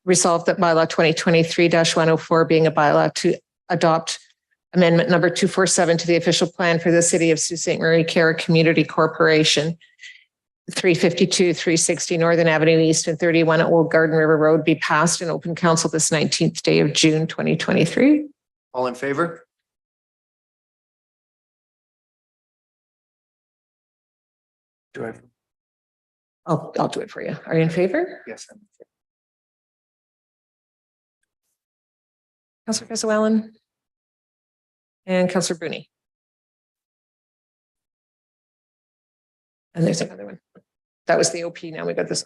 [SPEAKER 1] Resolved that bylaw 2023-104 being a bylaw to adopt amendment number 247 to the official plan for the city of Sault Ste. Marie Care Community Corporation, 352, 360 Northern Avenue East and 31 Old Garden River Road be passed in open council this 19th day of June 2023.
[SPEAKER 21] All in favor?
[SPEAKER 2] Do I?
[SPEAKER 1] I'll do it for you. Are you in favor?
[SPEAKER 21] Yes.
[SPEAKER 1] Councillor Vezoalen and Councillor Bruni. And there's another one. That was the OP. Now we got this.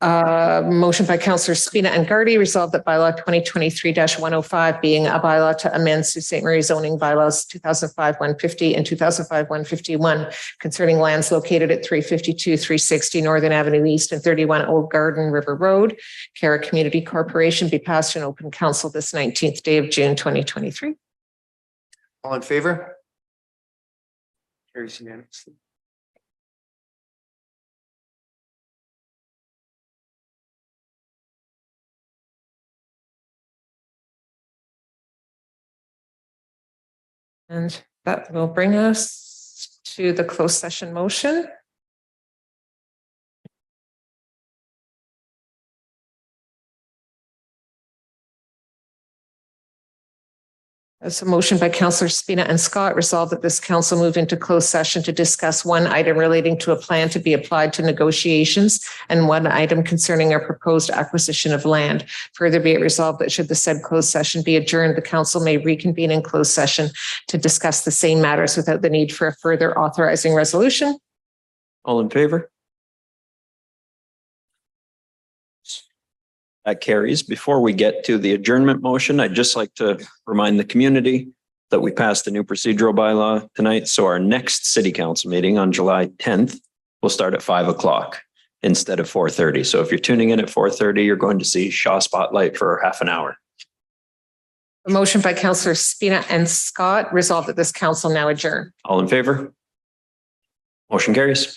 [SPEAKER 1] Motion by Councillor Spina and Gardy, resolved that bylaw 2023-105 being a bylaw to amend Sault Ste. Marie zoning bylaws 2005-150 and 2005-151 concerning lands located at 352, 360 Northern Avenue East and 31 Old Garden River Road, Cara Community Corporation be passed in open council this 19th day of June 2023.
[SPEAKER 21] All in favor? Carries unanimously.
[SPEAKER 1] And that will bring us to the closed session motion. As a motion by Councillor Spina and Scott, resolved that this council move into closed session to discuss one item relating to a plan to be applied to negotiations and one item concerning a proposed acquisition of land. Further be it resolved that should the said closed session be adjourned, the council may reconvene in closed session to discuss the same matters without the need for a further authorizing resolution.
[SPEAKER 2] All in favor? That carries. Before we get to the adjournment motion, I'd just like to remind the community that we passed the new procedural bylaw tonight. So our next city council meeting on July 10th will start at 5 o'clock instead of 4:30. So if you're tuning in at 4:30, you're going to see Shaw Spotlight for half an hour.
[SPEAKER 1] A motion by Councillor Spina and Scott, resolved that this council now adjourn.
[SPEAKER 2] All in favor? Motion carries.